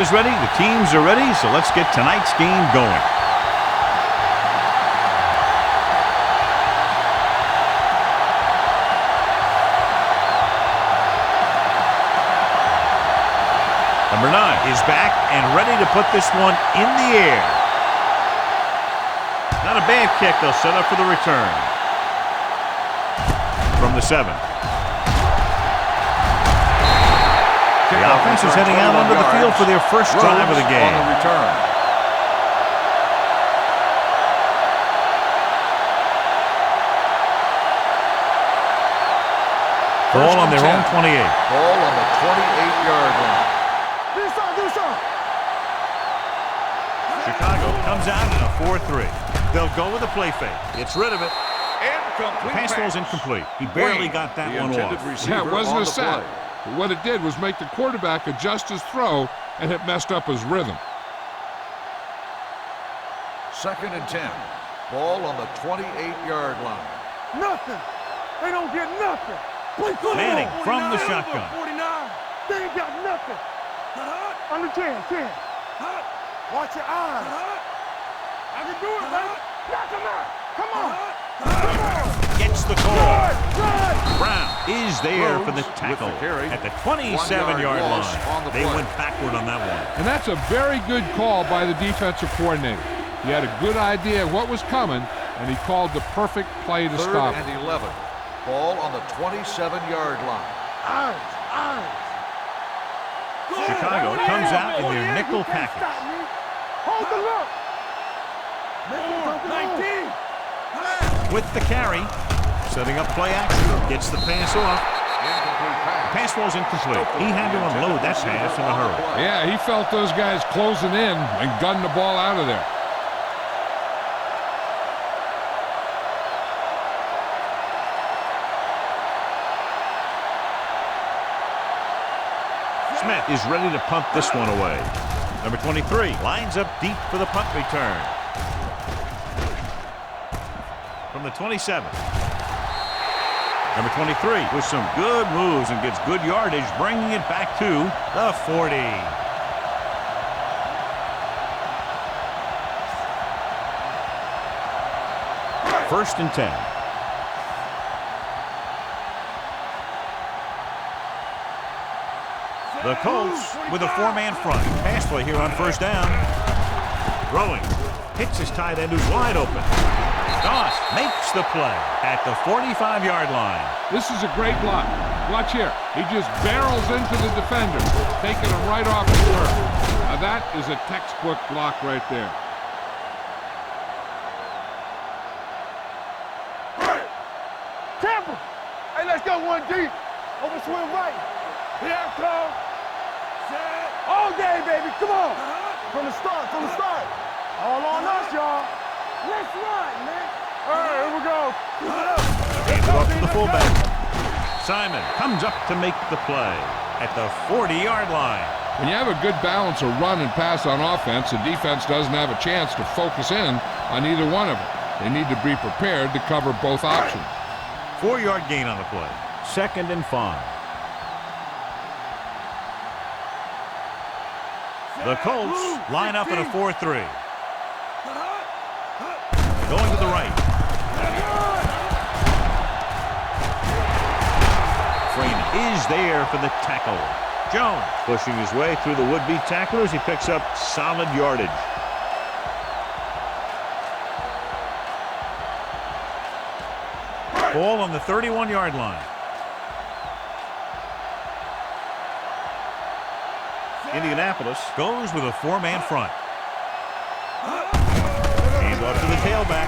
Is ready, the teams are ready, so let's get tonight's game going. Number 9 is back and ready to put this one in the air. Not a bad kick. They'll set up for the return. From the 7. The offense is heading out onto the field for their first drive of the game. On the return. Ball on their own 28. Ball on the 28-yard line. Chicago comes out in a 4-3. They'll go with a play fake. Gets rid of it. Incomplete. Pass ball's incomplete. He barely got that one off. Yeah, it wasn't a sack. But what it did was make the quarterback adjust his throw, and it messed up his rhythm. 2nd and 10. Ball on the 28-yard line. Nothing. They don't get nothing. Manning from the shotgun. 49. They ain't got nothing. Under 10. Watch your eyes. I can do it, baby. Knock him out. Come on. Gets the call. Brown is there for the tackle at the 27-yard line. They went backward on that one. And that's a very good call by the defensive coordinator. He had a good idea of what was coming, and he called the perfect play to stop it. 3rd and 11. Ball on the 27-yard line. Eyes. Chicago comes out in their nickel package. Hold the look. 19. With the carry, setting up play action, gets the pass off. Pass ball's incomplete. He had to unload that pass in a hurry. Yeah, he felt those guys closing in and gunned the ball out of there. Smith is ready to punt this one away. Number 23 lines up deep for the punt return. From the 27. Number 23 with some good moves and gets good yardage, bringing it back to the 40. First and 10. The Colts with a 4-man front. Pass play here on first down. Throwing. Hits his tight end who's wide open. Goss makes the play at the 45-yard line. This is a great block. Watch here. He just barrels into the defender, taking him right off the turf. Now that is a textbook block right there. Tampa. Hey, let's go one deep. Over swing right. Here it comes. All day, baby. Come on. From the start. All on us, y'all. Let's run, man. All right, here we go. Hands it off to the fullback. Simon comes up to make the play at the 40-yard line. When you have a good balance of run and pass on offense, the defense doesn't have a chance to focus in on either one of them. They need to be prepared to cover both options. 4-yard gain on the play. 2nd and 5. The Colts line up in a 4-3. Going to the right. Freeman is there for the tackle. Jones pushing his way through the would-be tacklers. He picks up solid yardage. Ball on the 31-yard line. Indianapolis goes with a 4-man front. Hand off to the tailback.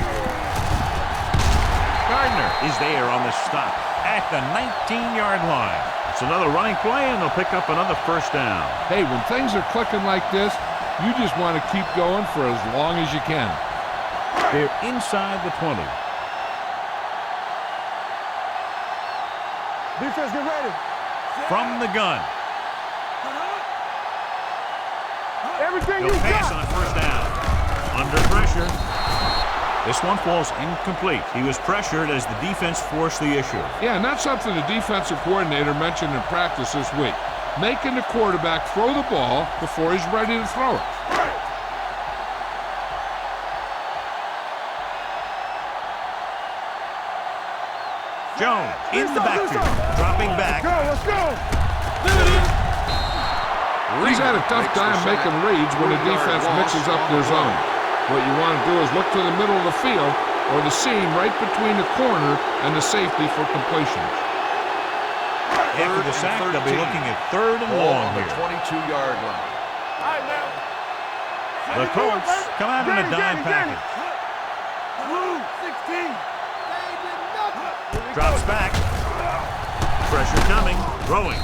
Gardner is there on the stop at the 19-yard line. It's another running play, and they'll pick up another first down. Hey, when things are clicking like this, you just want to keep going for as long as you can. They're inside the 20. Defense, get ready. From the gun. Everything He'll you pass got. on first down. Under pressure. This one falls incomplete. He was pressured as the defense forced the issue. Yeah, and that's something the defensive coordinator mentioned in practice this week. making the quarterback throw the ball before he's ready to throw it. Jones in the backfield, dropping back. Let's go. He's had a tough time making reads when the defense mixes up their zone. What you want to do is look to the middle of the field or the seam right between the corner and the safety for completion. After the sack, they'll be looking at 3rd and long on the here. 22-yard line. All right, now. The Colts come out in a dime package. 16. Drops back. Pressure coming. Throwing.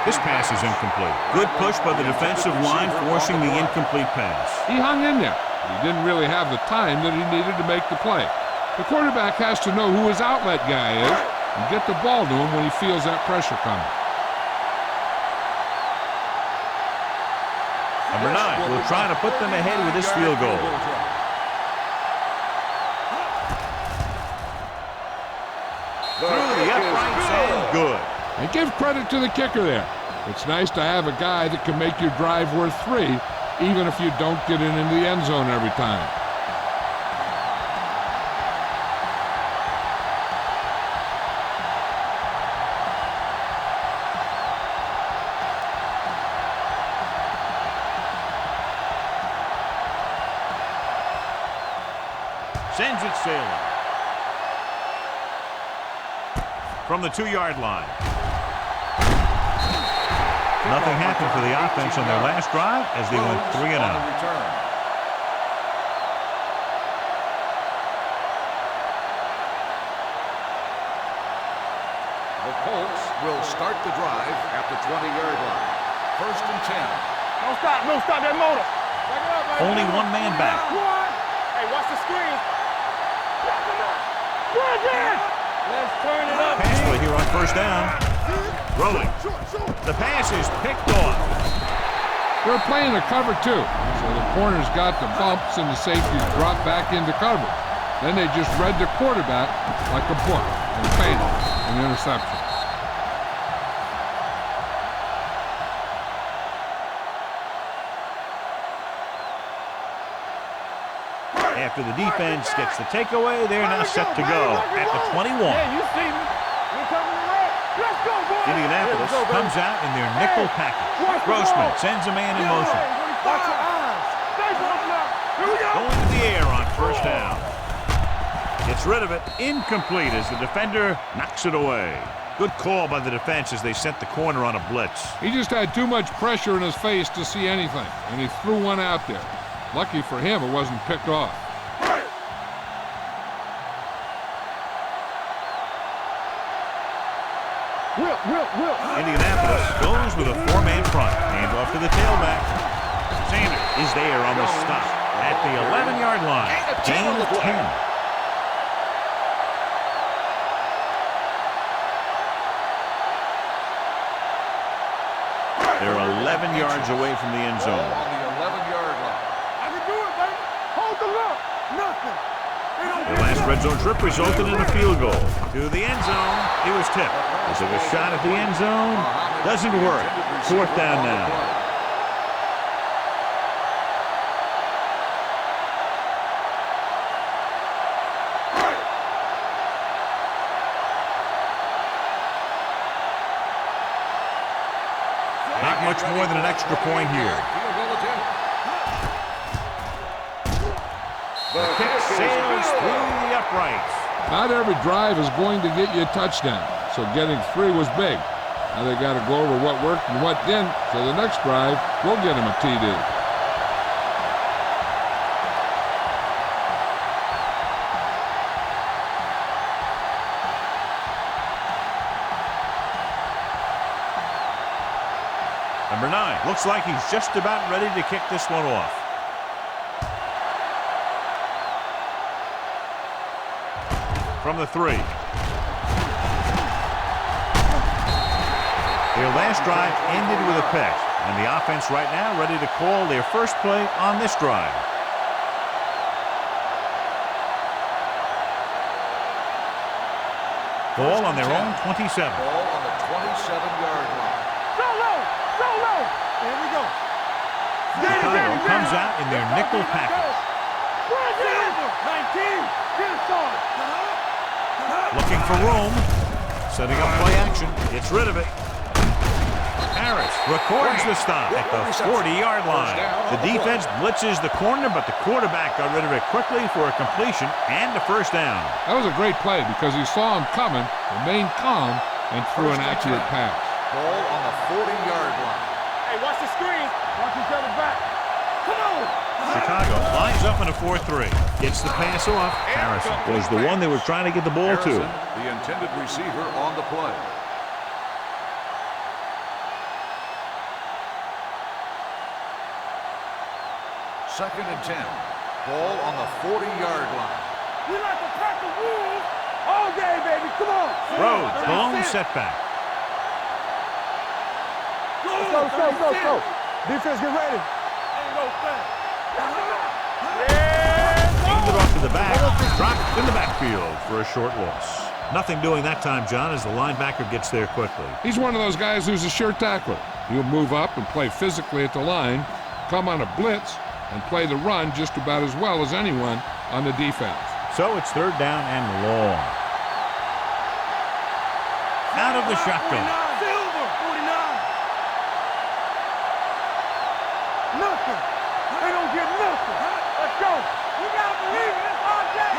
This pass is incomplete. Good push by the defensive line, forcing the incomplete pass. He hung in there. He didn't really have the time that he needed to make the play. The quarterback has to know who his outlet guy is and get the ball to him when he feels that pressure coming. Number 9 will try to put them ahead with this field goal. Through the uprights and good. And give credit to the kicker there. It's nice to have a guy that can make your drive worth 3, even if you don't get in the end zone every time. Sends it sailing. From the 2-yard line. Nothing happened for the offense on their last drive as they went 3 and out. The Colts will start the drive at the 20-yard line. 1st and 10. Don't stop that motor. Back it up, baby. Only one man back. Hey, watch the screen. Let's turn it up. Pass play here on 1st down. Rolling. The pass is picked off. They're playing a cover 2, so the corner's got the bumps and the safeties drop back into cover. Then they just read the quarterback like a book and bam, an interception. After the defense gets the takeaway, they're now set to go at the 21. Yeah, you see me. We're coming to red. Let's go, boy. Indianapolis comes out in their nickel package. Grossman sends a man in motion. Watch your eyes. Stay close now. Here we go. Going to the air on 1st down. Gets rid of it. Incomplete as the defender knocks it away. Good call by the defense as they sent the corner on a blitz. He just had too much pressure in his face to see anything, and he threw one out there. Lucky for him, it wasn't picked off. Indianapolis goes with a 4-man front. Hand off to the tailback. Sanders is there on the stop at the 11-yard line. Gain of 10. They're 11 yards away from the end zone. On the 11-yard line. I can do it, baby. Hold the look. Nothing. The last red zone trip resulted in a field goal. To the end zone, it was tipped. They took a shot at the end zone. Doesn't work. 4th down now. Not much more than an extra point here. The kick sails through the uprights. Not every drive is going to get you a touchdown, so getting 3 was big. Now they got to go over what worked and what didn't, so the next drive will get them a TD. Number 9 looks like he's just about ready to kick this one off. From the 3. Their last drive ended with a pick, and the offense right now ready to call their first play on this drive. Ball on their own 27. Ball on the 27-yard line. Solo. Here we go. Chicago comes out in their nickel package. 19. Get it started. Looking for room. Setting up play action. Gets rid of it. Harris records the stop at the 40-yard line. The defense blitzes the corner, but the quarterback got rid of it quickly for a completion and a first down. That was a great play because he saw him coming, remained calm, and threw an accurate pass. Ball on the 40-yard line. Hey, watch the screen. Watch each other back. Come on. Chicago lines up in a 4-3. Gets the pass off. Harrison was the one they were trying to get the ball to. The intended receiver on the play. Second and 10. Ball on the 40-yard line. We like to pack the rules all day, baby. Come on. Rhodes, blown setback. Go. Defense, get ready. Ain't no thing. Aimed it off to the back. Dropped in the backfield for a short loss. Nothing doing that time, John, as the linebacker gets there quickly. He's one of those guys who's a sure tackler. He'll move up and play physically at the line, come on a blitz, and play the run just about as well as anyone on the defense. So it's third down and long. Out of the shotgun. Silver. 49. Nothing. They don't get nothing. Let's go. We got to believe it. It's all day.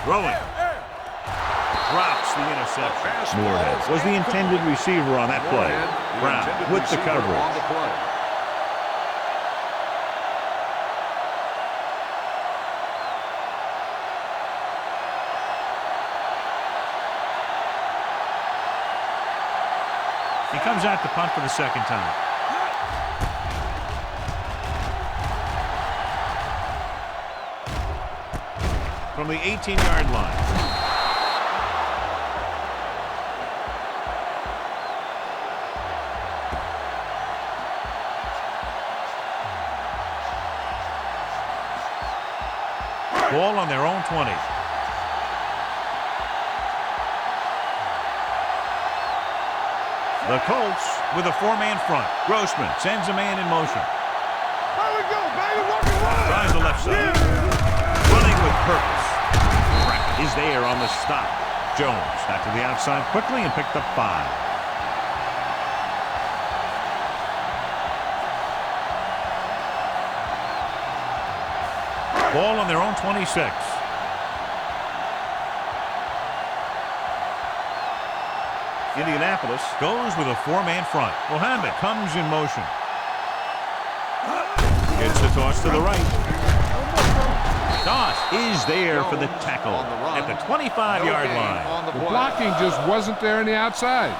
Throwing. Drops the interception. Moorhead was the intended receiver on that play. Brown with the coverage. He comes out to punt for the second time. From the 18-yard line. Ball on their own 20. The Colts with a four-man front. Grossman sends a man in motion. There we go, baby. Walk it right. Tries the left side. Running with purpose. Brackett is there on the stop. Jones back to the outside quickly and picked up 5. Ball on their own 26. Indianapolis goes with a four-man front. Mohammed comes in motion. Gets the toss to the right. Doss is there for the tackle at the 25-yard line. The blocking just wasn't there on the outside.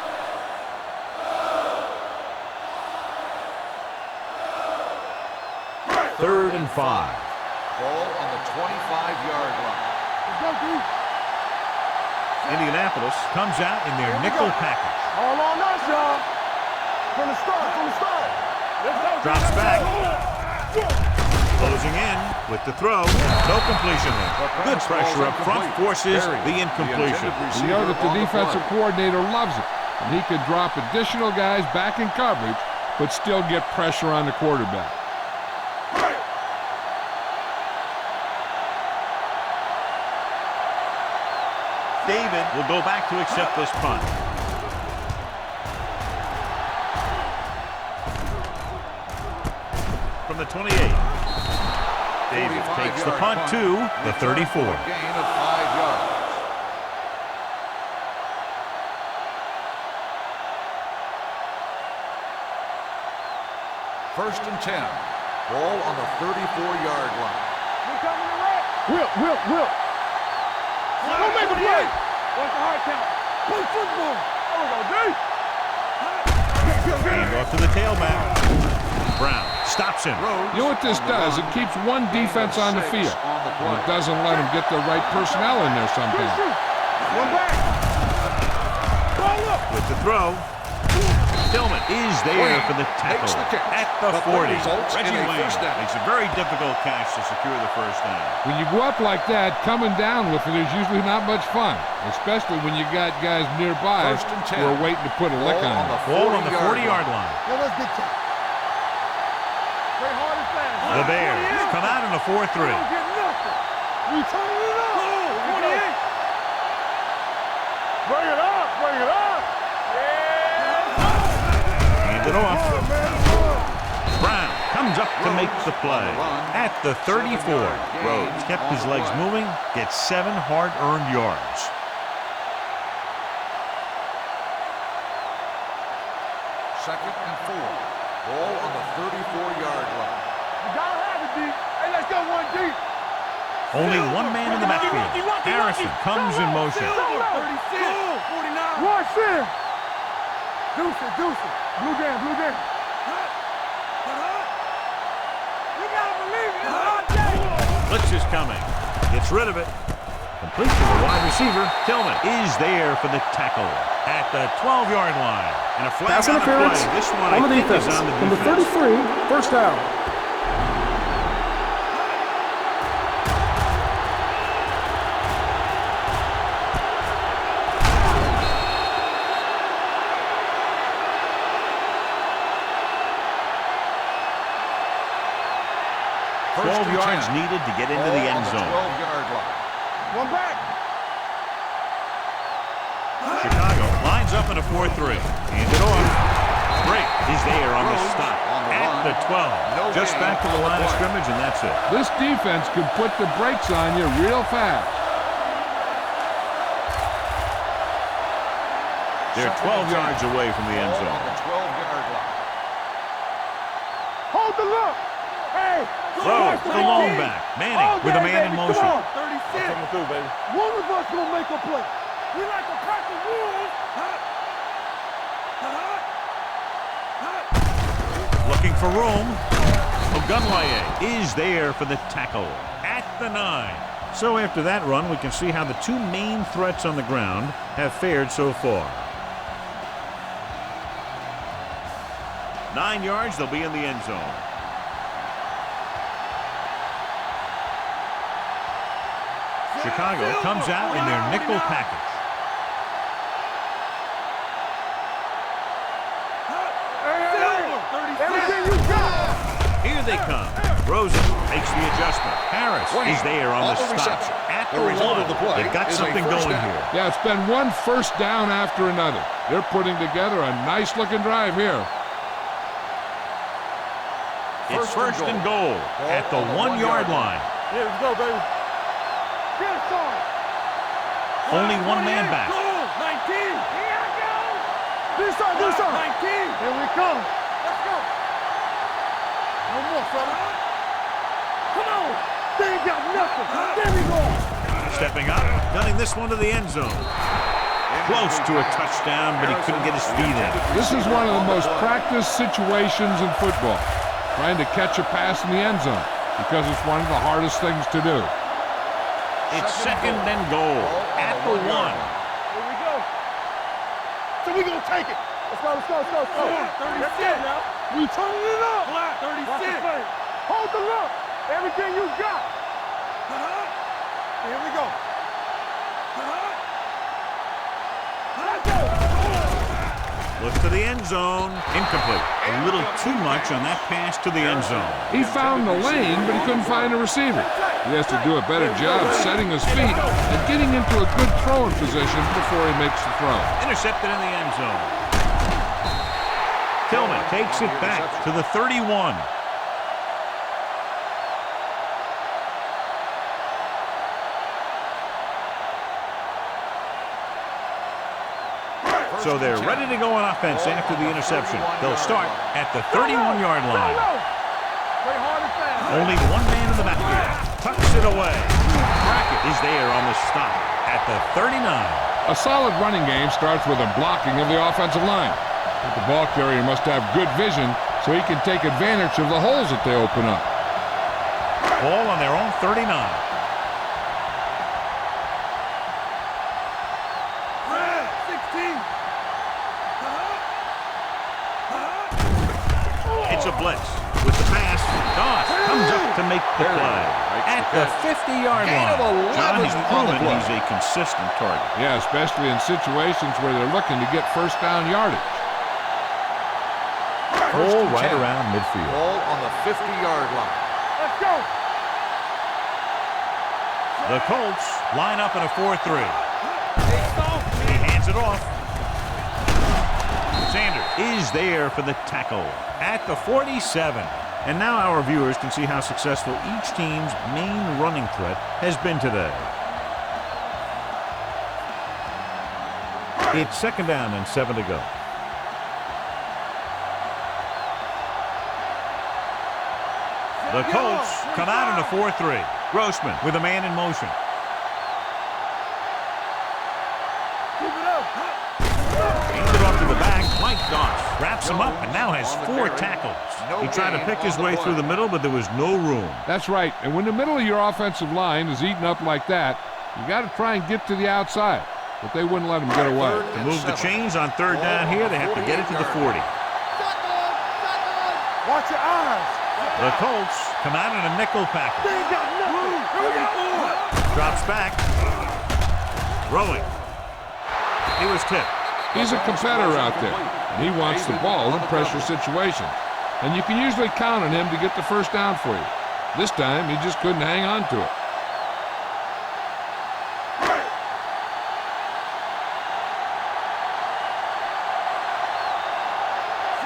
Third and 5. Ball on the 25-yard line. Indianapolis comes out in their nickel package. All on us, y'all. From the start. Drops back. Closing in with the throw. No completion there. Good pressure up front forces the incompletion. You know that the defensive coordinator loves it. And he can drop additional guys back in coverage, but still get pressure on the quarterback. David will go back to accept this punt. From the 28. David takes the punt to the 34. Gain of 5 yards. First and 10. Ball on the 34-yard line. We're coming to red. Will. Don't make a play. Watch the hard count. Play football. There we go, D. Hand off to the tailback. Brown stops him. You know what this does? It keeps one defense on the field. And it doesn't let them get the right personnel in there sometimes. One back. Ball up. With the throw. Tillman is there for the tackle Makes the catch. at the The play 40. results in Reggie a Wayne first down. makes a very difficult catch to secure the first down. When you go up like that, coming down with it is usually not much fun, especially when you got guys nearby First and 10. who are waiting to put a lick on you. Ball on the 40-yard line. Yo, let's get to it. Play hard and fast. The Bears come out in a 4-3. We don't get nothing. We turn it up. 28. Bring it up. Bring it up. Hand it off. Brown comes up to make the play at the 34. Rhodes kept his legs moving, gets 7 hard-earned yards. Second and 4. Ball on the 34-yard line. You gotta have it, D. Hey, let's go one deep. Only one man in the backfield. Harrison comes in motion. 36. 49. Watch this. Deuce it, deuce it. Blue down, blue down. You gotta believe it. It's our day. Blitz is coming. Gets rid of it. Complete to the wide receiver. Tillman is there for the tackle at the 12-yard line. And a flag Pass on the interference play. This one, on I the think, defense. is on the Number defense. 33, first down. First 12 and yards 10. needed to get into the end zone. 12-yard line. One back. Chicago lines up in a 4-3. Hand it off. Drake is there on the stop at the 12. Just back to the line of scrimmage, and that's it. This defense can put the brakes on you real fast. They're 12 yards away from the end Ball on zone. the 12-yard line. Hold the look. Hey. Rhodes, the long back. Manning with a man in motion. Come on. 36. Coming through, baby. One of us gonna make a play. We like a pack of wolves. Looking for room. Ogunlaye is there for the tackle at the 9. So after that run, we can see how the two main threats on the ground have fared so far. 9 yards, they'll be in the end zone. Chicago comes out in their nickel package. Everything you got. Here they come. Rosen makes the adjustment. Harris is there on the stop at the 1. They've got something going here. Yeah, it's been one first down after another. They're putting together a nice-looking drive here. It's first and goal at the 1-yard line. Here we go, baby. Get it started. Only one man back. 19. Here I go. Do something. 19. Here we come. Let's go. No more, fella. Come on. They ain't got nothing. There we go. Stepping up, gunning this one to the end zone. Close to a touchdown, but he couldn't get his feet in. This is one of the most practiced situations in football, trying to catch a pass in the end zone, because it's one of the hardest things to do. It's second and goal at the 1. Here we go. So we gonna take it. Let's go. 36 now. We turning it up. 36. Hold the look. Everything you got. Here we go. Let's go. Looks to the end zone. Incomplete. A little too much on that pass to the end zone. He found the lane, but he couldn't find a receiver. He has to do a better job setting his feet and getting into a good throwing position before he makes the throw. Intercepted in the end zone. Tillman takes it back to the 31. So they're ready to go on offense after the interception. They'll start at the 31-yard line. Play hard and fast. Only one man in the backfield. Tucks it away. Brackett is there on the stop at the 39. A solid running game starts with a blocking of the offensive line. But the ball carrier must have good vision so he can take advantage of the holes that they open up. Ball on their own 39. the blitz. With the pass, Doss comes up to make the play. At the 50-yard line. John, he's proven he's a consistent target. Yeah, especially in situations where they're looking to get first down yardage. Ball right around midfield. Ball on the 50-yard line. Let's go. The Colts line up in a 4-3. He hands it off. Sanders is there for the tackle at the 47. And now our viewers can see how successful each team's main running threat has been today. It's 2nd down and 7 to go. The Colts come out in a 4-3. Grossman with a man in motion. Keep it up. Hands it off to the back. Mike Doss wraps him up and now has 4 tackles. He tried to pick his way through the middle, but there was no room. That's right. And when the middle of your offensive line is eaten up like that, you got to try and get to the outside. But they wouldn't let him get away. To move the chains on 3rd down here, they have to get it to the 40. Watch your eyes. The Colts come out in a nickel package. They ain't got nothing. Drops back. Throwing. He was tipped. He's a competitor out there, and he wants the ball in pressure situations. And you can usually count on him to get the first down for you. This time, he just couldn't hang on to it.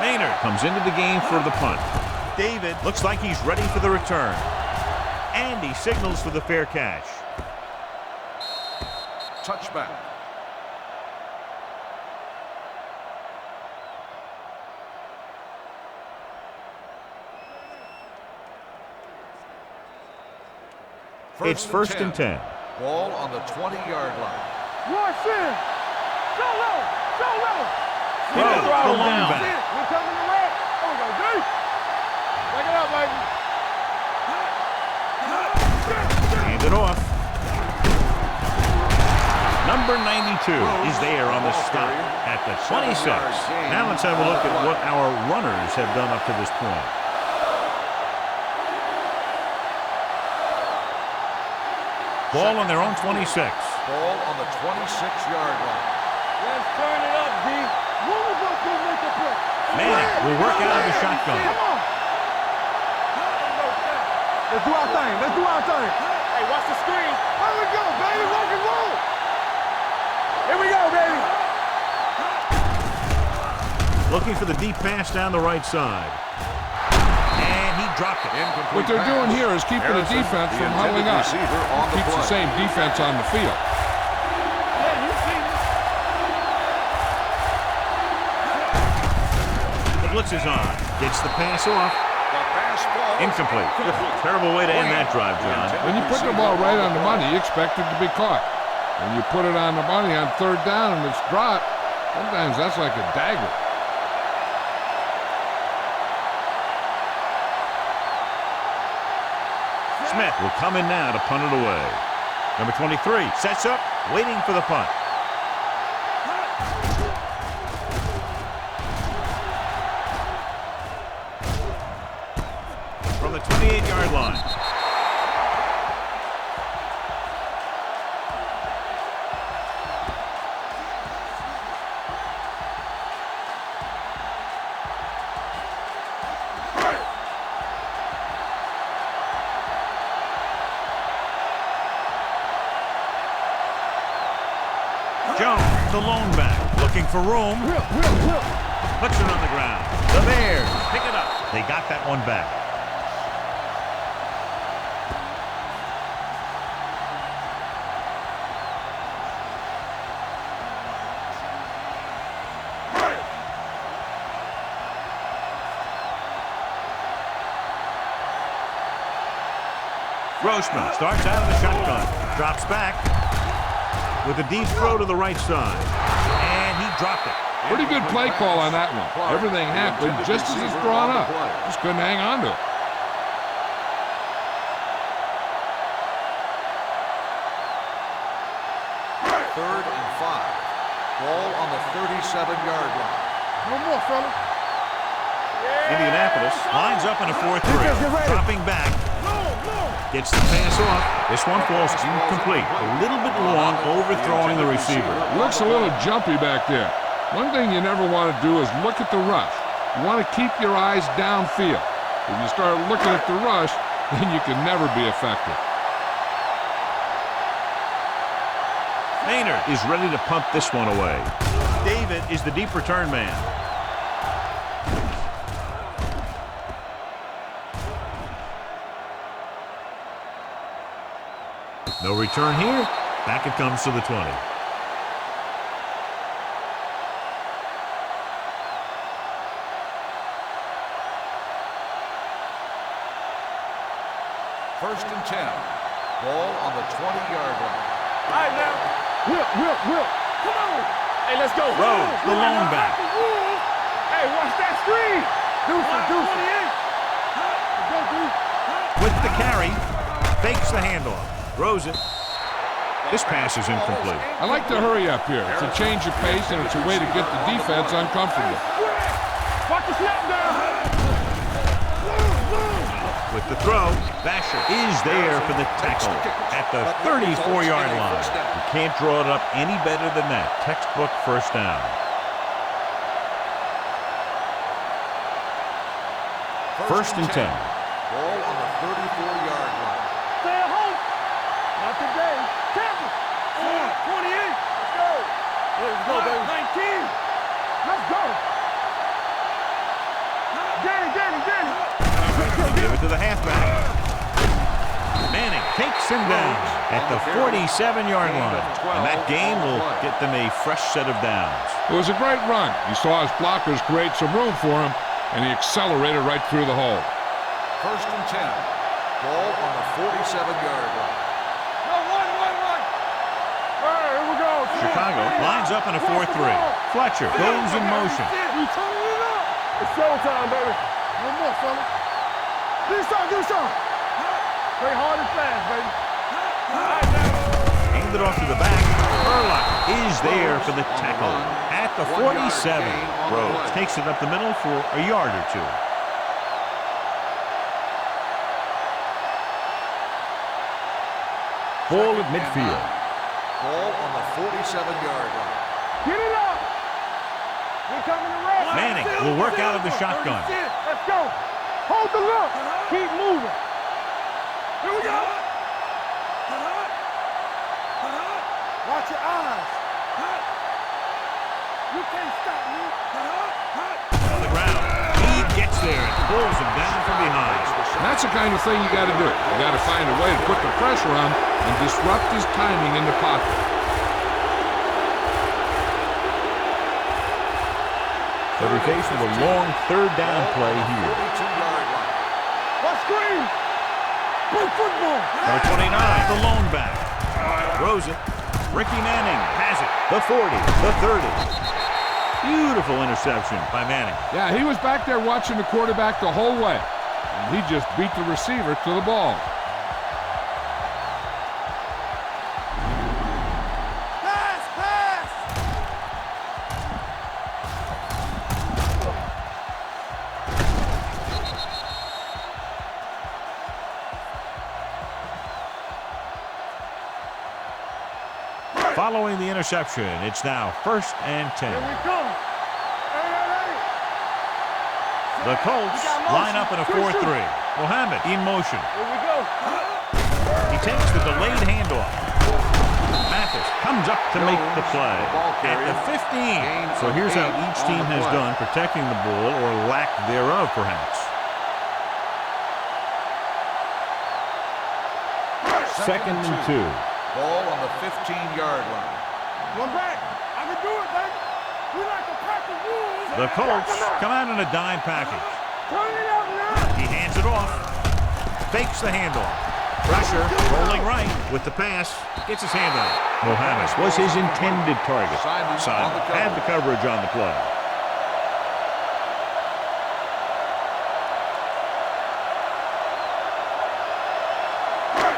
Maynard comes into the game for the punt. David looks like he's ready for the return. And he signals for the fair catch. Touchback. It's 1st and 10. Ball on the 20-yard line. Rush in. Go low. Go low. Throw the long back. We're coming to red. There we go, D. Take it up, baby. Hand it off. Number 92 is there on the stop at the 26. Now let's have a look at what our runners have done up to this point. Ball on their own 26. Ball on the 26-yard line. Let's turn it up, D. One of us will make a play. Manning will work out of the shotgun. Come on. Let's do our thing. Let's do our thing. Hey, watch the screen. Here we go, baby. Rock and roll. Here we go, baby. Looking for the deep pass down the right side. And he dropped it. What they're doing here is keeping the defense from huddling up. Keeps the same defense on the field. The blitz is on. Gets the pass off. Incomplete. Terrible way to end that drive, John. When you put the ball right on the money, you expect it to be caught. When you put it on the money on 3rd down and it's dropped, sometimes that's like a dagger. Smith will come in now to punt it away. Number 23 sets up, waiting for the punt. From the 28-yard line. Jones, the lone back, looking for room. Puts it on the ground. The Bears pick it up. They got that one back. Grossman starts out of the shotgun, drops back with a deep throw to the right side, and he dropped it. Pretty good play call on that one. Everything happened just as it's drawn up. Just couldn't hang on to it. Third and 5. Ball on the 37-yard line. No more, fella. Indianapolis lines up in a 4-3. Dropping back. Gets the pass off. This one falls incomplete. A little bit long, overthrowing the receiver. Looks a little jumpy back there. One thing you never want to do is look at the rush. You want to keep your eyes downfield. If you start looking at the rush, then you can never be effective. Maynard is ready to punt this one away. David is the deep return man. No return here. Back it comes to the 20. First and 10. Ball on the 20-yard line. All right, now. Will. Come on. Hey, let's go. Rhodes, the lone back. Hey, watch that screen. Deuce. Go, Deuce. With the carry. Fakes the handoff. Throws it. This pass is incomplete. I like to hurry up here. It's a change of pace, and it's a way to get the defense uncomfortable. Watch the snap down. With the throw, Basher is there for the tackle at the 34-yard line. You can't draw it up any better than that. Textbook first down. First and 10. Ball on the 34-yard line. Stay at home. Not today. Tampa. 28. Let's go. Let's go, baby. 19. Let's go. Danny. Give it to the halfback. Manning takes him down at the 47-yard line. And that gain will get them a fresh set of downs. It was a great run. He saw his blockers create some room for him, and he accelerated right through the hole. First and 10. Ball on the 47-yard line. No, one. All right, here we go. Chicago lines up in a 4-3. Fletcher goes in motion. We turning it up. It's showtime, baby. One more, fella. Do something. Play hard and fast, baby. Hand it off to the back. Urlacher is there for the tackle at the 47. Rhodes takes it up the middle for a yard or two. Ball at midfield. Ball on the 47-yard line. Get it up. We're coming to rest. Manning will work out of the shotgun. Let's go. Hold the look. Keep moving. Here we go. Watch your eyes. You can't stop me. On the ground. He gets there and pulls him down from behind. That's the kind of thing you got to do. You got to find a way to put the pressure on and disrupt his timing in the pocket. So we're faced with a long third down play here. 42-yard line. What screen? Play football. Number 29, the lone back. Throws it. Ricky Manning has it. The 40, the 30. Beautiful interception by Manning. Yeah, he was back there watching the quarterback the whole way. And he just beat the receiver to the ball. Pass. Following the interception, it's now 1st and 10. Here we come. Hey. The Colts line up in a 4-3. Mohammed in motion. Here we go. He takes the delayed handoff. Mathis comes up to make the play at the 15. So here's how each team has done protecting the ball, or lack thereof, perhaps. Second and 2. Ball on the 15-yard line. One back. I can do it, baby. We like a pack of wolves. The Colts come out in a dime package. Turn it up now. He hands it off. Fakes the handoff. Pressure, rolling right with the pass. Gets his hand on it. Mohammed was his intended target. Simon had the coverage on the play.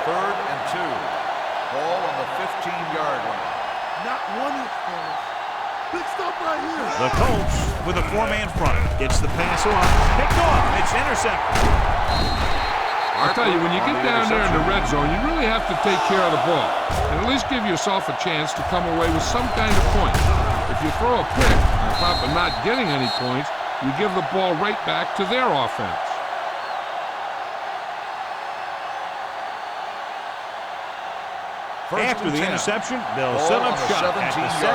Third and 2. Ball on the 15-yard line. Not one is finished. The Colts with a four-man front. Gets the pass off. Picked off. It's intercepted. I'll tell you, when you get down there in the red zone, you really have to take care of the ball and at least give yourself a chance to come away with some kind of points. If you throw a pick on top of not getting any points, you give the ball right back to their offense. After the interception, they'll set up shop at the 17.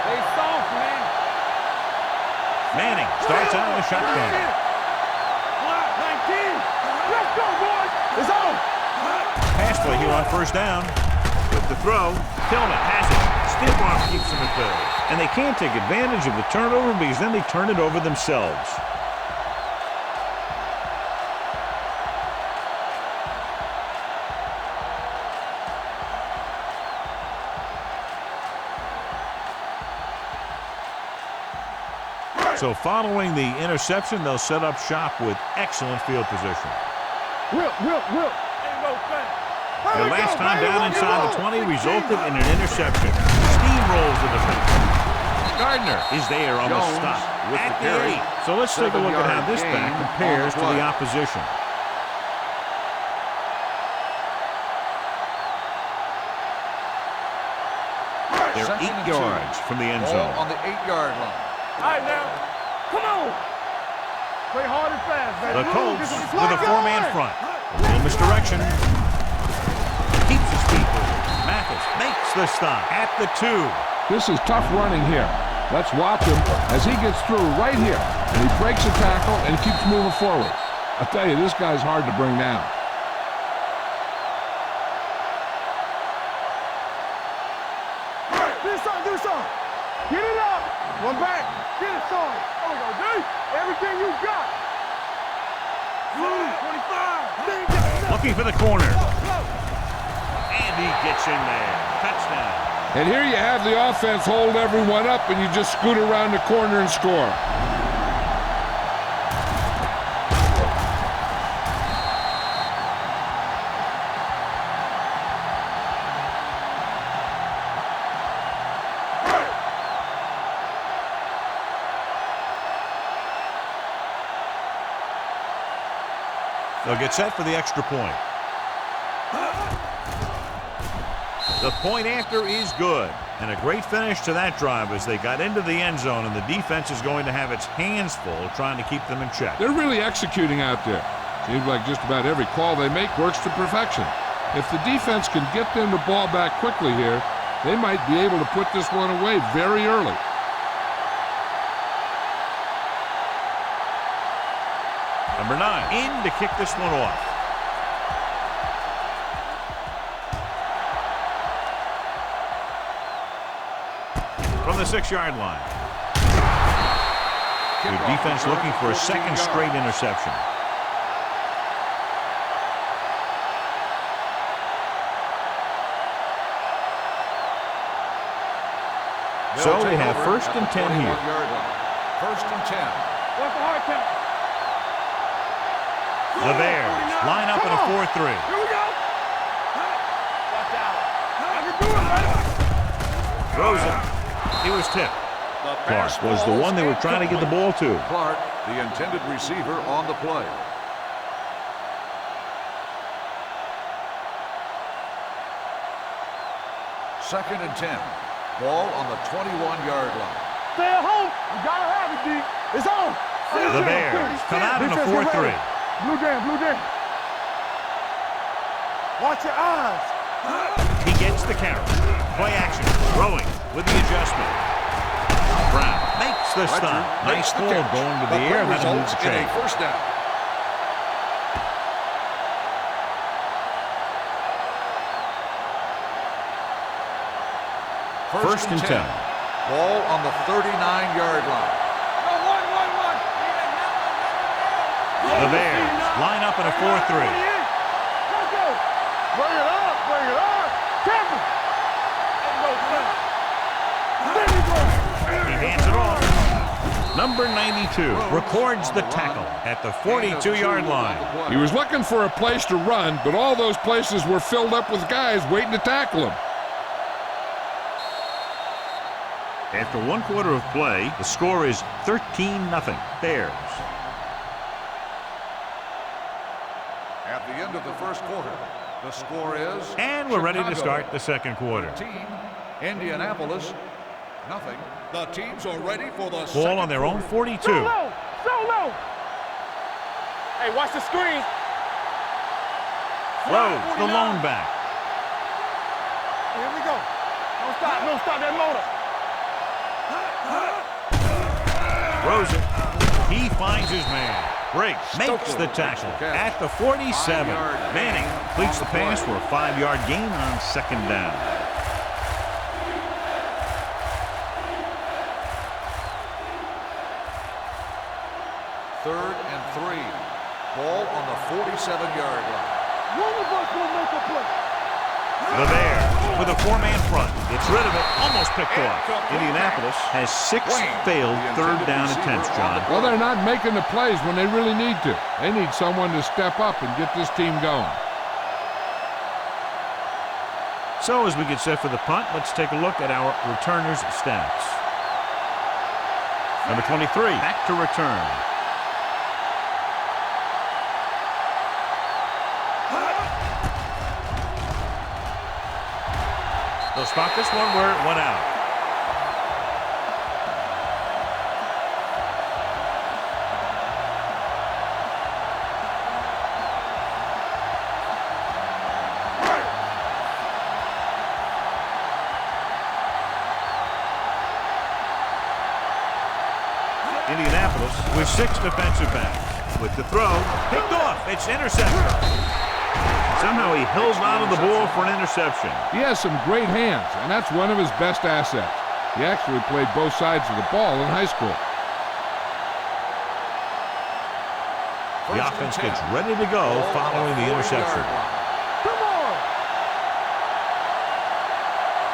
They soft, man. Manning starts out in the shotgun. 19. Let's go, boys. It's on. Pass play here on first down. With the throw, Tillman has it. Stiff arm keeps them at third. And they can't take advantage of the turnover because then they turn it over themselves. So following the interception, they'll set up shop with excellent field position. Whip. Ain't no thing. Their last time down inside the 20 resulted in an interception. Steamrolls the defense. Gardner is there on the stop at the 8. So let's take a look at how this back compares to the opposition. They're 8 yards from the end zone. On the 8-yard line. All right, now. Come on. Play hard and fast, baby. The Colts with a four-man front. A little misdirection. Keeps his feet moving. Mathis makes the stop at the 2. This is tough running here. Let's watch him as he gets through right here. And he breaks a tackle and keeps moving forward. I tell you, this guy's hard to bring down. Do something. Get it up. One back. Get it, son. There we go, dude. Everything you got. 25. Looking for the corner. And he gets in there. Touchdown. And here you have the offense hold everyone up, and you just scoot around the corner and score. They'll get set for the extra point. The point after is good. And a great finish to that drive as they got into the end zone, and the defense is going to have its hands full trying to keep them in check. They're really executing out there. Seems like just about every call they make works to perfection. If the defense can get them the ball back quickly here, they might be able to put this one away very early. Number 9 in to kick this one off. From the 6-yard line. Good defense looking for a second straight interception. So they have first and 10 here. First and 10. What's the hard count? The Bears line up in a 4-3. Here we go. Watch out. I can do it, man. Throws it. He was tipped. Clark was the one they were trying to get the ball to. Clark, the intended receiver on the play. Second and 10. Ball on the 21-yard line. Stay at home. You gotta have it, D. It's on. The Bears come out in a 4-3. Blue game. Watch your eyes. He gets the carry. Play action. Throwing with the adjustment. Brown makes the stop. Nice ball going to the air. That moves the chain. First down. First and 10. Ball on the 39-yard line. The Bears line up in a 4-3. Let's go. Bring it up. Tampa. He hands it off. Number 92 records the tackle at the 42-yard line. He was looking for a place to run, but all those places were filled up with guys waiting to tackle him. After 1 quarter of play, the score is 13-0. Bears. At the end of the first quarter, the score is... And we're ready to start the second quarter. 13, Indianapolis, nothing. The teams are ready for the Ball on their own 42. So low! So low! Hey, watch the screen. Throws the lone back. Here we go. Don't stop. Don't stop that motor. Throws it. He finds his man. Breaks. Makes the tackle at the 47. Manning completes the pass for a 5-yard gain on second down. Third and 3. Ball on the 47-yard line. One of us will make a play. The Bears with a 4-man front. Gets rid of it. Almost picked off. Indianapolis has 6 failed third down attempts, John. Well, they're not making the plays when they really need to. They need someone to step up and get this team going. So as we get set for the punt, let's take a look at our returners' stats. Number 23, back to return. They'll spot this one where it went out. Indianapolis with 6 defensive backs. With the throw, picked off. It's intercepted. Somehow he held on to the ball for an interception. He has some great hands, and that's one of his best assets. He actually played both sides of the ball in high school. The offense gets ready to go following the interception. Come on!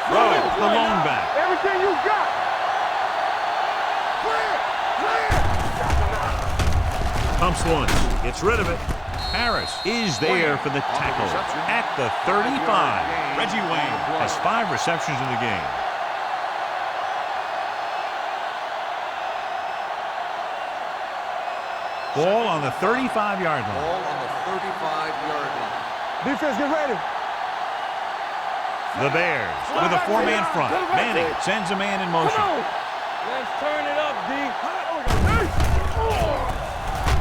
Throws the lone back. Everything you got! Clear! Clear! Pumps once. Gets rid of it. Harris is there for the tackle at the 35. Reggie Wayne has 5 receptions in the game. Ball on the 35-yard line. Ball on the 35-yard line. Defense, get ready. The Bears with a 4-man front. Manning sends a man in motion. Let's turn it up, D.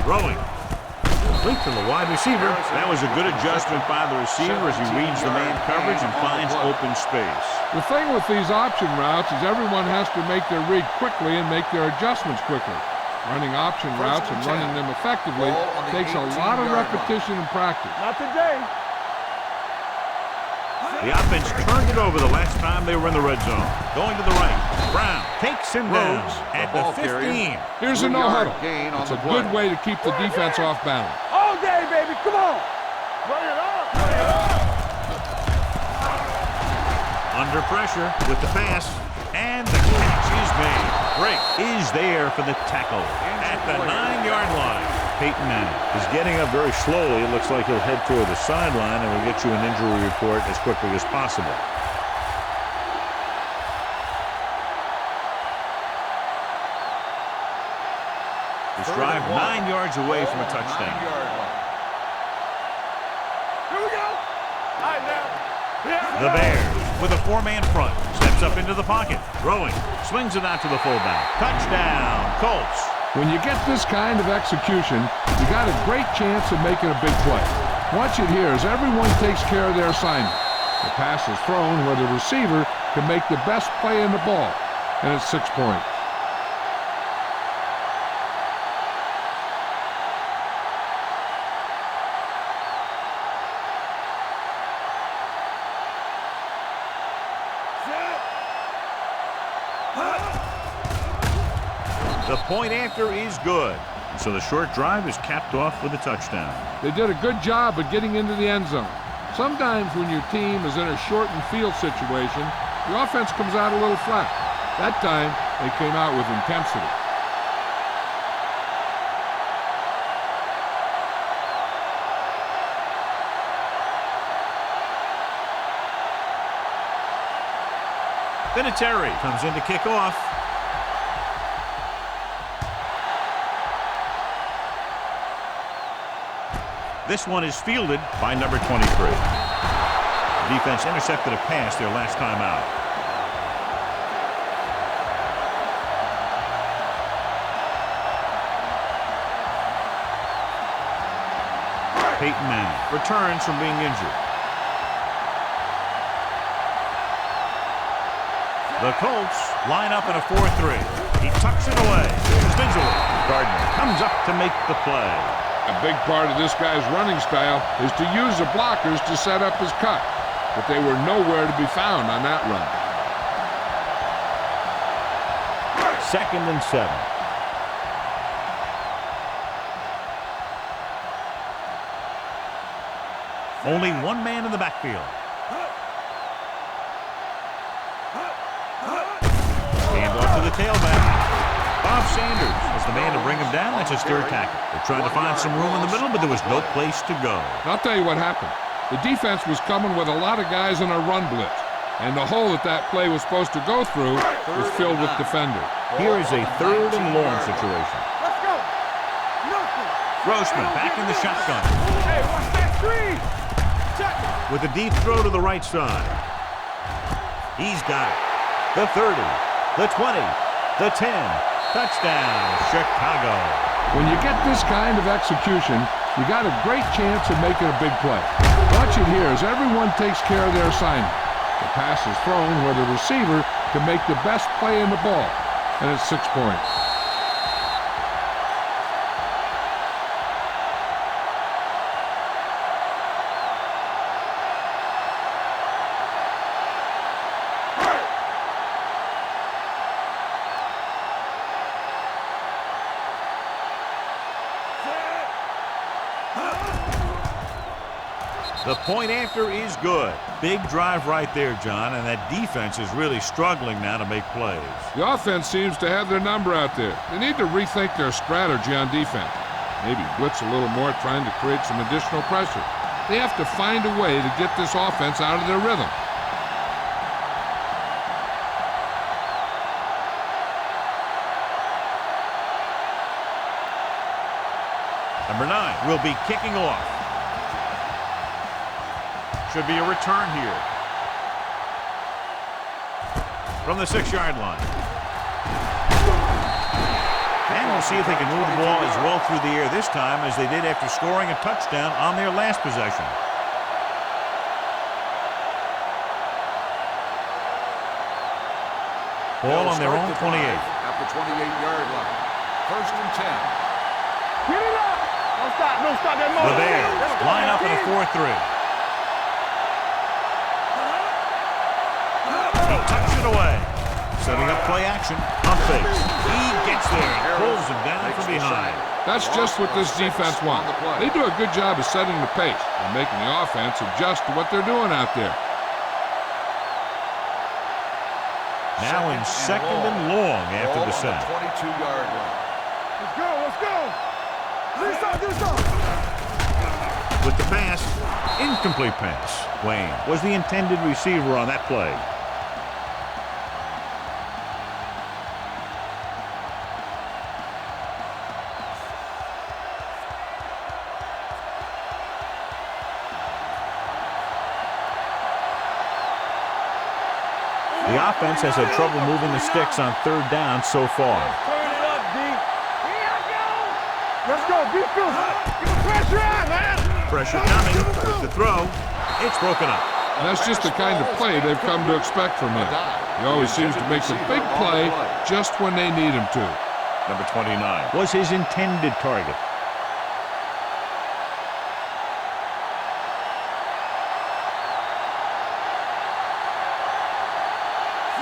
Throwing. Complete to the wide receiver. That was a good adjustment by the receiver as he reads the man coverage and finds open space. The thing with these option routes is everyone has to make their read quickly and make their adjustments quickly. Running option routes and running them effectively takes a lot of repetition and practice. Not today. The offense turned it over the last time they were in the red zone. Going to the right. Brown takes him down at the 15. Here's a no-huddle. It's a good way to keep the defense off balance. All day, baby. Come on. Bring it up. Bring it up. Under pressure with the pass. And the catch is made. Drake is there for the tackle at the 9-yard line. Peyton Manning is getting up very slowly. It looks like he'll head toward the sideline, and we'll get you an injury report as quickly as possible. This drive 9 yards away from a touchdown. Here we go. All right, now. The Bears with a 4-man front. Steps up into the pocket. Throwing. Swings it out to the fullback. Touchdown, Colts. When you get this kind of execution, you got a great chance of making a big play. Watch it here as everyone takes care of their assignment. The pass is thrown where the receiver can make the best play in the ball, and it's 6 points. The point after is good. So the short drive is capped off with a touchdown. They did a good job of getting into the end zone. Sometimes when your team is in a shortened field situation, the offense comes out a little flat. That time, they came out with intensity. Vinatieri comes in to kick off. This one is fielded by number 23. Defense intercepted a pass their last time out. Peyton Manning returns from being injured. The Colts line up in a 4-3. He tucks it away. Spinsley. Gardner comes up to make the play. A big part of this guy's running style is to use the blockers to set up his cut, but they were nowhere to be found on that run. 2nd and 7. Only one man in the backfield. Hand off to the tailback. Bob Sanders is the man to bring him down. That's his third tackle. They're trying to find some room in the middle, but there was no place to go. I'll tell you what happened. The defense was coming with a lot of guys in a run blitz, and the hole that play was supposed to go through was filled with defenders. Here is a 3rd and long situation. Let's go. Nothing. Grossman back in the shotgun. Hey, watch that screen. Check it. With a deep throw to the right side. He's got it. The 30, the 20, the 10. Touchdown, Chicago. When you get this kind of execution, you got a great chance of making a big play. Watch it here as everyone takes care of their assignment. The pass is thrown where the receiver can make the best play in the ball, and it's 6 points. The point after is good. Big drive right there, John, and that defense is really struggling now to make plays. The offense seems to have their number out there. They need to rethink their strategy on defense. Maybe blitz a little more, trying to create some additional pressure. They have to find a way to get this offense out of their rhythm. Number 9 will be kicking off. Should be a return here. From the 6-yard line. And we'll see if they can move the ball as well through the air this time as they did after scoring a touchdown on their last possession. Ball on their own 28. At the 28-yard line. 1st and 10. Get it up. Don't stop. Don't stop that motor. The Bears line up in a 4-3. He tucks it away. Setting up play action. Pump fakes. He gets there and pulls him down from behind. That's just what this defense wants. They do a good job of setting the pace and making the offense adjust to what they're doing out there. Now in 2nd and long after the set. 22-yard line. Let's go. Let's go. Do something. With the pass, incomplete pass. Wayne was the intended receiver on that play. The offense has had trouble moving the sticks on 3rd down so far. Turn it up, D. Here I go. Let's go. Be good. Get the pressure on, man. Pressure coming with the throw. It's broken up. And that's just the kind of play they've come to expect from him. He always seems to make a big play just when they need him to. Number 29 was his intended target.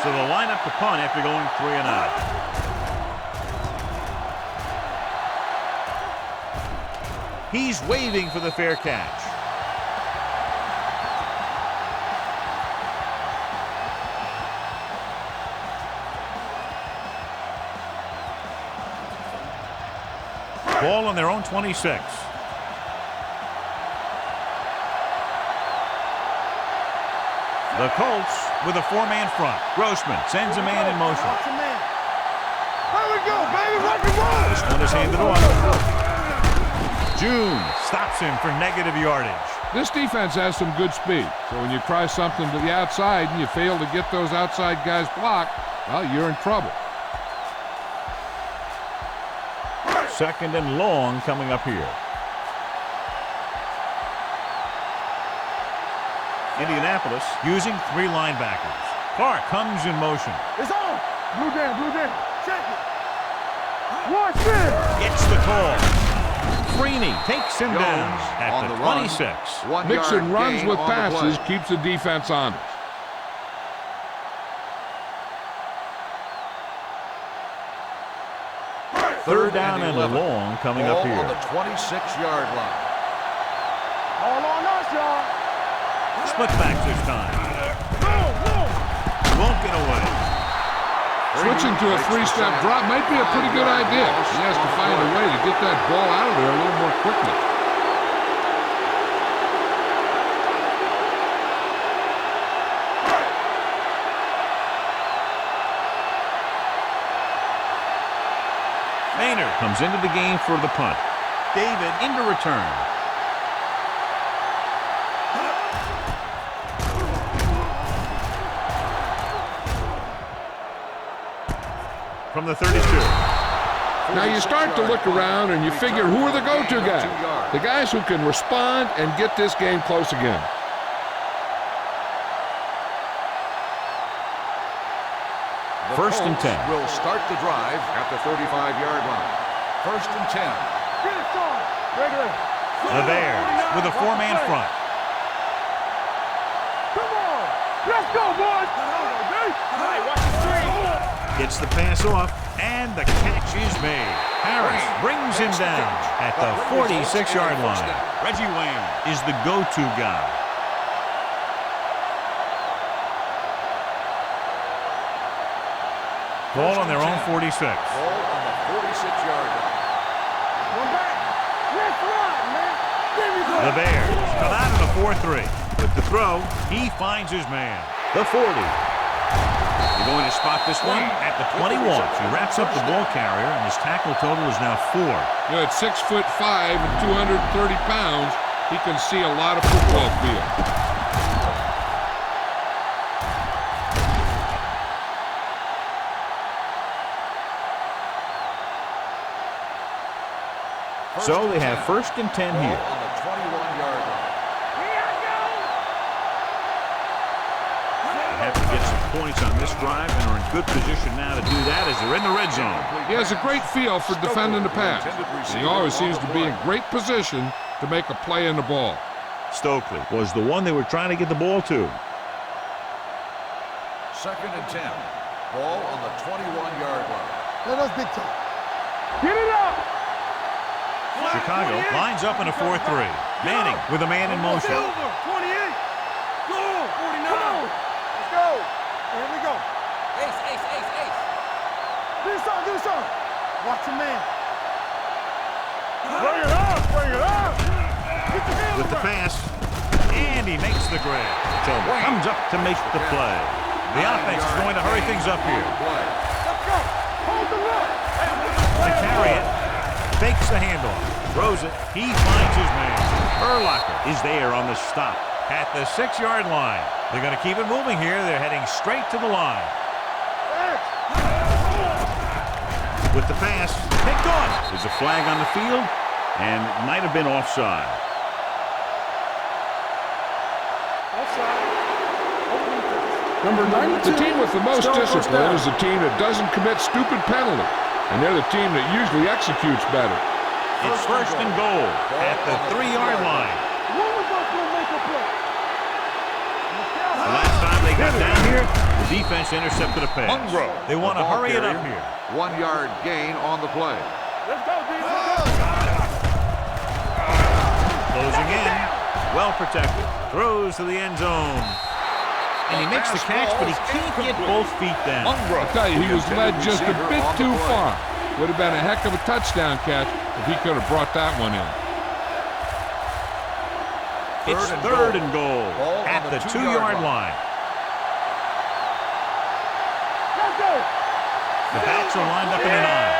So they'll line up the punt after going 3 and out. He's waving for the fair catch. Ball on their own 26. The Colts with a four-man front. Grossman sends a man in motion. Watch a man. There we go, baby. Rock and roll. This one is handed off. June stops him for negative yardage. This defense has some good speed, so when you try something to the outside and you fail to get those outside guys blocked, well, you're in trouble. Second and long coming up here. Indianapolis using three linebackers. Clark comes in motion. It's on. Blue down, blue down. Check it. Watch this. Gets the call. Freeney takes him down at the 26. Mixing runs with passes keeps the defense honest. Third down and long coming up here. On the 26-yard line. All on us, y'all. Split back this time. Won't get away. Switching to a three-step drop might be a pretty good idea. He has to find a way to get that ball out of there a little more quickly. Maynard comes into the game for the punt. David into return. From the 32. Now you start to look around and you figure, who are the go-to guys? The guys who can respond and get this game close again. First and 10. Will start the drive at the 35-yard line. First and 10. Get it started. Regular. The Bears with a four-man front. Come on. Let's go, boys. Hey, watch the screen. Gets the pass off, and the catch is made. Harris brings him down at the 46-yard line. Reggie Wayne is the go-to guy. Ball on their own 46. Ball on the 46-yard line. One back. Let's run, man. Give me The Bears come out of the 4-3. With the throw, he finds his man. The 40. You're going to spot this one at the 21. He wraps up the ball carrier, and his tackle total is now 4. At 6'5" and 230 pounds, he can see a lot of football field. So they have first and 10 here. On the 21-yard line. They have to get some points on this drive and are in good position now to do that as they're in the red zone. He has a great feel for defending the pass. He always seems to be in great position to make a play in the ball. Stokely was the one they were trying to get the ball to. Second and 10. Ball on the 21-yard line. Let us big time. Get it up. Chicago lines up in a 4-3. Manning with a man in motion. 28. Go. 49. Let's go. Here we go. Ace, ace, ace, ace. Do something. Watch your man. Bring it up. Get the hand With the pass, and he makes the grab. Tillman comes up to make the play. The offense is going to hurry things up here. Let's go. Hold the look. To carry it, fakes the handoff, throws it, he finds his man. Urlacher is there on the stop at the 6-yard line. They're going to keep it moving here. They're heading straight to the line. With the pass, picked off. There's a flag on the field, and it might have been offside. Number 92. The team with the most discipline is the team that doesn't commit stupid penalties, and they're the team that usually executes better. It's first and goal at the 3-yard line. The last time they got down here, the defense intercepted a pass. They want to hurry it up here. 1-yard gain on the play. Let's go, defense. Closing in, well protected. Throws to the end zone. And he makes the catch, but he can't get both feet down. I'll tell you, he was led just a bit too far. Would have been a heck of a touchdown catch if he could have brought that one in. It's third and goal at the 2-yard line. The backs are lined up in an eye.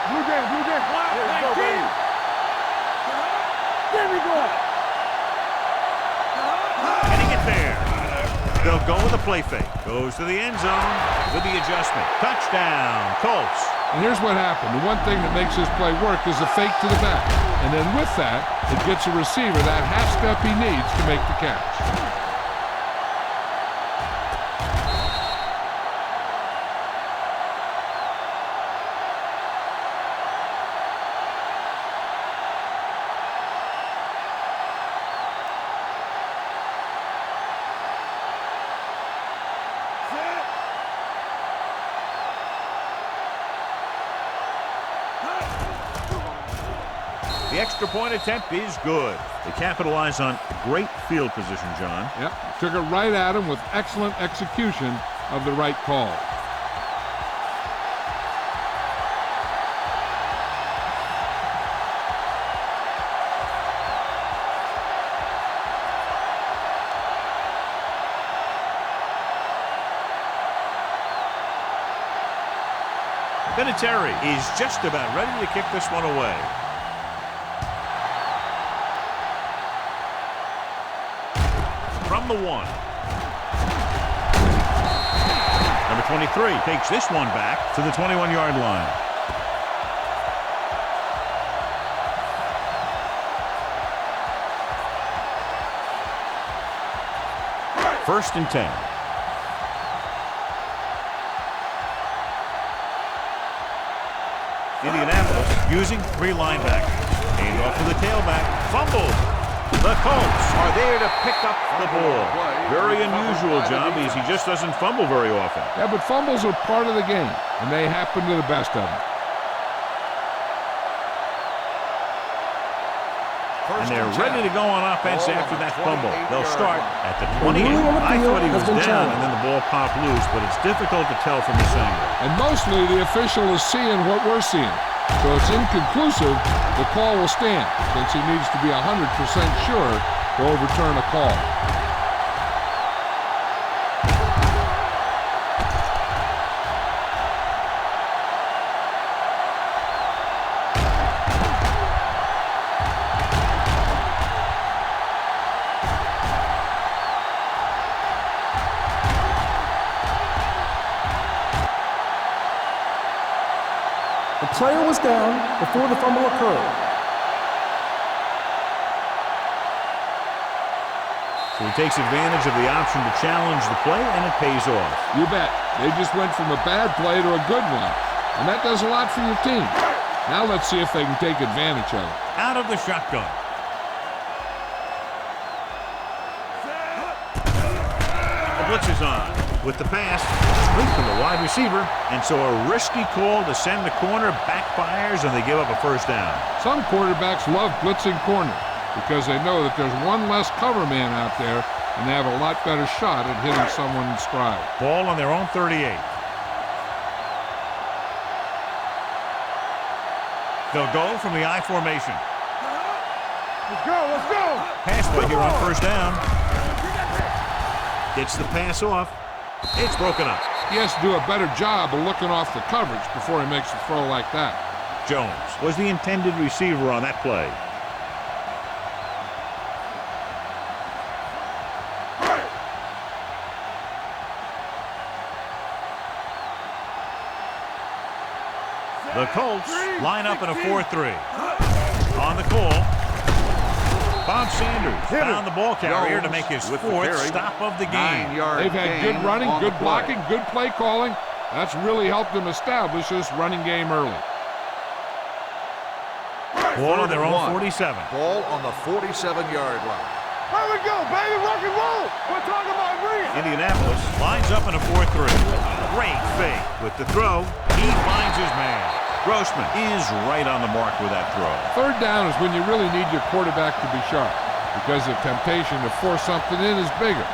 Blue game, blue game. Let's go, baby. There we go. Can he get there? They'll go with a play fake. Goes to the end zone with the adjustment. Touchdown, Colts. And here's what happened. The one thing that makes this play work is a fake to the back. And then with that, it gets a receiver that half step he needs to make the catch. The extra point attempt is good. They capitalize on great field position, John. Yep, took it right at him with excellent execution of the right call. Vinatieri is just about ready to kick this one away. From the 1. Number 23 takes this one back to the 21-yard line. First and 10. Indianapolis using 3 linebackers. Hand off to the tailback. Fumble. The Colts are there to pick up the ball. Very unusual job because he just doesn't fumble very often. Yeah, but fumbles are part of the game, and they happen to the best of them. And they're ready to go on offense after that fumble. They'll start at the 28. I thought he was down, and then the ball popped loose, but it's difficult to tell from this angle. And mostly the official is seeing what we're seeing. So it's inconclusive. The call will stand since he needs to be 100% sure to overturn a call. The player was down before the fumble occurred. So he takes advantage of the option to challenge the play, and it pays off. You bet. They just went from a bad play to a good one. And that does a lot for your team. Now let's see if they can take advantage of it. Out of the shotgun. The blitz is on. With the pass, straight to the wide receiver, and so a risky call to send the corner backfires, and they give up a first down. Some quarterbacks love blitzing corner because they know that there's one less cover man out there, and they have a lot better shot at hitting someone in stride. Ball on their own 38. They'll go from the I formation. Let's go, let's go. Pass play here on first down. Gets the pass off. It's broken up. He has to do a better job of looking off the coverage before he makes a throw like that. Jones was the intended receiver on that play. The Colts line up in a 4-3. On the call, Bob Sanders found the ball carrier to make his 4th stop of the game. They've had good running, good blocking, good play calling. That's really helped them establish this running game early. Ball on their own 47. Ball on the 47-yard line. Here we go, baby, rock and roll. We're talking about green. Indianapolis lines up in a 4-3. Great fake with the throw. He finds his man. Grossman is right on the mark with that throw. Third down is when you really need your quarterback to be sharp because the temptation to force something in is bigger.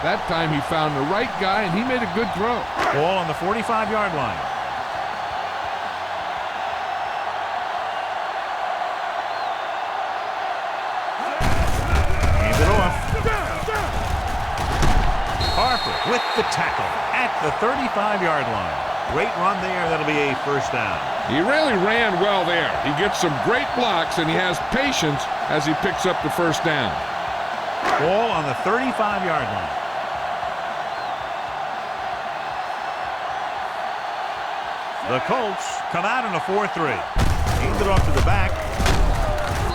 That time he found the right guy and he made a good throw. Ball on the 45-yard line. Hands it off. Harper with the tackle at the 35-yard line. Great run there. That'll be a first down. He really ran well there. He gets some great blocks, and he has patience as he picks up the first down. Ball on the 35-yard line. The Colts come out in a 4-3. Aimed it off to the back.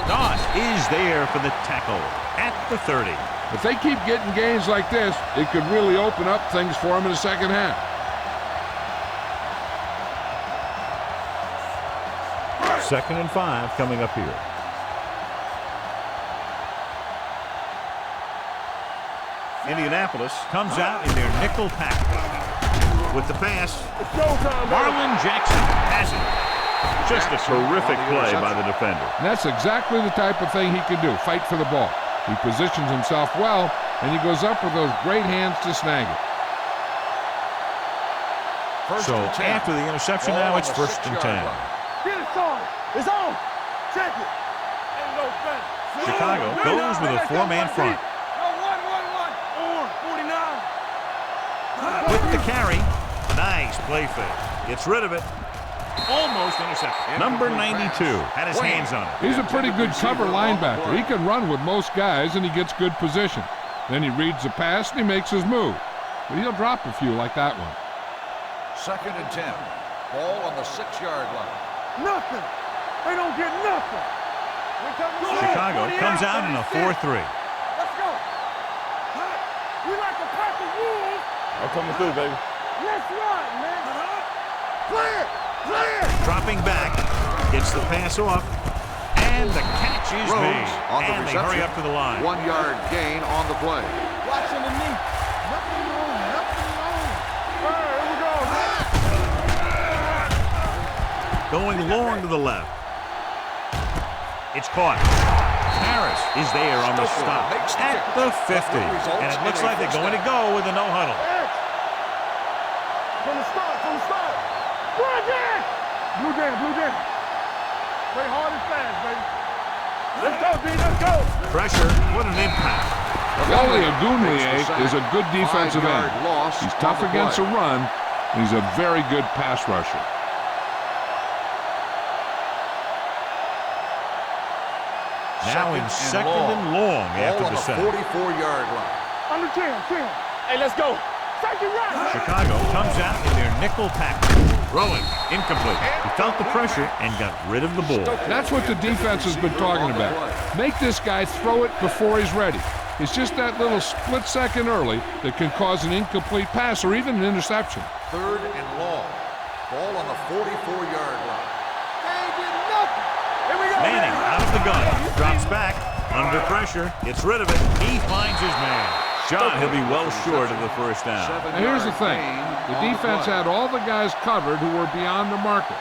Doss is there for the tackle at the 30. If they keep getting gains like this, it could really open up things for them in the second half. Second and 5 coming up here. Indianapolis comes out in their nickel package. With the pass, Marlon Jackson has it. Just a terrific play by the defender. And that's exactly the type of thing he can do, fight for the ball. He positions himself well, and he goes up with those great hands to snag it. So after the interception now, it's first and 10. Get it on. It's on. Check it. Chicago goes with a 4-man front. With the carry. Nice play fake. Gets rid of it. Almost intercepted. Number 92 had his hands on it. He's a pretty good cover linebacker. He can run with most guys, and he gets good position. Then he reads the pass, and he makes his move. But he'll drop a few like that one. Second and 10. Ball on the 6-yard line. Nothing. They don't get nothing. Chicago comes out in a 4-3. Let's go. We like a pack of wolves. I'm coming through, baby. Let's run, man. Clear. Clear. Dropping back. Gets the pass off. And the catch is made. On the And they reception. hurry up to the line. 1-yard gain on the play. Watch underneath. Nothing wrong. Nothing wrong. All right, here we go. Going long to the left. It's caught. Harris is there on the stop at the 50. And it looks like they're going to go with a no-huddle. From the start. Blue jam. Play hard and fast, baby. Let's go, B. Let's go. Pressure. What an impact. Wally Ogunleye is a good defensive end. He's tough against a run, and he's a very good pass rusher. Now in second and long after the set. 44-yard line. Under 10. Hey, let's go. Second right. Chicago comes out in their nickel package. Throwing. Incomplete. He felt the pressure and got rid of the ball. That's what the defense has been talking about. Make this guy throw it before he's ready. It's just that little split second early that can cause an incomplete pass or even an interception. Third and long. Ball on the 44-yard line. They ain't getting nothing. Here we go. Manning out of the gun. Drops back. Under pressure. Gets rid of it. He finds his man. John, he'll be well short of the first down. Now here's the thing. The defense had all the guys covered who were beyond the marker.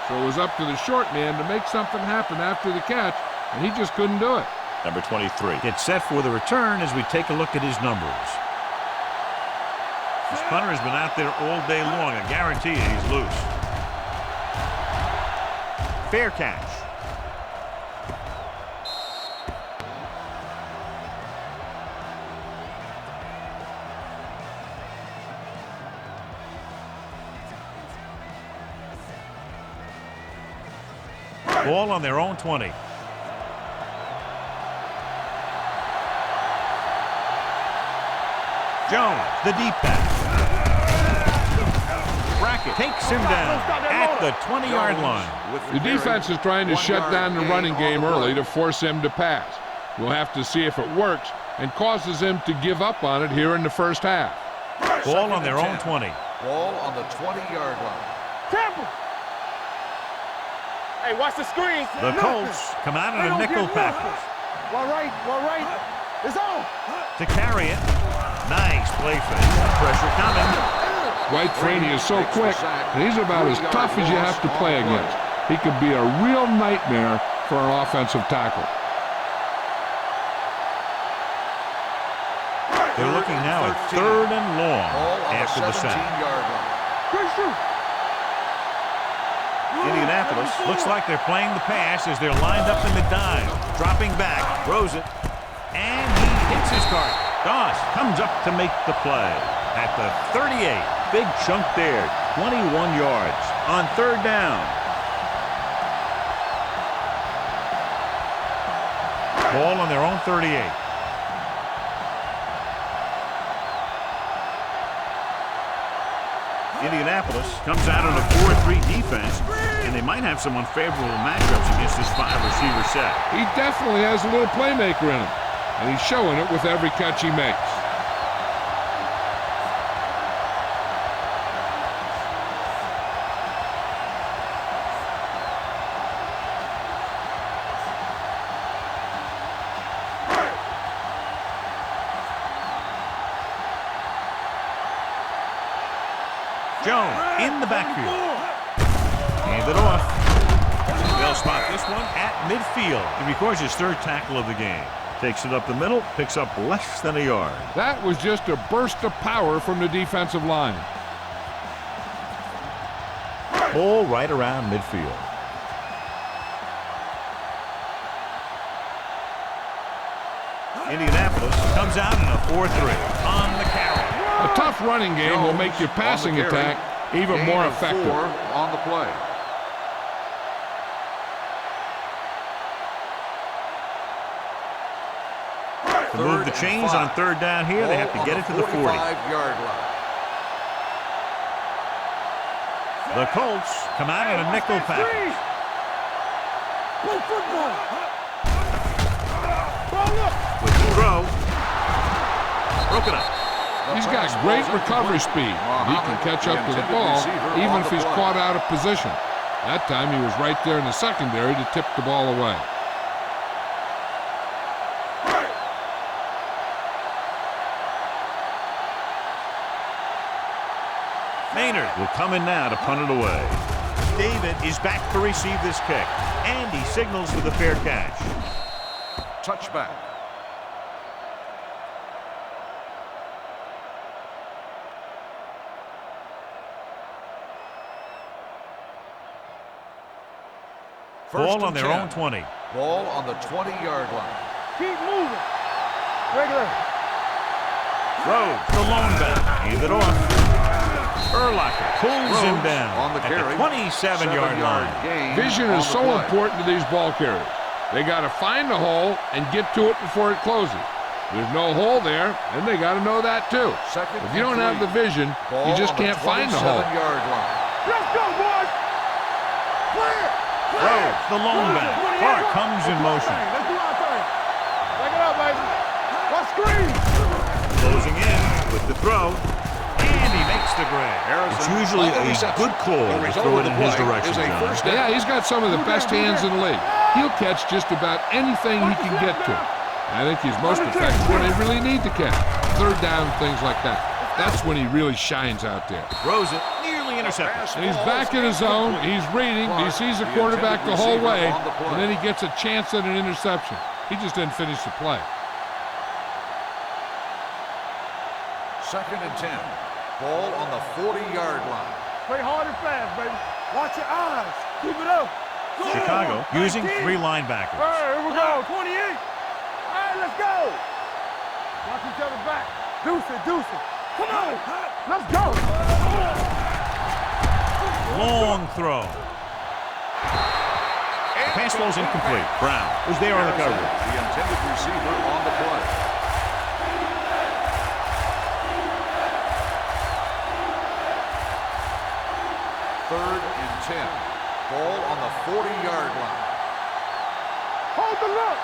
So it was up to the short man to make something happen after the catch, and he just couldn't do it. Number 23 gets set for the return as we take a look at his numbers. This punter has been out there all day long. I guarantee you he's loose. Fair catch. Ball on their own 20. Jones, the deep pass. Brackett takes him down at the 20-yard line. The defense is trying to shut down the running game early to force him to pass. We'll have to see if it works and causes him to give up on it here in the first half. Ball on their own 20. Ball on the 20-yard line. Temple. Hey, watch the screen. The Colts come out in a nickel package. Well, right. It's on. To carry it. Nice play fake. Pressure coming. Dwight Freeney is so quick, and he's about as tough as you have to play against. He could be a real nightmare for an offensive tackle. They're looking now at third and long after the sack. Indianapolis looks like they're playing the pass as they're lined up in the dive. Dropping back, throws it, and he hits his target. Doss comes up to make the play at the 38. Big chunk there, 21 yards on third down. Ball on their own 38. Indianapolis comes out in a 4-3 defense, and they might have some unfavorable matchups against this 5-receiver set. He definitely has a little playmaker in him, and he's showing it with every catch he makes. Jones in the backfield. Hand it off. They'll spot this one at midfield. He records his third tackle of the game. Takes it up the middle, picks up less than a yard. That was just a burst of power from the defensive line. Ball right around midfield. Indianapolis comes out in a 4-3 on the carry. A tough running game will make your passing attack even more effective. 4 on the play. To move the chains on third down here, they have to get it to the 40. 45-yard line. The Colts come out in a nickel package. Play football. With the throw. Broken up. He's got great recovery speed. He can catch up to the ball even if he's caught out of position. That time he was right there in the secondary to tip the ball away. Maynard will come in now to punt it away. David is back to receive this kick, and he signals for the fair catch. Touchback. Ball on their own 20. Ball on the 20-yard line. Keep moving. Regular. Rhodes, the lone back. Hand it off. Urlacher pulls him down on the at the 27-yard line. Vision is so important to these ball carriers. They got to find the hole and get to it before it closes. There's no hole there, and they got to know that too. If you don't have the vision, you just can't find the hole. Let's go, boys. Clear. Rhodes, the lone back. Clark comes in motion. Let's do our thing. Back it up, baby. Let's screen. Closing in with the throw. And he makes the grab. It's usually a good call to throw it in his direction, John. Yeah, he's got some of the best hands in the league. He'll catch just about anything he can get to. I think he's most effective when they really need to catch. Third down, things like that. That's when he really shines out there. Throws it, nearly intercepted. And he's back in his zone. He's reading. He sees the quarterback the whole way, and then he gets a chance at an interception. He just didn't finish the play. 2nd and 10. Ball on the 40-yard line. Play hard and fast, baby. Watch your eyes. Keep it up. Go. Chicago using 3 linebackers. All right, here we go. 28. All right, let's go. Watch each other back. Deuce it, deuce it. Come on. Let's go. Long throw. Pass ball's incomplete. Brown was there on the coverage. The intended receiver on the play. Third and 10. Ball on the 40-yard line. Hold the look.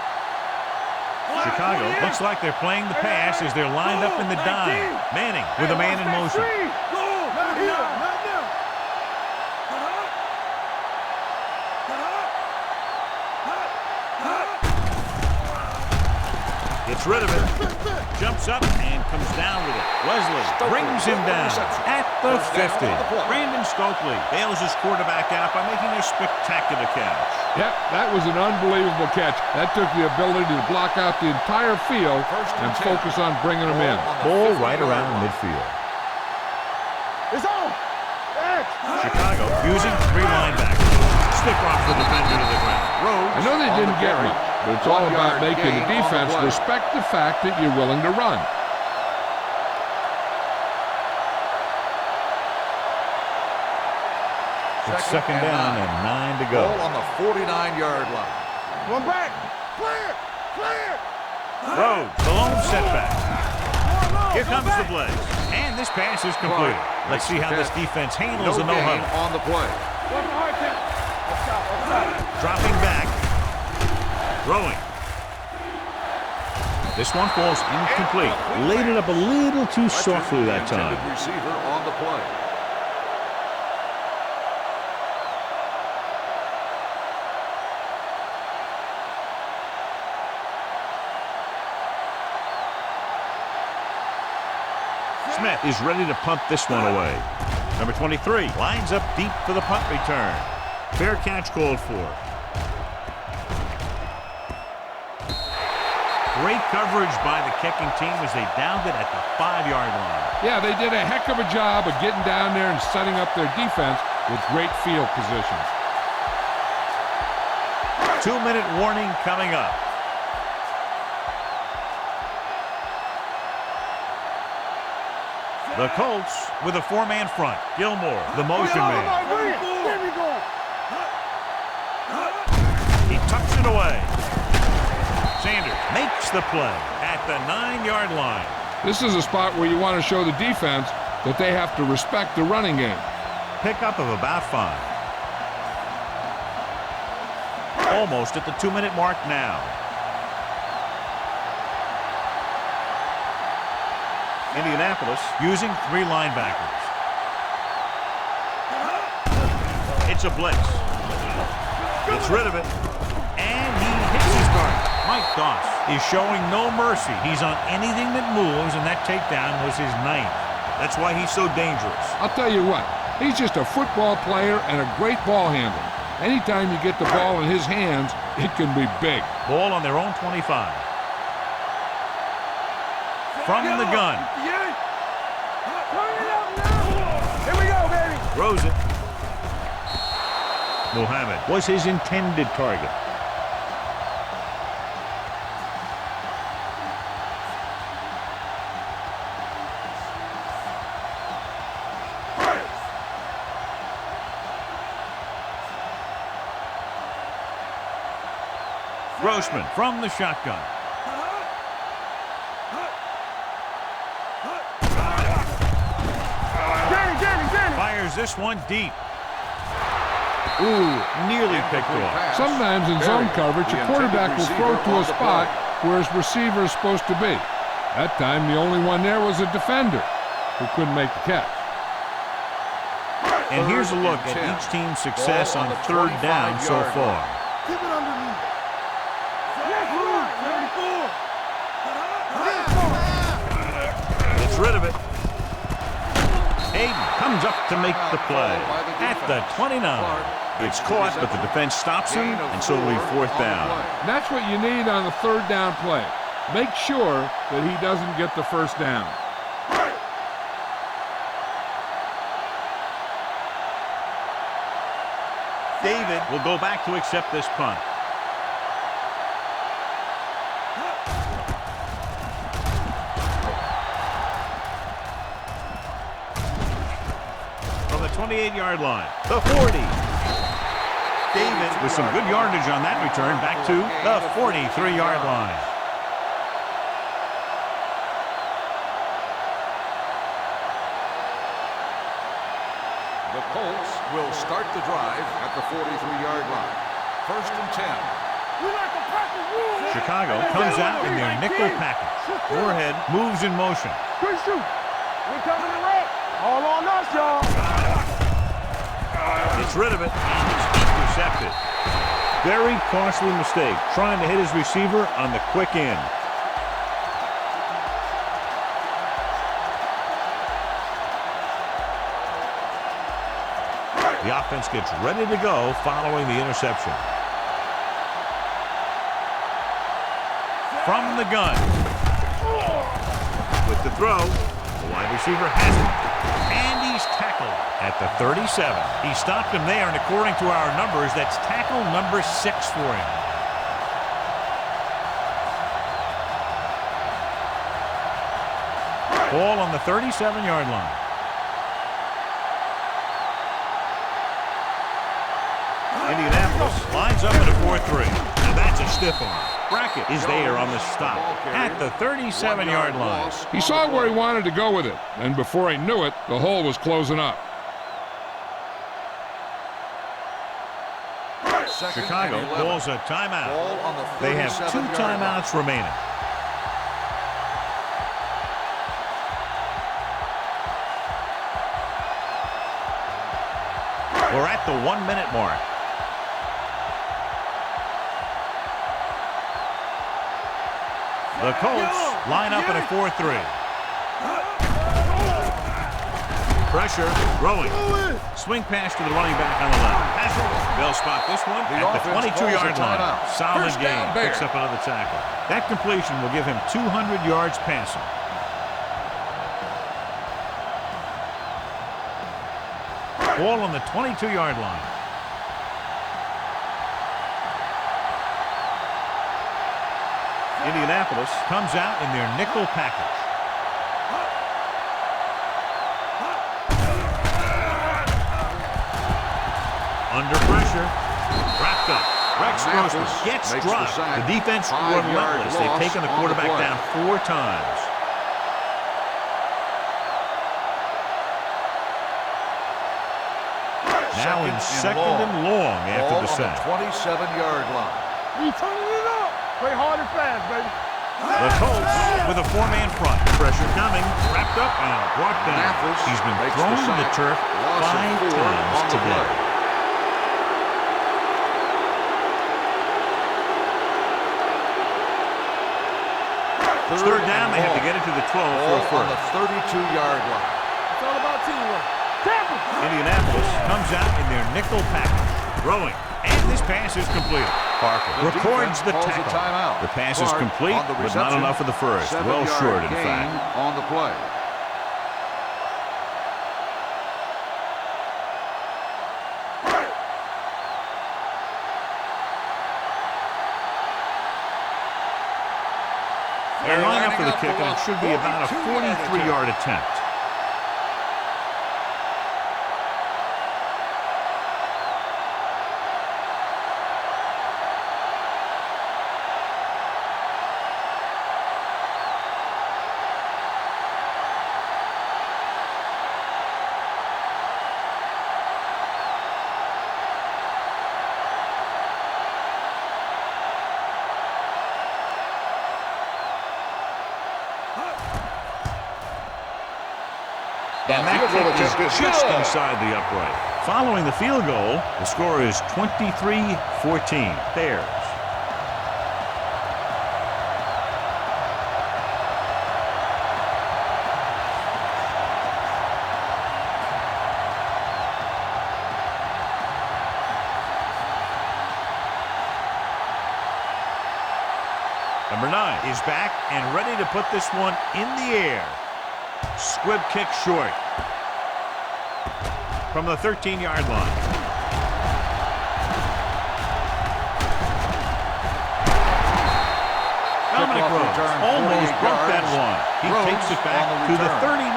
Chicago looks like they're playing the pass as they're lined up in the dime. Manning with a man in motion. Not here, not now. Gets rid of it. Jumps up and comes down with it. Wesley brings him down at the 50. Brandon Stokely bails his quarterback out by making a spectacular catch. Yep, that was an unbelievable catch. That took the ability to block out the entire field and focus on bringing them in. Ball right around midfield. It's on. Chicago using 3 linebackers. Stick rocks the defender to the ground. Rhodes. I know they didn't get much, but it's all about making the defense respect the fact that you're willing to run. It's second down and 9 to go. Ball on the 49-yard line. One back. Clear. Clear. Rhodes, the lone setback. Here comes the blitz. And this pass is completed. Let's see how this defense handles a no-huddle. On the play. Dropping back. Throwing. This one falls incomplete. Laid it up a little too softly that time. Receiver on the play. Smith is ready to punt this one away. Number 23 lines up deep for the punt return. Fair catch called for. Great coverage by the kicking team as they downed it at the 5-yard line. Yeah, they did a heck of a job of getting down there and setting up their defense with great field positions. 2-minute warning coming up. The Colts with a 4-man front. Gilmore, the motion man. He tucks it away. Sanders makes the play at the 9-yard line. This is a spot where you want to show the defense that they have to respect the running game. Pickup of about 5. Almost at the 2-minute mark now. Indianapolis using 3 linebackers. It's a blitz. Gets rid of it. And he hits his target. Mike Doss is showing no mercy. He's on anything that moves, and that takedown was his 9th. That's why he's so dangerous. I'll tell you what, he's just a football player and a great ball handler. Anytime you get the ball in his hands, it can be big. Ball on their own 25. From the gun. Here we go, baby. Throws it. Muhammad was his intended target. Grossman from the shotgun. Fires this one deep. Ooh, nearly picked off. Sometimes in zone coverage, a quarterback will throw to a spot where his receiver is supposed to be. That time, the only one there was a defender who couldn't make the catch. And here's a look at each team's success on 3rd down so far. Keep it underneath. Gets rid of it. Hayden comes up to make the play at the 29. It's caught, but the defense stops him, and so it'll be 4th down. And that's what you need on the 3rd down play. Make sure that he doesn't get the 1st down. David will go back to accept this punt. From the 28-yard line, the 40. David with some good yardage on that return back to the 43-yard line. The Colts will start the drive at the 43-yard line. 1st and 10. Chicago comes out in their nickel package. Moorhead moves in motion. Quick shoot. We coming to red. All on us, y'all. Gets rid of it, and it's intercepted. Very costly mistake, trying to hit his receiver on the quick end. The offense gets ready to go following the interception. From the gun. With the throw, the wide receiver has it. And he's tackled at the 37. He stopped him there, and according to our numbers, that's tackle number 6 for him. Ball on the 37-yard line. Indianapolis lines up in a 4-3. And that's a stiff arm. Brackett is there on the stop at the 37-yard line. He saw where he wanted to go with it, and before he knew it, the hole was closing up. Chicago calls a timeout. They have 2 timeouts remaining. We're at the 1-minute mark. The Colts line up in a 4-3. Pressure, throwing. Swing pass to the running back on the left. They'll spot this one at the 22-yard line. Solid game. Picks up another tackle. That completion will give him 200 yards passing. Ball on the 22-yard line. Indianapolis comes out in their nickel package. Under pressure. Wrapped up. Rex Grossman gets dropped. The defense relentless. They've taken the quarterback down 4 times. Now in second and long after the sack. 27-yard line. We turning it up. Play hard and fast, baby. The Colts with a 4-man front. Pressure coming. Wrapped up and brought down. He's been thrown to the turf 5 times today. Third down, they have to get it to the 12 for a first. On the 32-yard line. It's all about teamwork. Indianapolis comes out in their nickel package. Throwing. And this pass is completed. Parker records the tackle. The pass is complete, but not enough for the first. Well short, in fact. On the play. They line up for the kick, and it should be about a 43-yard attempt. And that kick is just inside the upright. Following the field goal, the score is 23-14. Bears. Number 9 is back and ready to put this one in the air. Squib kick short from the 13-yard line. Dominic Rhodes almost broke that one. He takes it back to the 39.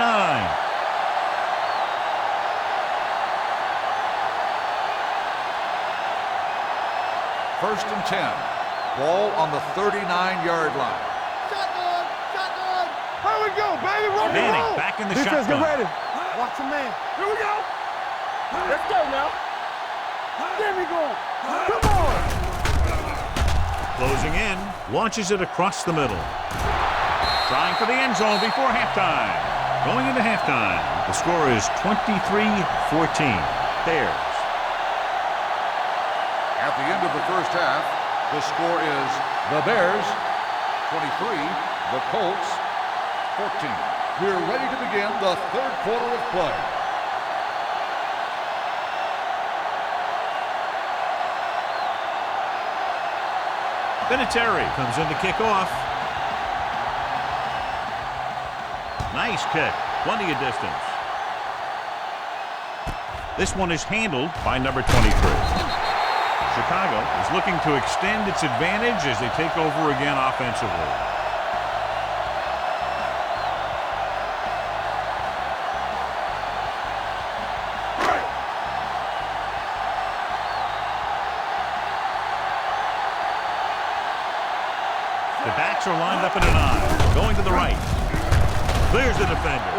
First and 10. Ball on the 39-yard line. Here we go, baby. Manning back in the Defense, shotgun. get ready. Watch the man. Here we go. Let's go now. There we go. Come on. Closing in, launches it across the middle. Trying for the end zone before halftime. Going into halftime, the score is 23-14. Bears. At the end of the first half, the score is the Bears 23, the Colts 14. We're ready to begin the third quarter of play. Vinatieri comes in to kick off. Nice kick. Plenty of distance. This one is handled by number 23. Chicago is looking to extend its advantage as they take over again offensively. The backs are lined up in an I. Going to the right. Clears the defender.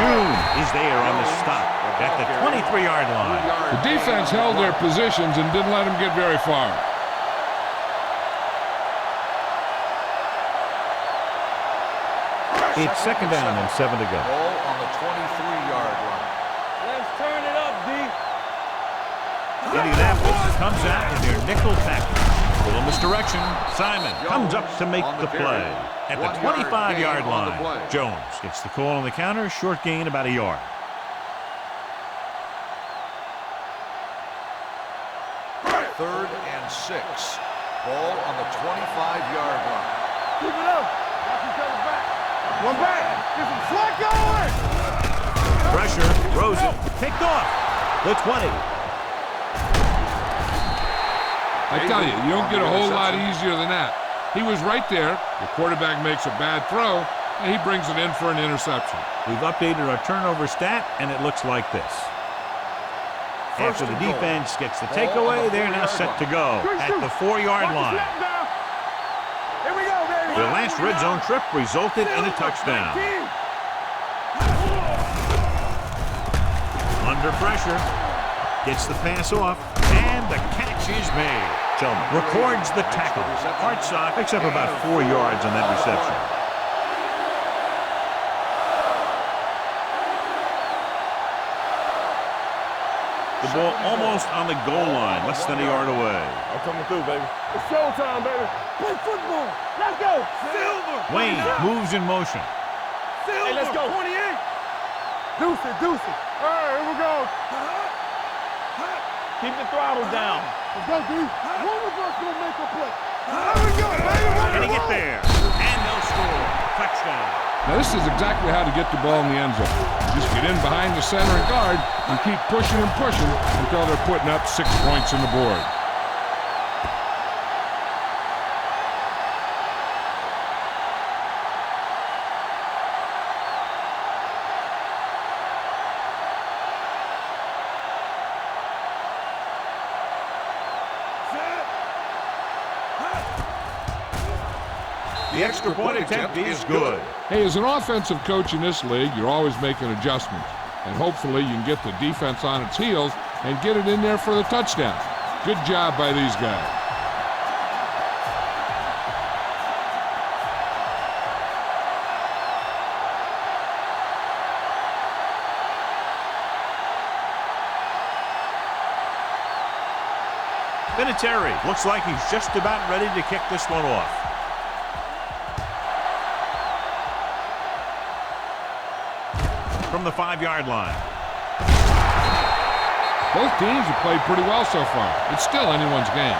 June is there on the stop at the 23-yard line. The defense held their positions and didn't let them get very far. It's second down and 7 to go. Ball on the 23-yard line. Let's turn it up, D. Indianapolis comes out in their nickel package. Little misdirection. Simon comes up to make the play. At the 25-yard line, Jones gets the call on the counter. Short gain about a yard. Third and 6. Ball on the 25-yard line. Keep it up. Watch each other back. One back. Get some slack going. Pressure. Throws it. Picked off. The 20. I tell you, you don't get a whole lot easier than that. He was right there. The quarterback makes a bad throw, and he brings it in for an interception. We've updated our turnover stat, and it looks like this. After the defense gets the takeaway, they're now set to go at the 4-yard line. Here we go, baby. Their last red zone trip resulted in a touchdown. Under pressure, gets the pass off, and the catch is made. Tillman records the tackle. Hartsock picks up about 4 yards on that reception. The ball almost on the goal line, less than a yard away. I'm coming through, baby. It's showtime, baby. Play football. Let's go. Silver. Wayne moves in motion. Silver. Hey, let's go. 28. Deuce it, deuce it. All right, here we go. Keep the throttle down. Let's go, D. One of us gonna make a play. There we go, baby. Can he get there? And they'll score. Touchdown. Now, this is exactly how to get the ball in the end zone. Just get in behind the center and guard and keep pushing and pushing until they're putting up 6 points on the board. The extra point attempt is good. Hey, as an offensive coach in this league, you're always making adjustments. And hopefully you can get the defense on its heels and get it in there for the touchdown. Good job by these guys. Vinatieri looks like he's just about ready to kick this one off. From the 5-yard line. Both teams have played pretty well so far. It's still anyone's game.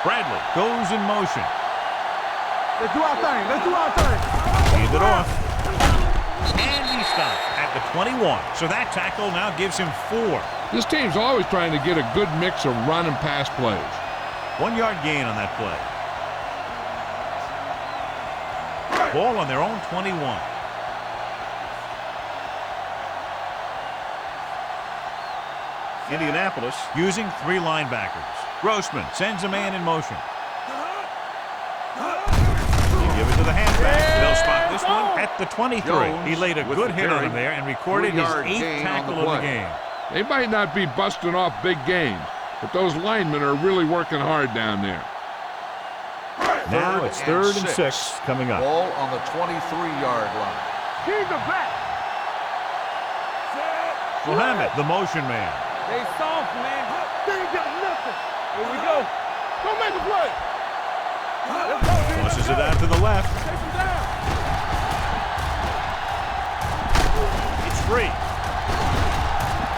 Bradley goes in motion. Let's do our thing. Let's do our thing. Hand it off. And he stopped at the 21. So that tackle now gives him 4. This team's always trying to get a good mix of run and pass plays. 1-yard gain on that play. Ball on their own 21. Indianapolis using 3 linebackers. Grossman sends a man in motion. They give it to the halfback. They'll spot this one at the 23. Jones he laid a good hit on him there and recorded his 8th tackle of the game. They might not be busting off big games, but those linemen are really working hard down there. Now it's third and 6 coming up. Ball on the 23-yard line. Keep the back. Muhammad, the motion man. They soft, man. They ain't got nothing. Here we go. Go make a play. Let's go, D. Pushes it out to the left. Take him down. It's free.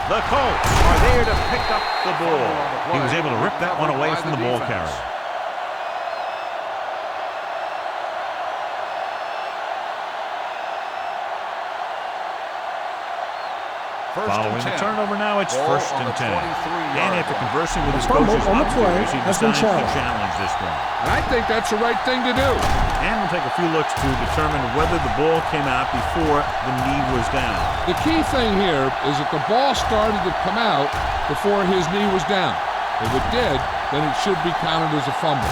The Colts are there to pick up the ball. He was able to rip that one away from the ball carrier. Following the 10. turnover now, it's Ball 1st on and the 10. 23-yard And after line. conversing with his fumble coaches, on the play he has been decides to challenged. challenge this one. And I think that's the right thing to do. And we'll take a few looks to determine whether the ball came out before the knee was down. The key thing here is that the ball started to come out before his knee was down. If it did, then it should be counted as a fumble.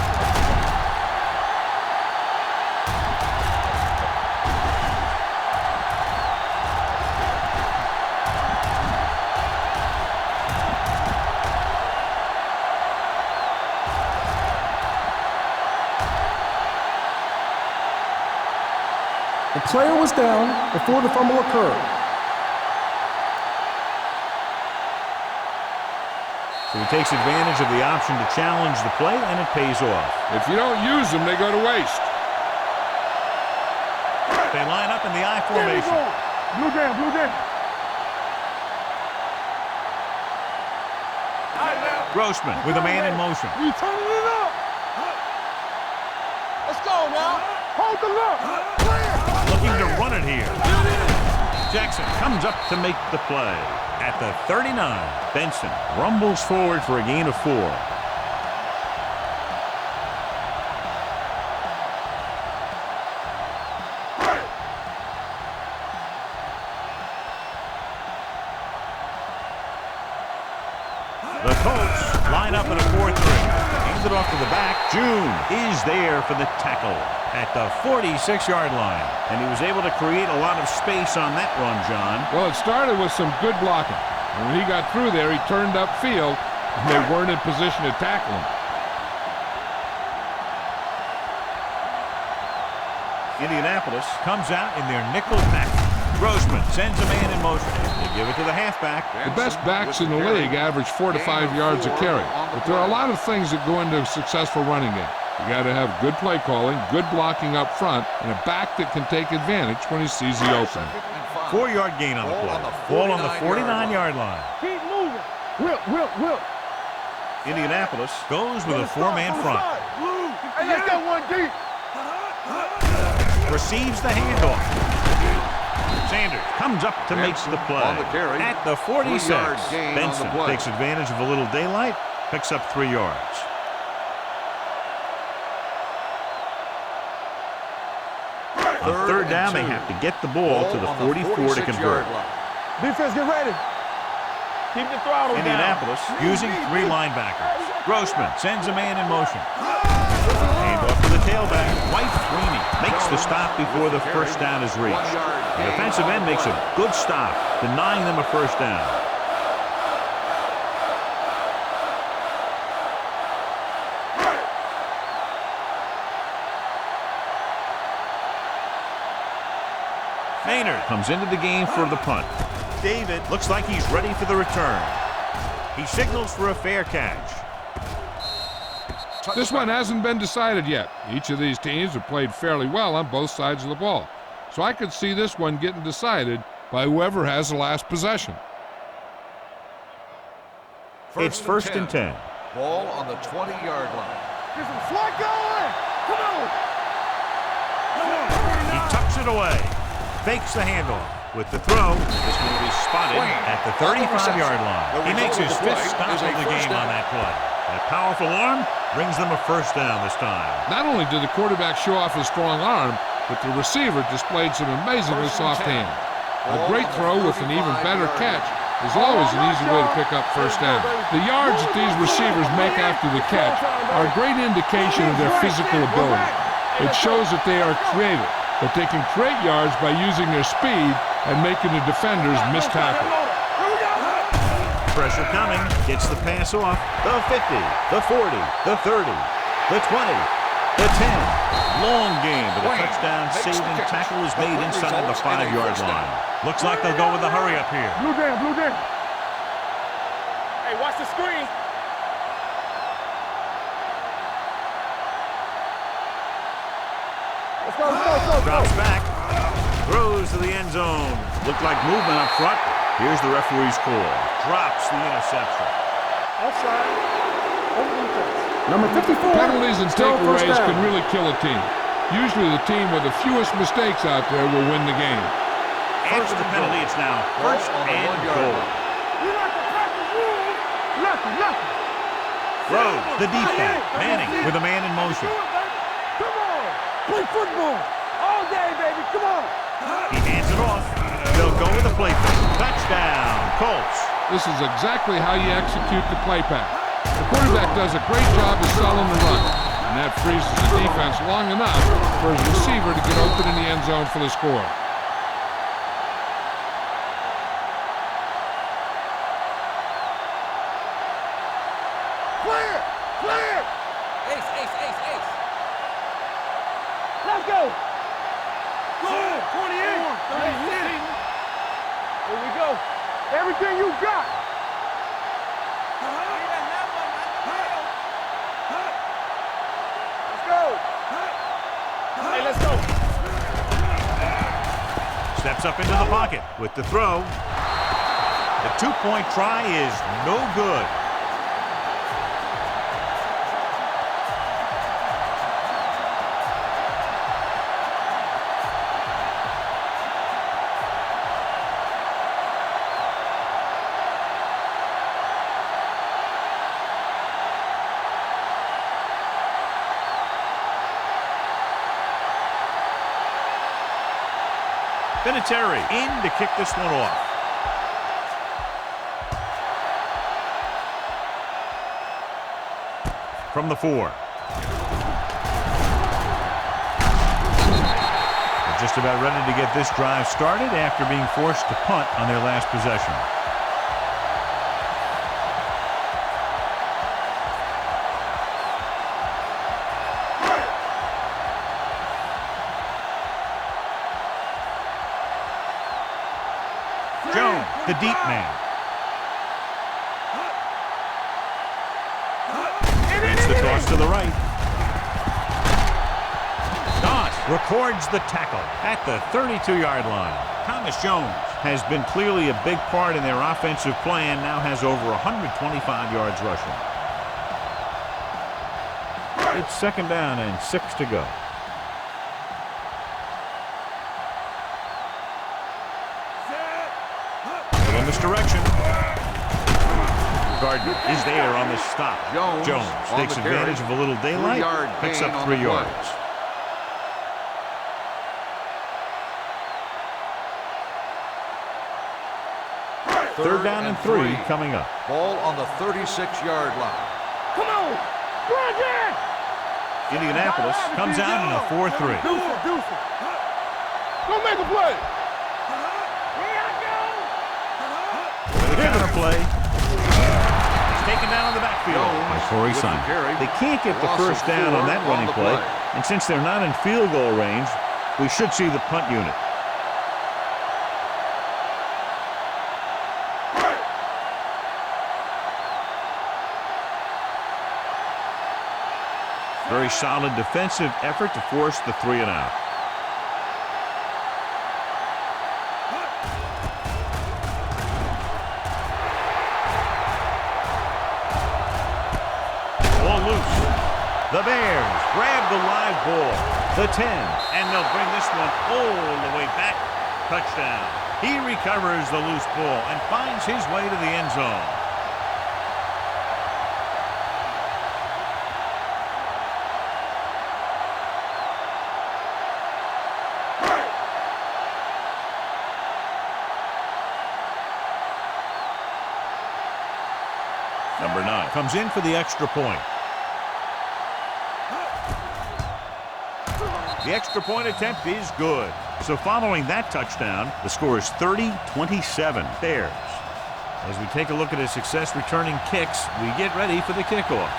The player was down before the fumble occurred. So he takes advantage of the option to challenge the play, and it pays off. If you don't use them, they go to waste. They line up in the I There we formation. go. Blue down, blue down. Grossman with a man in motion. You turning it up. Let's go now. Hold the look. Looking to run it here. Jackson comes up to make the play. At the 39, Benson rumbles forward for a gain of 4. The Colts line up in a 4-3. Hands it off to the back. June is there for the tackle at the 46-yard line. And he was able to create a lot of space on that run, John. Well, it started with some good blocking. And when he got through there, he turned upfield, and they weren't in position to tackle him. Indianapolis comes out in their nickel pack. Grossman sends a man in motion. They give it to the halfback. The best backs in the league average 4 to 5 yards a carry. But there are a lot of things that go into a successful running game. You got to have good play calling, good blocking up front, and a back that can take advantage when he sees the opening. 4-yard gain on the play. Ball on the 49-yard line. Keep moving. Whip. Indianapolis goes with a 4-man front. Hey, let's go one deep. Receives the handoff. Sanders comes up to make the play. on the carry. At the 46, 3-yard gain on the Benson play. takes advantage of a little daylight, picks up 3 yards. On 3rd down, they have to get the ball to the 44 to convert. Defense, get ready. Keep the throttle Indianapolis down. using 3 linebackers. Grossman sends a man in motion. Handoff to the tailback. White Sweeney makes the stop before the first down is reached. The defensive end makes a good stop, denying them a first down. Maynard comes into the game for the punt. David looks like he's ready for the return. He signals for a fair catch. This one hasn't been decided yet. Each of these teams have played fairly well on both sides of the ball. So I could see this one getting decided by whoever has the last possession. It's 1st and 10. Ball on the 20-yard line. Get some swat going. Come on. He tucks it away. Fakes the handoff. With the throw, this one will be spotted at the 35-yard line. He makes his 5th stop of the game on that play. That powerful arm brings them a first down this time. Not only did the quarterback show off his strong arm, but the receiver displayed some amazingly soft hands. A great throw with an even better catch is always an easy way to pick up first down. The yards that these receivers make after the catch are a great indication of their physical ability. It shows that they are creative, that they can create yards by using their speed and making the defenders miss tackle. Pressure coming. Gets the pass off. The 50, the 40, the 30, the 20, the 10. Long game, but a touchdown saving tackle is made inside the 5-yard line. Looks like they'll go with the hurry up here. Blue down. Hey, watch the screen. Let's go. Drops back. Throws to the end zone. Looked like movement up front. Here's the referee's call. Drops the interception. Offside. Over defense. Number 54. Penalties and still first takeaways down. can really kill a team. Usually the team with the fewest mistakes out there will win the game. After the penalty, it's now first and goal. You like the Packers rules? Lucky. Rhodes, the deep back. Manning with a man in motion. Come on. Play football. All day, baby. Come on. He hands it off. They'll go with the play fake. Touchdown, Colts. This is exactly how you execute the play pack. The quarterback does a great job of selling the run, and that freezes the defense long enough for his receiver to get open in the end zone for the score. Clear. Ace. Let's go. 28. Here we go. Everything you got. Let's go. Steps up into the pocket with the throw. The two-point try is no good. Vinatieri in to kick this one off. From the 4. They're just about ready to get this drive started after being forced to punt on their last possession. Jones, the deep man. It's the toss to the right. Doss records the tackle at the 32-yard line. Thomas Jones has been clearly a big part in their offensive plan, now has over 125 yards rushing. It's second down and 6 to go. Misdirection. Gardner is there on the stop. Jones takes advantage of a little daylight, picks up 3 yards. Third down and 3 coming up. Ball on the 36-yard line. Come on. Bridget! Indianapolis comes out in a 4-3. Deuce. Go make a play. The counter play. He's taken down in the backfield by Corey Simon. They can't get the first down on that running play, and since they're not in field goal range, we should see the punt unit. Very solid defensive effort to force the 3 and out. The Bears grab the live ball, the 10, and they'll bring this one all the way back. Touchdown. He recovers the loose ball and finds his way to the end zone. Number 9 comes in for the extra point. The extra point attempt is good. So following that touchdown, the score is 30-27 Bears. As we take a look at his success returning kicks, we get ready for the kickoff.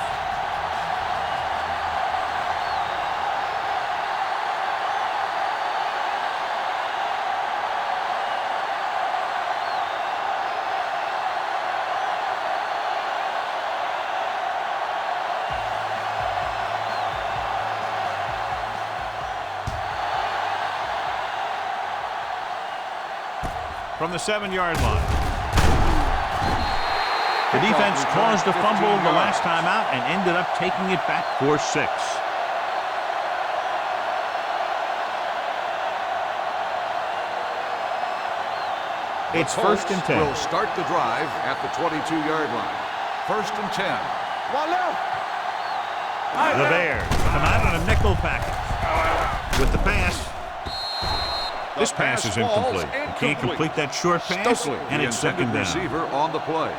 From the 7-yard line. The defense caused a fumble the last time out and ended up taking it back for 6. It's Colts 1st and 10. will start the drive at the 22-yard line. 1st and 10. One left. The Bears come out on a nickel package. With the pass. This pass is incomplete. He can't complete that short pass, Stokely, and the it's 2nd down. receiver on the play.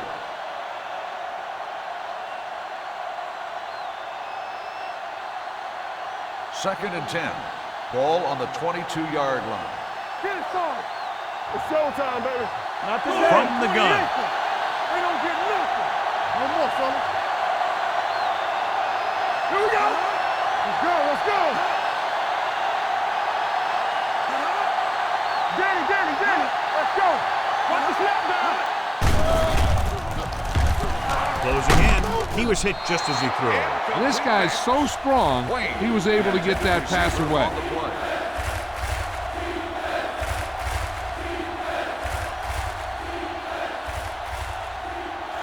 Second and 10. Ball on the 22-yard line. Get it, son. It's showtime, baby. Not today. From the gun. They don't get nothing. No more, fella. Here we go. Let's go. Let's go. Danny. Let's go. Watch the snap down. Closing in. He was hit just as he threw. This guy's so strong, he was able to get that pass away.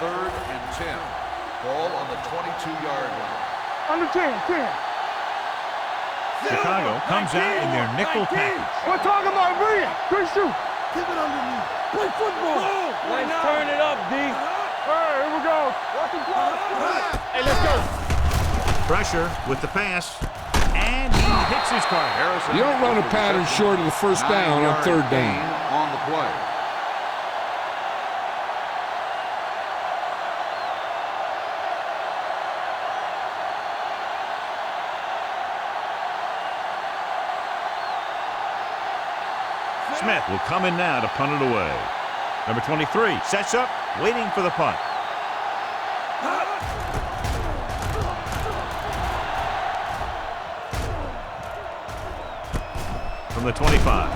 Third and 10. Ball on the 22-yard line. Under 10. Chicago comes out in their nickel package. We're talking about Bria. Good shoot. Keep it underneath. Play football. Let's turn it up, D. Hey, here we go. Watch the clock. Hey, let's go. Pressure with the pass. And he hits his target. You don't run a pattern short of the 1st down on 3rd down. On the play. Smith will come in now to punt it away. Number 23 sets up, waiting for the punt. From the 25.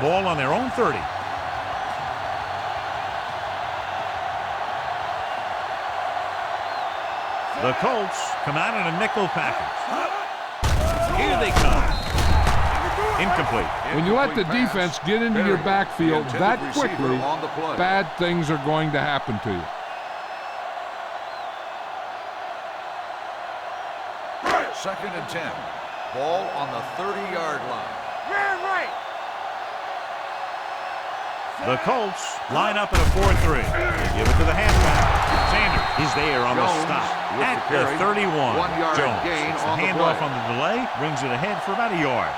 Ball on their own 30. The Colts come out in a nickel package. Here they come. Incomplete. When you let the defense get into your backfield that quickly, bad things are going to happen to you. Second and 10. Ball on the 30-yard line. Man, right. The Colts line up in a 4-3. They give it to the halfback. Sanders is there on the stop at the 31. Jones gets the handoff on the delay, brings it ahead for about a yard.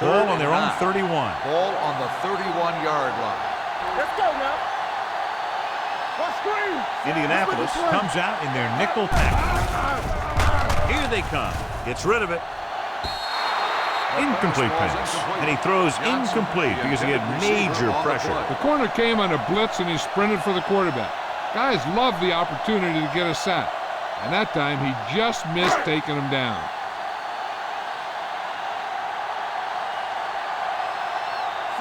Ball on their own 31. Ball on the 31-yard line. Let's go now. Watch screen. Indianapolis comes out in their nickel package. Here they come. Gets rid of it. Incomplete pass. And he throws incomplete because he had major pressure. The corner came on a blitz and he sprinted for the quarterback. Guys love the opportunity to get a sack. And that time he just missed taking him down.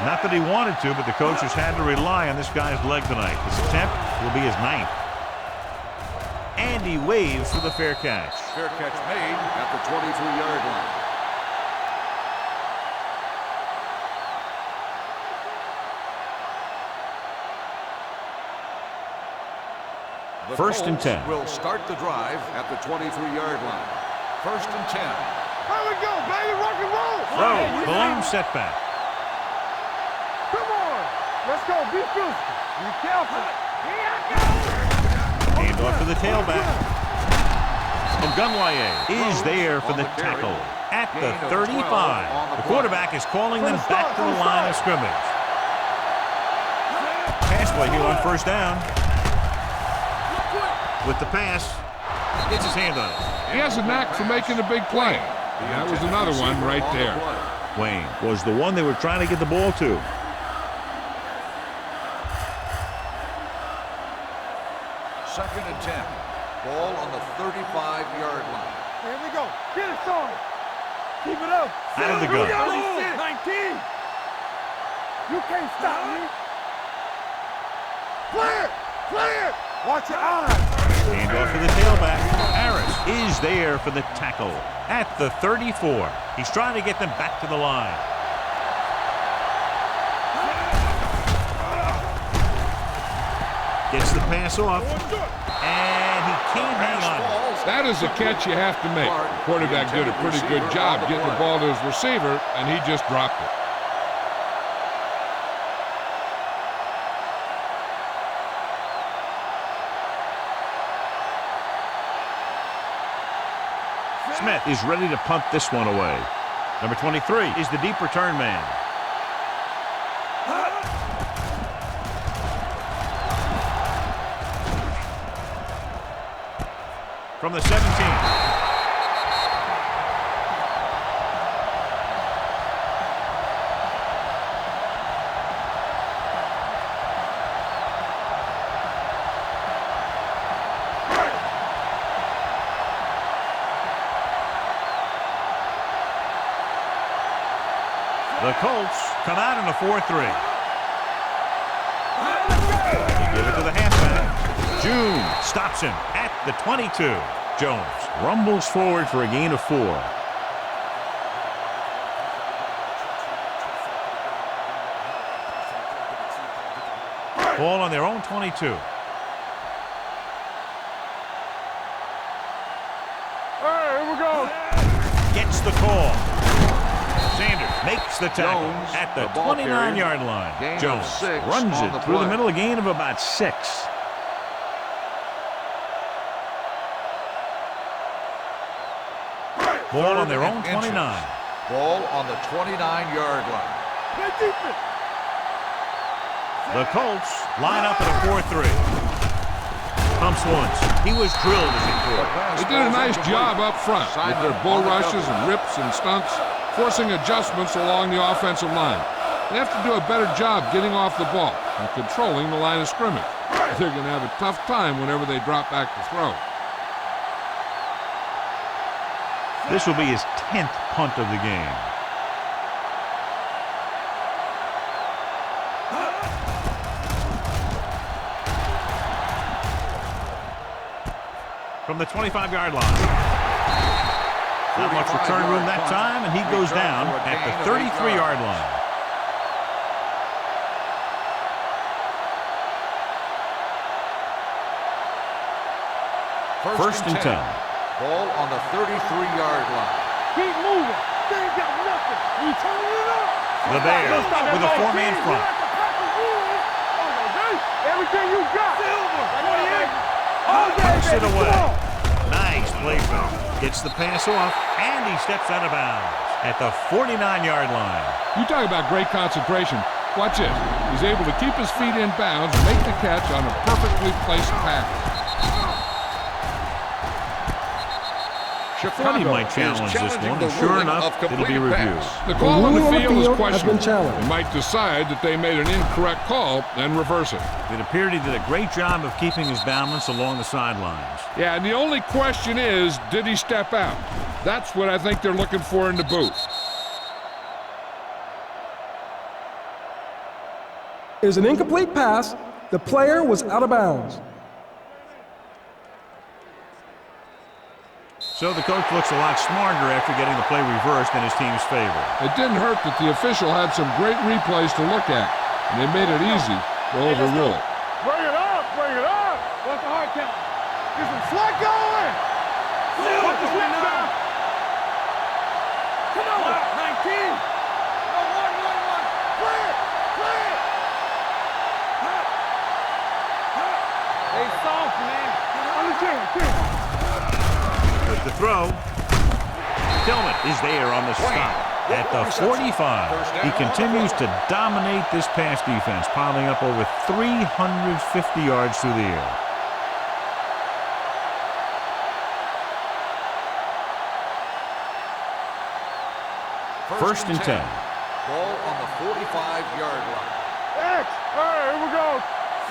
Not that he wanted to, but the coaches had to rely on this guy's leg tonight. This attempt will be his 9th. And he waves for the fair catch. Fair catch made at the 23-yard line. The 1st and 10. Will start the drive at the 23-yard line. 1st and 10. Here we go, baby. Rock and roll. Throw. Balloon setback. Come on. Let's go. Be physical. Be careful. Hand off to the tailback. Ogunwaye is there for the tackle at the 35. The quarterback is calling them back to the line of scrimmage. Pass play here on 1st down. With the pass, gets his hand on it. He has a knack for making a big play. And that was another one right there. Wayne was the one they were trying to get the ball to. Second and 10. Ball on the 35-yard line. Here we go. Get it, son. Keep it up. Out of the gun. 19. You can't stop me. Clear. Watch your eyes. Hand off to the tailback. Harris is there for the tackle at the 34. He's trying to get them back to the line. Gets the pass off, and he can't hang on. That is a catch you have to make. The quarterback did a pretty good job getting the ball to his receiver, and he just dropped it. Smith is ready to punt this one away. Number 23 is the deep return man. From the 17. The Colts come out in a 4-3. They give it to the halfback. June stops him at the 22. Jones rumbles forward for a gain of 4. Ball on their own 22. Here we go. Gets the call. Sanders makes the tackle Jones, at the the ball 29-yard line. Gain of Jones 6 runs on it the through the play. middle, a gain of about 6. Ball on their own 29. Ball on the 29-yard line. Play defense. The Colts line up at a 4-3. Pumps once. He was drilled as he threw. They did a nice job up front with their bull rushes and rips and stunts, forcing adjustments along the offensive line. They have to do a better job getting off the ball and controlling the line of scrimmage. They're going to have a tough time whenever they drop back to throw. This will be his 10th punt of the game. From the 25-yard line. Not much return room that time, and he goes down at the 33-yard line. First and 10. Ball on the 33-yard line. Keep moving. They ain't got nothing. We turning it up. The Bears with a 4-man front. Everything you got. All day, Punts it baby. Come away. on. Nice play from him. Gets the pass off, and he steps out of bounds at the 49-yard line. You talk about great concentration. Watch it. He's able to keep his feet in bounds and make the catch on a perfectly placed pass. Thought he might challenge this one, and sure enough, it'll be reviewed. The call on the rule on the field is field has questionable. been challenged. They might decide that they made an incorrect call and reverse it. It appeared he did a great job of keeping his balance along the sidelines. Yeah, and the only question is, did he step out? That's what I think they're looking for in the booth. It was an incomplete pass. The player was out of bounds. So the coach looks a lot smarter after getting the play reversed in his team's favor. It didn't hurt that the official had some great replays to look at, and they made it easy to overrule it. Bring it up. Bring it up. What's the hard count? Get some slack going. What's the switch now? Come on. 19. No, 1. Play it. Play it. Hey, soft, man. On the chin. With the throw, Tillman is there on the stop at the 45. He continues to dominate this pass defense, piling up over 350 yards through the air. First and 10. Ball on the 45-yard line. X. All right, here we go.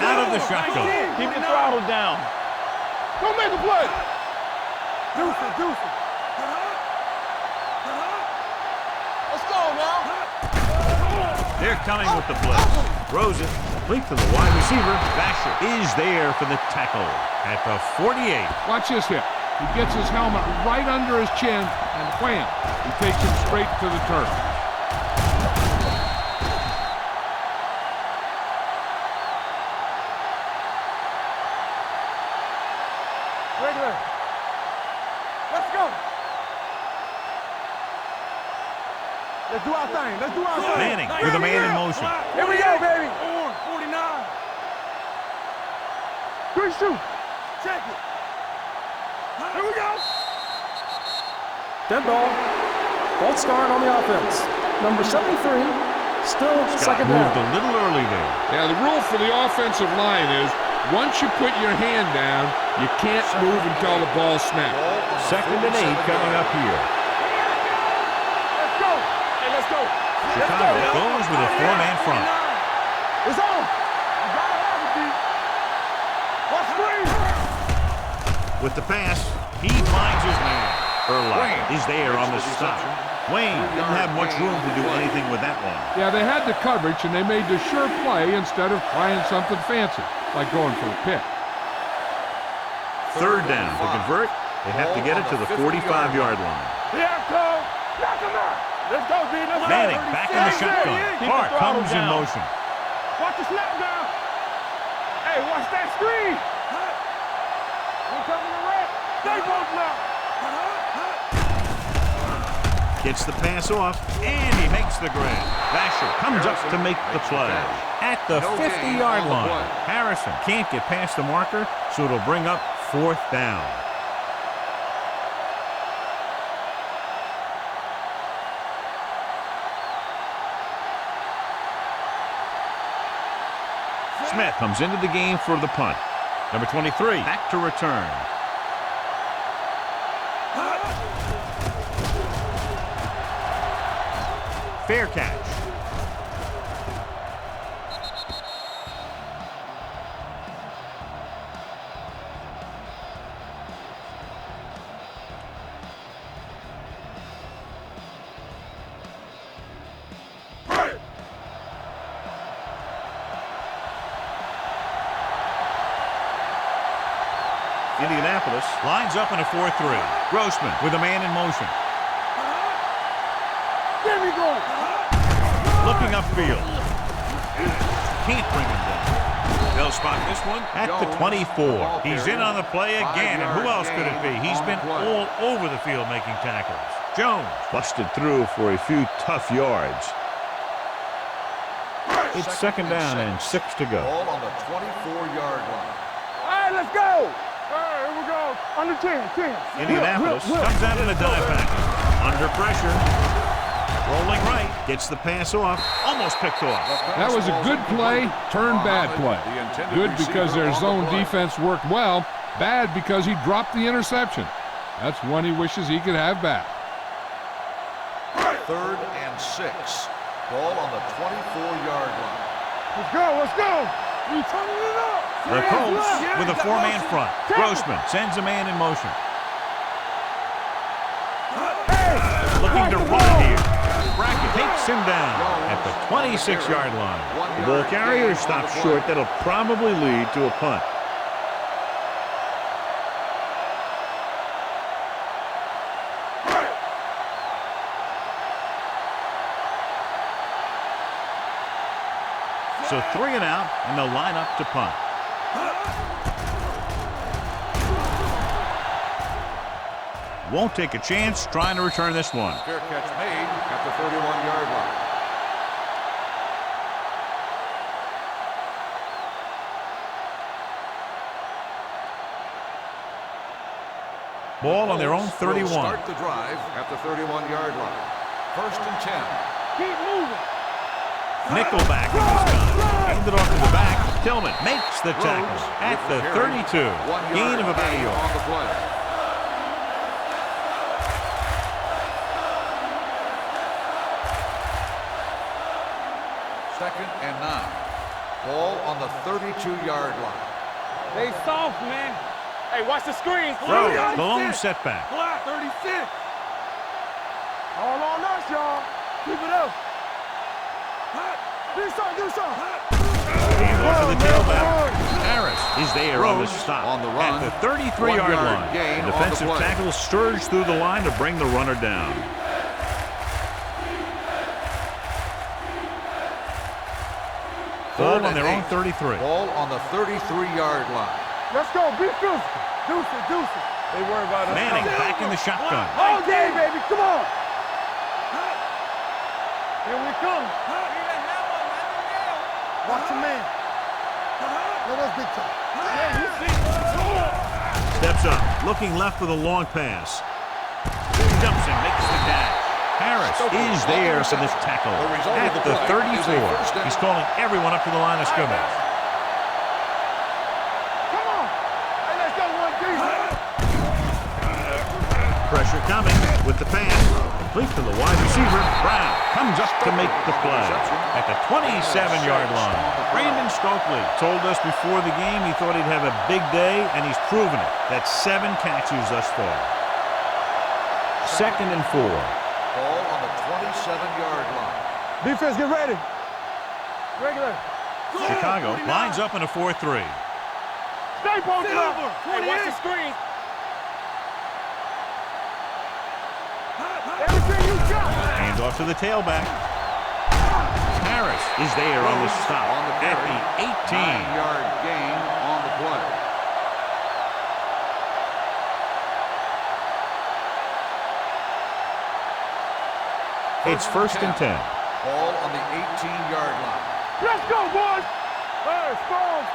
Out of the shotgun. Keep the throttle down. Don't make a play. Deuce it. Let's go now. They're coming with the blitz. Throws it, complete to the wide receiver. Basher is there for the tackle at the 48. Watch this hit. He gets his helmet right under his chin, and wham, he takes him straight to the turf. Let's do our thing. Let's do our thing. Manning with a man in motion. Here we go, baby. 49. Good shoot. Check it. Here we go. Dead ball. Bolt starting on the offense. Number 73, still second down. Moved a little early there. Now, the rule for the offensive line is once you put your hand down, you can't move until the ball snaps. 2nd and 8 coming up here. Let's go. Hey, let's go. Chicago goes with a 4-man front. It's on. You gotta have it, D. Watch screen. With the pass, he finds his man. Urlacher is there on the stop. Wayne didn't have much room to do anything with that one. Yeah, they had the coverage, and they made the sure play instead of trying something fancy, like going for a pick. 3rd down. To convert, they have to get it to the 45-yard line. Here I come. Knock him out. Let's go, D. Let's go. Manning back in the shotgun. Clark comes in motion. Watch the snap down. Hey, watch that screen. We're coming to red. Stay both now. Gets the pass off, and he makes the grab. Vasher comes up to make the play. At the 50-yard line, Harrison can't get past the marker, so it'll bring up 4th down. Smith comes into the game for the punt. Number 23, back to return. Fair catch. Indianapolis lines up in a 4-3. Grossman with a man in motion. There we go. Looking upfield. Can't bring him down. They'll spot this one at the 24. He's in on the play again, and who else could it be? He's been all over the field making tackles. Jones busted through for a few tough yards. It's 2nd down and 6 to go. Ball on the 24-yard line. All right, let's go. All right, here we go. Under 10. Indianapolis comes out in a dive package. Under pressure. Rolling right, gets the pass off, almost picked off. That was a good play, turned bad play. Good because their zone defense worked well, bad because he dropped the interception. That's one he wishes he could have back. 3rd and 6. Ball on the 24-yard line. Let's go, let's go. We turning it up. The Colts with a 4-man front. Grossman sends a man in motion. Looking to run here. Brackett takes him down at the 26-yard line. The ball carrier stops short. That'll probably lead to a punt. So 3 and out, and they'll line up to punt. Won't take a chance trying to return this one. Fair catch made at the 31-yard line. Ball on their own 31. Start the drive at the 31-yard line. 1st and 10. Keep moving. Nickelback in this time. Handed off to the back. Tillman makes the tackle at the 32. Gain of about a yard. On the play. 2nd and 9. Ball on the 32-yard line. They soft, man. Hey, watch the screen. Throw, the lone setback. 36. All on us, y'all. Keep it up. Do something. Hand off to the tailback. Harris is there on the stop. On the run. At the 33-yard line. Gain The defensive tackle surged through the line to bring the runner down. Ball on their own 33. Ball on the 33-yard line. Let's go. Be physical. Deuce it. They worry about us. Manning back in the shotgun. All day, baby. Come on. Here we come. Watch your man. Let us big time. Yeah, you see. Steps up, looking left with a long pass. Jumps and makes the catch. Harris is there for this tackle at the 34. He's calling everyone up to the line of scrimmage. Come on. Hey, let's go 1D. Pressure coming with the pass. Complete to the wide receiver. Brown comes up to make the play at the 27-yard line. Brandon Stokely told us before the game he thought he'd have a big day, and he's proven it. That's 7 catches thus far. 2nd and 4. Ball on the 27-yard line. Defense, get ready. Regular. Chicago lines up in a 4-3. Stay posted up. Hey, watch the screen. Everything you got. Hand off to the tailback. Harris is there on the stop On the at carry. the 18. 9-yard gain on the play. It's 1st and 10. Ball on the 18-yard line. Let's go, boys. Hey, score.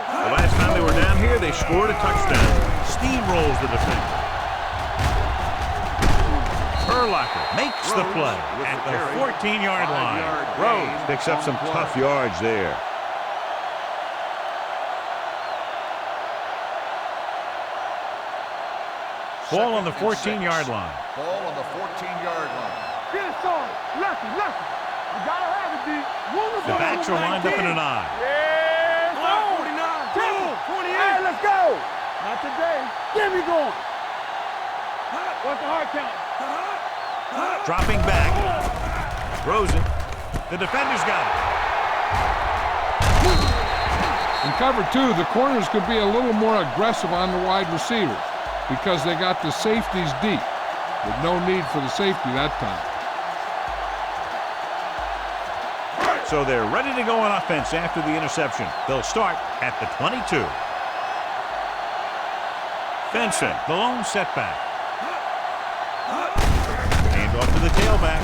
The last time they were down here, they scored a touchdown. Steamrolls the defender. Urlacher makes the play at the 14-yard line. Rhodes picks up some tough yards there. Ball on the 14-yard line. Ball on the 14-yard line. Get it started. Lucky. You gotta have it, D. Wonderful. The backs are lined up in an I. Yeah, 49. Hey, let's go. Not today. Get me going. What's the hard count? Dropping back. Throws it. The defender's got it. In cover 2, the corners could be a little more aggressive on the wide receivers because they got the safeties deep with no need for the safety that time. So they're ready to go on offense after the interception. They'll start at the 22. Benson, the lone setback. Hand off to the tailback.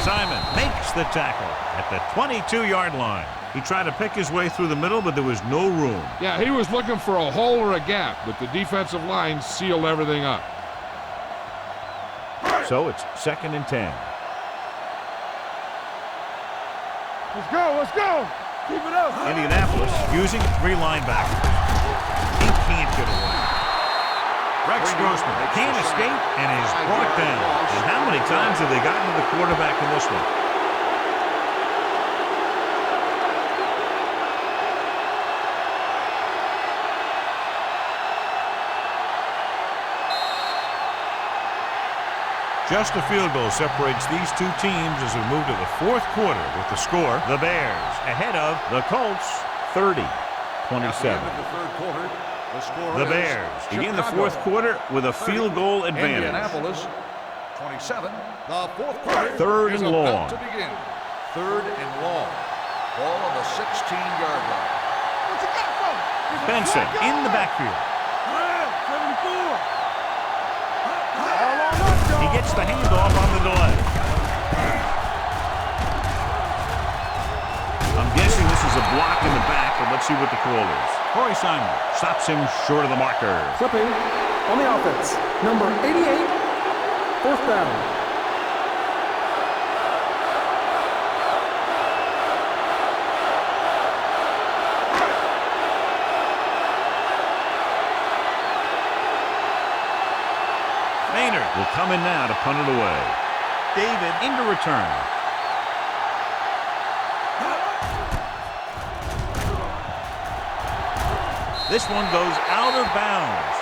Simon makes the tackle at the 22-yard line. He tried to pick his way through the middle, but there was no room. Yeah, he was looking for a hole or a gap, but the defensive line sealed everything up. So it's 2nd and 10. Let's go. Keep it up. Indianapolis using 3 linebackers. He can't get away. Rex Grossman can't escape and is brought down. And how many times have they gotten to the quarterback in this one? Just a field goal separates these two teams as we move to the 4th quarter with the score, the Bears ahead of the Colts 30-27. At the end of the 3rd quarter, the score The is Bears begin the Chicago 4th quarter with a field goal advantage. Indianapolis 27. The 4th quarter 3rd is and long. about to begin. 3rd and long. Ball on the 16-yard line. What you got for me? Benson in the backfield. 74. He gets the handoff on the delay. I'm guessing this is a block in the back, but let's see what the call is. Corey Simon stops him short of the marker. Flipping on the offense. Number 88, 4th down. Maynard will come in now to punt it away. David into return. This one goes out of bounds.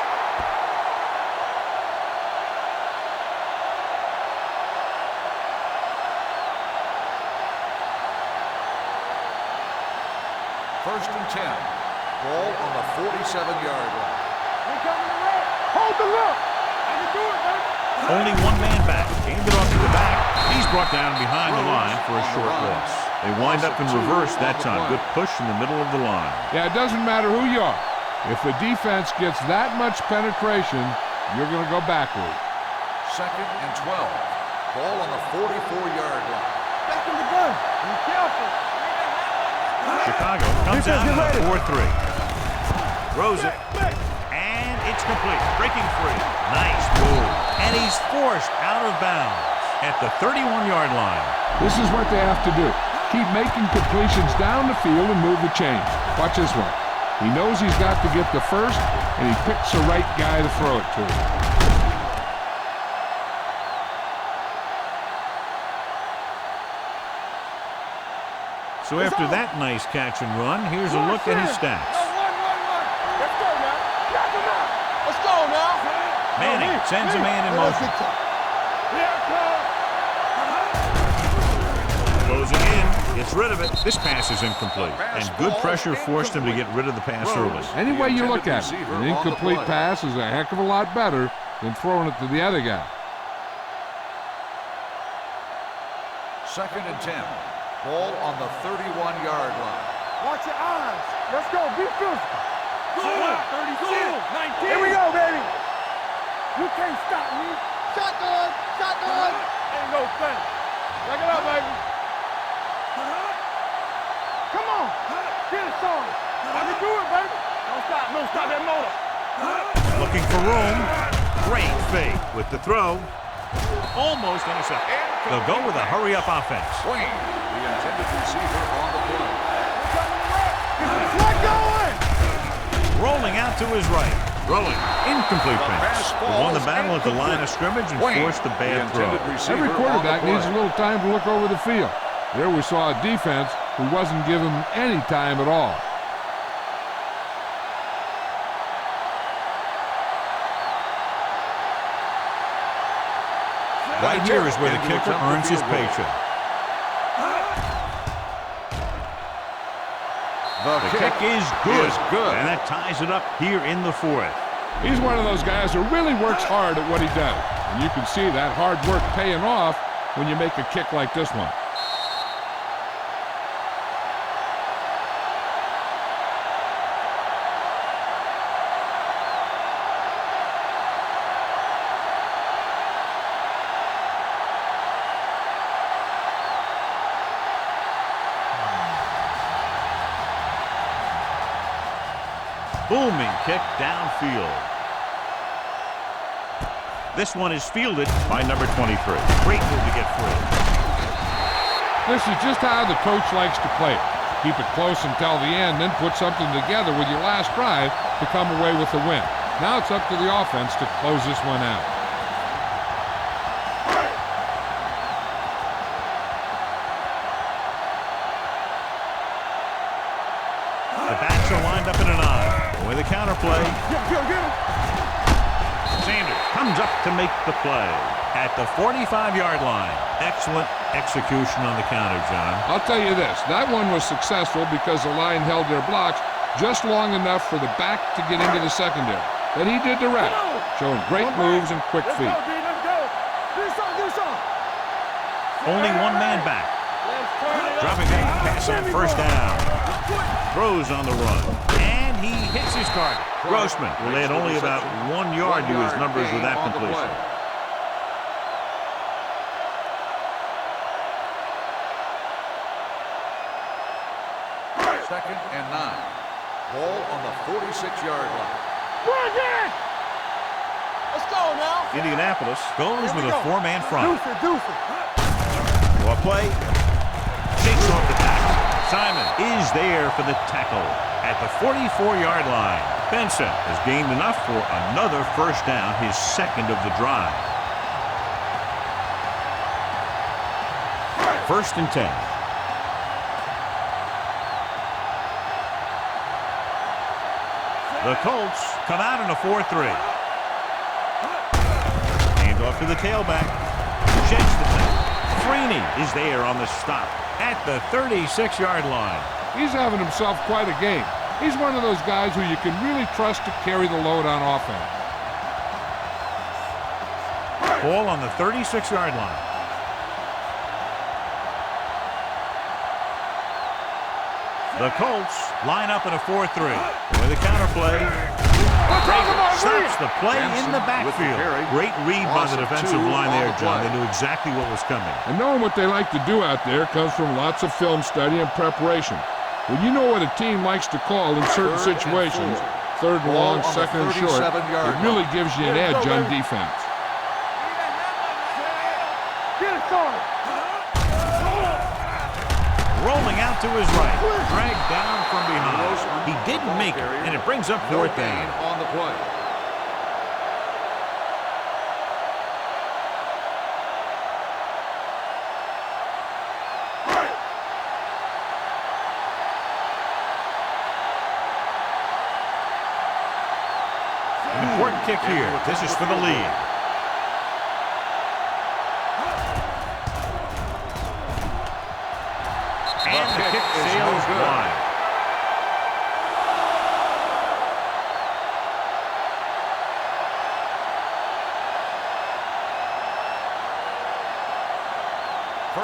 First and 10. Ball on the 47-yard line. Hold the look. I can do it, man. Only one man back. Handed off to the back. He's brought down behind the line for a short loss. They wind up in reverse that time. Good push in the middle of the line. Yeah, it doesn't matter who you are. If the defense gets that much penetration, you're going to go backward. 2nd and 12. Ball on the 44-yard line. Locking the gun. Be careful. Chicago comes out in a 4-3. Throws it. And it's complete. Breaking free. Nice move. And he's forced out of bounds at the 31-yard line. This is what they have to do. Keep making completions down the field and move the chains. Watch this one. He knows he's got to get the first, and he picks the right guy to throw it to. So after that nice catch and run, here's a look at his stats. Let's go now. Knock him out. Let's go now. Manning sends a man in motion. Closing in, gets rid of it. This pass is incomplete. And good pressure forced him to get rid of the pass early. Any way you look at it, an incomplete pass is a heck of a lot better than throwing it to the other guy. 2nd and 10. Ball on the 31-yard line. Watch your eyes. Let's go. Be physical. Go! 32, 19. Here we go, baby. You can't stop me. Shotgun. Shotgun. Ain't no thing. Back it up, baby. Come on. Get it started. I can do it, baby. Don't stop. Don't stop that motor. Looking for room. Great fake with the throw. Almost intercepted. They'll go with a hurry-up offense. Wayne, the intended receiver on the play. Let going. Rolling out to his right. Throwing. Incomplete pass. He won the battle at the line of scrimmage and forced the bad throw. Every quarterback needs a little time to look over the field. There we saw a defense who wasn't given any time at all. Right here is where the kicker earns his paycheck. The kick is good. And that ties it up here in the 4th. He's one of those guys who really works hard at what he does. And you can see that hard work paying off when you make a kick like this one. Booming kick downfield. This one is fielded by number 23. Great move to get free. This is just how the coach likes to play it. Keep it close until the end, then put something together with your last drive to come away with the win. Now it's up to the offense to close this one out. The backs are lined up in an eye. With a counterplay. Sanders comes up to make the play at the 45-yard line. Excellent execution on the counter, John. I'll tell you this, that one was successful because the line held their blocks just long enough for the back to get into the secondary. But he did the rest, showing great moves and quick feet. Only one man back. Dropping back, pass on first down. Throws on the run. And he hits his target. Grossman will add only about 1 yard to his numbers with that completion. 2nd and 9. Ball on the 46-yard line. Let's go now. Indianapolis goes with a 4-man front. Deuce it. For a play. Shakes off the tackle. Simon is there for the tackle at the 44-yard line. Benson has gained enough for another first down, his second of the drive. 1st and 10. The Colts come out in a 4-3. Hand off to the tailback. Shakes the tackle. Freeney is there on the stop at the 36-yard line. He's having himself quite a game. He's one of those guys who you can really trust to carry the load on offense. Ball on the 36-yard line. The Colts line up in a 4-3. With a counterplay. Stops the play in the backfield. Great read by the defensive line there, John. They knew exactly what was coming. And knowing what they like to do out there comes from lots of film study and preparation. When you know what a team likes to call in certain situations, third and long, second and short, it really gives you an edge on defense. Rolling out to his right, dragged down from behind. He didn't make it, and it brings up fourth down. On the play. An important kick here. This is for the lead. And the kick sails wide.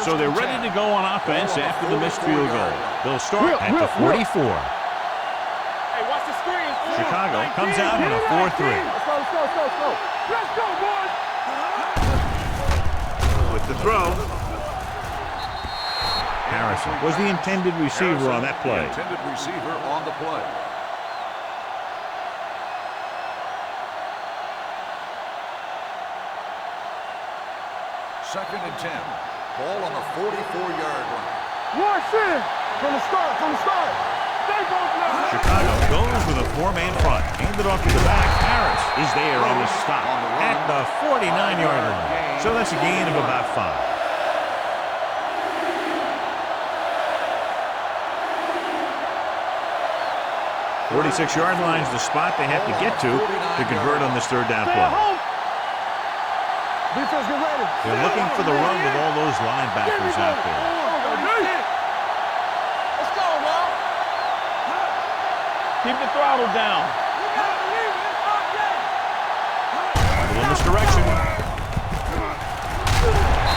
So they're ready to go on offense after the missed field goal. They'll start at the 44. Hey, watch the screen. Chicago comes out in a 4-3. Let's go. Let's go, boys. With the throw. Harrison was the intended receiver on that play. Intended receiver on the play. Second and 10. Ball on the 44-yard line. Watch it. From the start. Stay both now. Chicago goes with a four-man front. Handed off to the back. Harris is there on the stop at the 49-yard line. So that's a gain of about 5. 46-yard line's the spot they have to get to convert on this third down play. Defense, get ready. They're looking for the run with all those linebackers out there. Let's go, Will. Keep the throttle down. A little misdirection.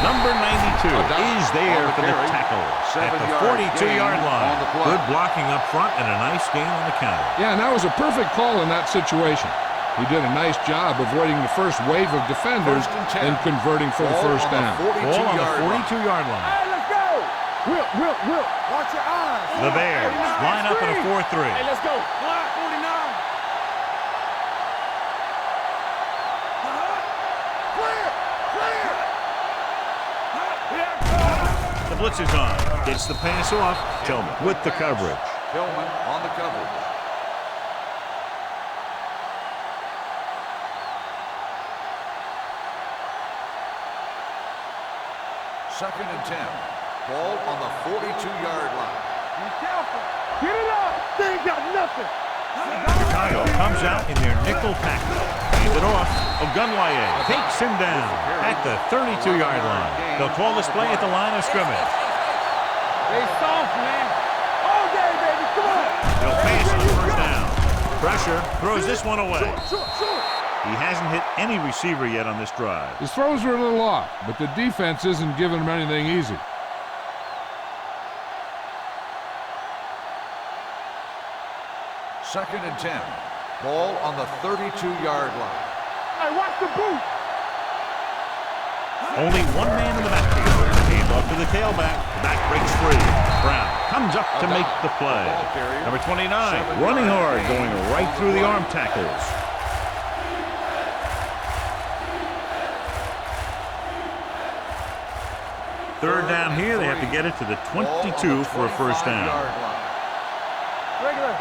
Number 92 is there for the tackle at the 42-yard line. Good blocking up front and a nice gain on the counter. Yeah, and that was a perfect call in that situation. He did a nice job avoiding the first wave of defenders and converting for the first down. Ball on the 42-yard line. Hey, let's go. Will. Watch your eyes. The Bears line up in a 4-3. Hey, let's go. Block 49. The blitz is on. Gets the pass off. Tillman with the coverage. Tillman on the coverage. Second and 10. Ball on the 42-yard line. Be careful. Get it up. They ain't got nothing. Chicago comes out in their nickel package. Hands it off. Ogunwaye takes him down at the 32-yard line. They'll call this play at the line of scrimmage. They soft, man. All day, baby. Come on. They'll pass on first down. Pressure throws this one away. He hasn't hit any receiver yet on this drive. His throws were a little off, but the defense isn't giving him anything easy. Second and 10. Ball on the 32-yard line. Hey, watch the boot. Only one man in the backfield. Hand off to the tailback. Back breaks free. Brown comes up to make the play. Number 29, running hard, going right through the arm tackles. Third down here, they have to get it to the 22 for a first down. Regular.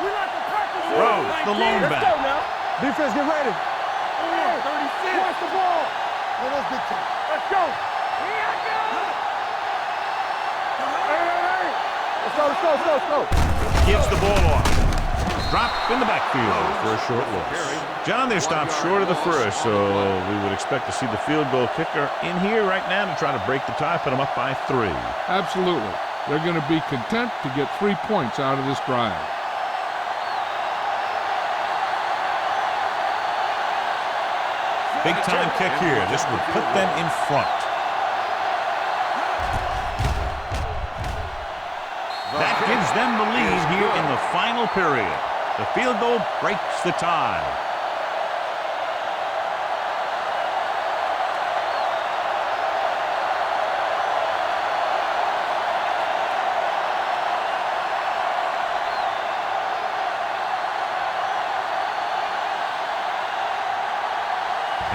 We like to practice. Rose, the lone Let's go back. now. Defense, get ready. 36. Watch the ball. Let's get to it. Let's go. Here I go. Hey. Let's go. Gives the ball off. Drop in the backfield for a short loss. John, they're stopped short of the first, so we would expect to see the field goal kicker in here right now to try to break the tie, put them up by 3. Absolutely. They're going to be content to get 3 points out of this drive. Big time kick here. This would put them in front. That gives them the lead here in the final period. The field goal breaks the tie.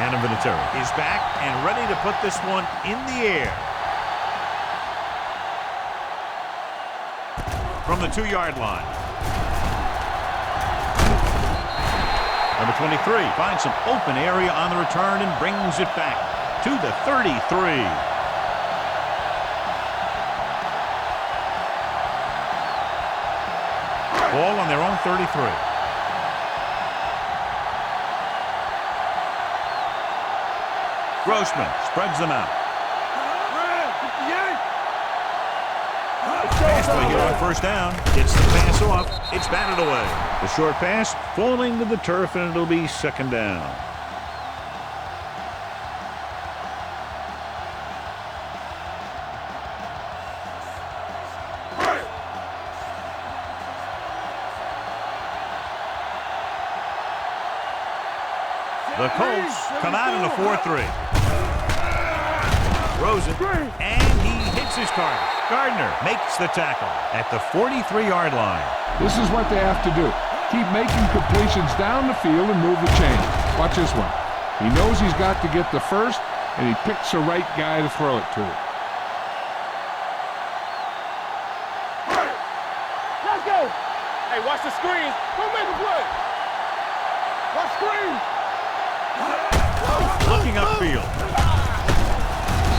And Vinatieri is back and ready to put this one in the air. From the 2-yard line. Number 23 finds some open area on the return and brings it back to the 33. Ball on their own 33. Grossman spreads them out. Pass play here on first down. Gets the pass off. It's batted away. The short pass falling to the turf, and it'll be second down. The Colts come out in a 4-3. Throws it, and he hits his target. Gardner makes the tackle at the 43-yard line. This is what they have to do. Keep making completions down the field and move the chain. Watch this one. He knows he's got to get the first, and he picks the right guy to throw it to. Let's go. Hey, watch the screen. Don't make a play. Watch screen. Looking upfield.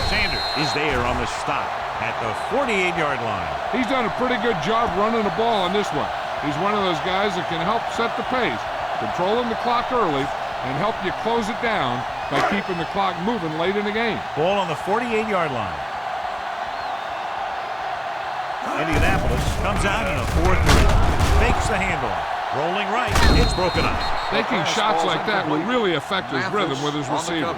Sanders is there on the stop at the 48-yard line. He's done a pretty good job running the ball on this one. He's one of those guys that can help set the pace, controlling the clock early, and help you close it down by keeping the clock moving late in the game. Ball on the 48-yard line. Indianapolis comes out in a 4-3. Fakes the handoff. Rolling right. It's broken up. Taking shots like that will really affect his rhythm with his receiver.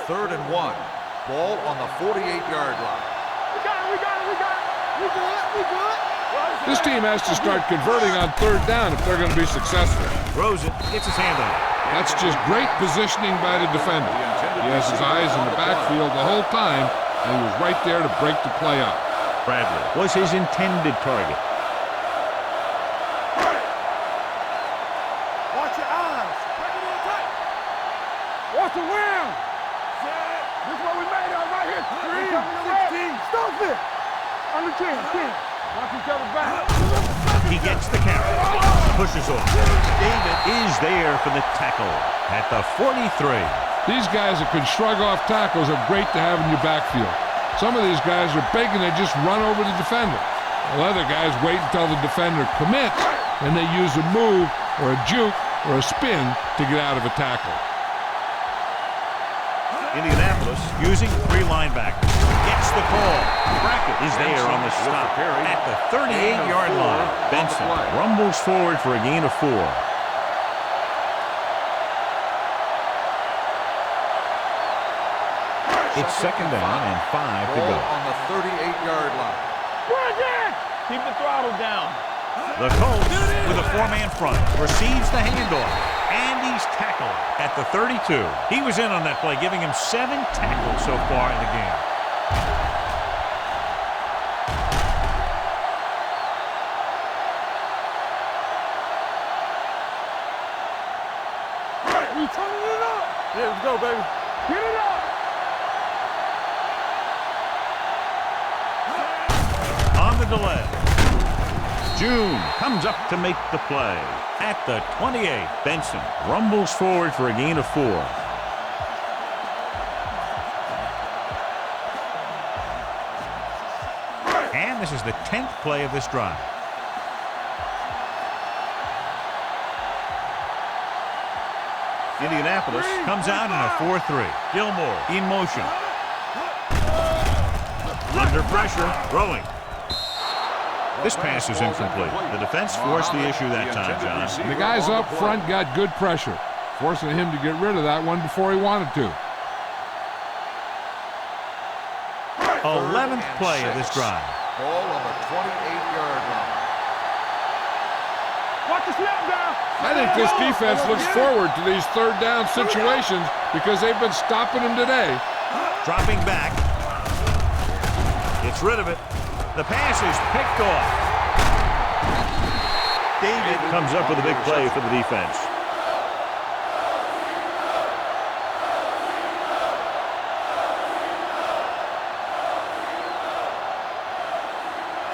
Third and 1. Ball on the 48-yard line. We got it. We good. This team has to start converting on third down if they're going to be successful. Throws it. Gets his hand on it. That's just great positioning by the defender. He has his eyes in the backfield the whole time, and he was right there to break the play up. Bradley was his intended target. Watch your eyes. Watch the rim. This is what we made of right here. 3, 16. Stop it. Under 10. Watch each other back. He gets the carry. Pushes off. David is there for the tackle at the 43. These guys that can shrug off tackles are great to have in your backfield. Some of these guys are big and they just run over the defender. While other guys wait until the defender commits, and they use a move or a juke or a spin to get out of a tackle. Indianapolis using 3 linebackers. Gets the call. Brackett is there on the stop at the 38-yard line. Benson rumbles forward for a gain of 4. It's second down and 5 to go. On the 38-yard line. Keep the throttle down. The Colts with a 4-man front receives the handoff. And he's tackled at the 32. He was in on that play, giving him 7 tackles so far in the game. We turning it up. Yeah, let's go, baby. Get it up. On the delay. June comes up to make the play. At the 28, Benson rumbles forward for a gain of 4. And this is the 10th play of this drive. Indianapolis comes out in a 4-3. Gilmore in motion. Under pressure, throwing. This pass is incomplete. The defense forced the issue that time, John. And the guys up front got good pressure, forcing him to get rid of that one before he wanted to. 11th play of this drive. Ball on the 28-yard line. Watch the snap down. I think this defense looks forward to these third down situations because they've been stopping them today. Dropping back. Gets rid of it. The pass is picked off. David comes up with a big play for the defense.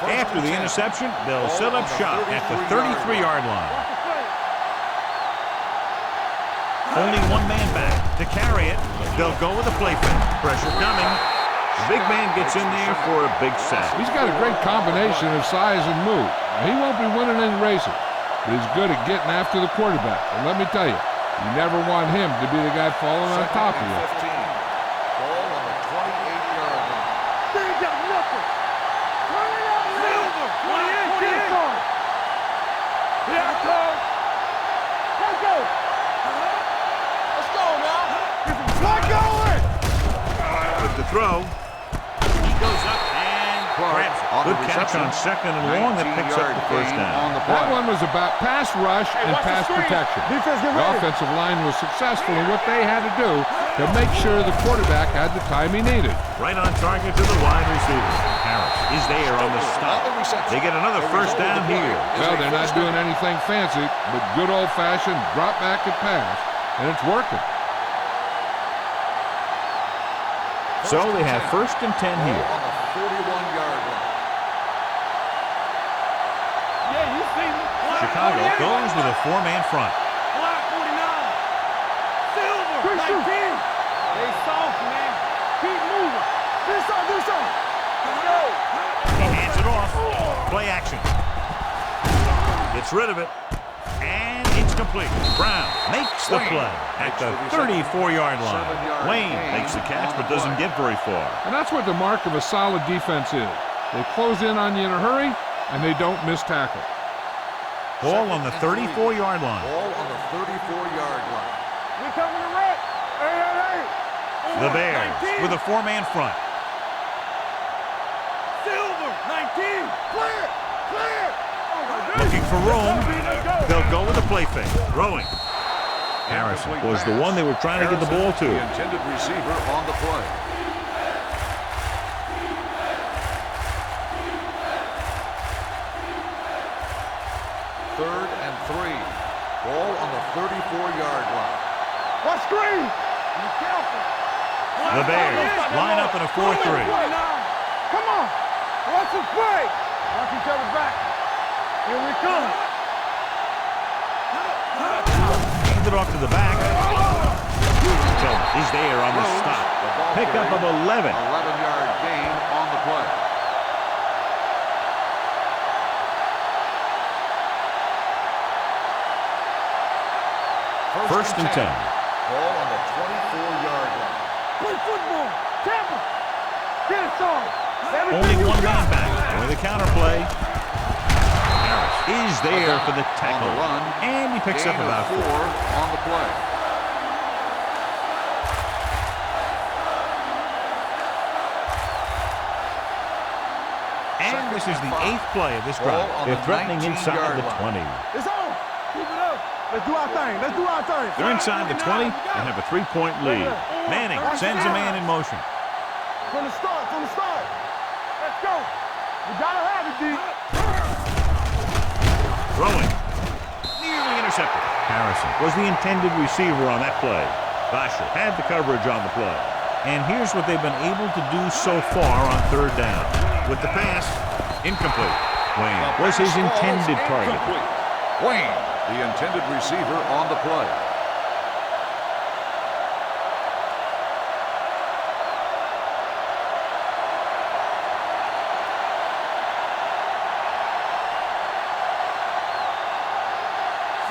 After the interception, they'll set up shop at the 33-yard line. Only one man back to carry it. They'll go with a play fake. Pressure coming. The big man gets in there for a big sack. He's got a great combination of size and move. Now, he won't be winning any races, but he's good at getting after the quarterback. And let me tell you, you never want him to be the guy falling on top of you. 15. Ball on the 28-yard line. They got nothing. Run it up, Silver. 28. Here I come. Let's go. Let's go now. Let's go. With the throw, he goes up and grabs it. Good catch on second and long that picks up the first down. That one was about pass rush and pass protection. Defense, get The ready. offensive line was successful in what they had to do to make sure the quarterback had the time he needed. Right on target to the wide receiver. Harris is there on the stop. They get another first down here. Well, they're not doing anything fancy, but good old-fashioned drop back and pass, and it's working. So they have first and 10 here. On the 41-yard line. Yeah, you see me. Chicago goes with a four-man front. Block 49. Silver. 19. They soft, man. Keep moving. Do something. Let's go. He hands it off. Play action. Gets rid of it. And it's complete. Brown makes the play at the 34-yard line. Wayne makes the catch but doesn't get very far. And that's what the mark of a solid defense is. They close in on you in a hurry, and they don't miss tackle. Ball on the 34-yard line. Ball on the 34-yard line. We coming to wreck. Hey. The Bears with a four-man front. Silver. 19. Clear. Looking for room. They'll go with a play fake. Throwing. Harrison was the one they were trying to get the ball to. The intended receiver on the play. Third and 3. Ball on the 34-yard line. What screen? Be careful. The Bears line up in a 4-3. Come on. Watch the play. Watch each other back. Here we come. Hand it off to the back. So he's there on the stop. Pickup of 11. 11-yard gain on the play. First and 10. Ball on the 24-yard line. Play football. Tampa. Get it on. Only one man back for the counter play. Harris is there for the tackle. On the run. And he picks up Gain of about 4 on the play. And this is the 8th play of this drive. Ball on They're the threatening inside 19-yard the line. 20. It's on. Keep it up. Let's do our thing. They're inside the 20 and have a 3-point lead. Manning sends a man in motion. From the start. Let's go. We gotta have it, D. Throwing. Nearly intercepted. Harrison was the intended receiver on that play. Basher had the coverage on the play. And here's what they've been able to do so far on third down. With the pass, incomplete. Wayne was his intended target. Wayne, the intended receiver on the play.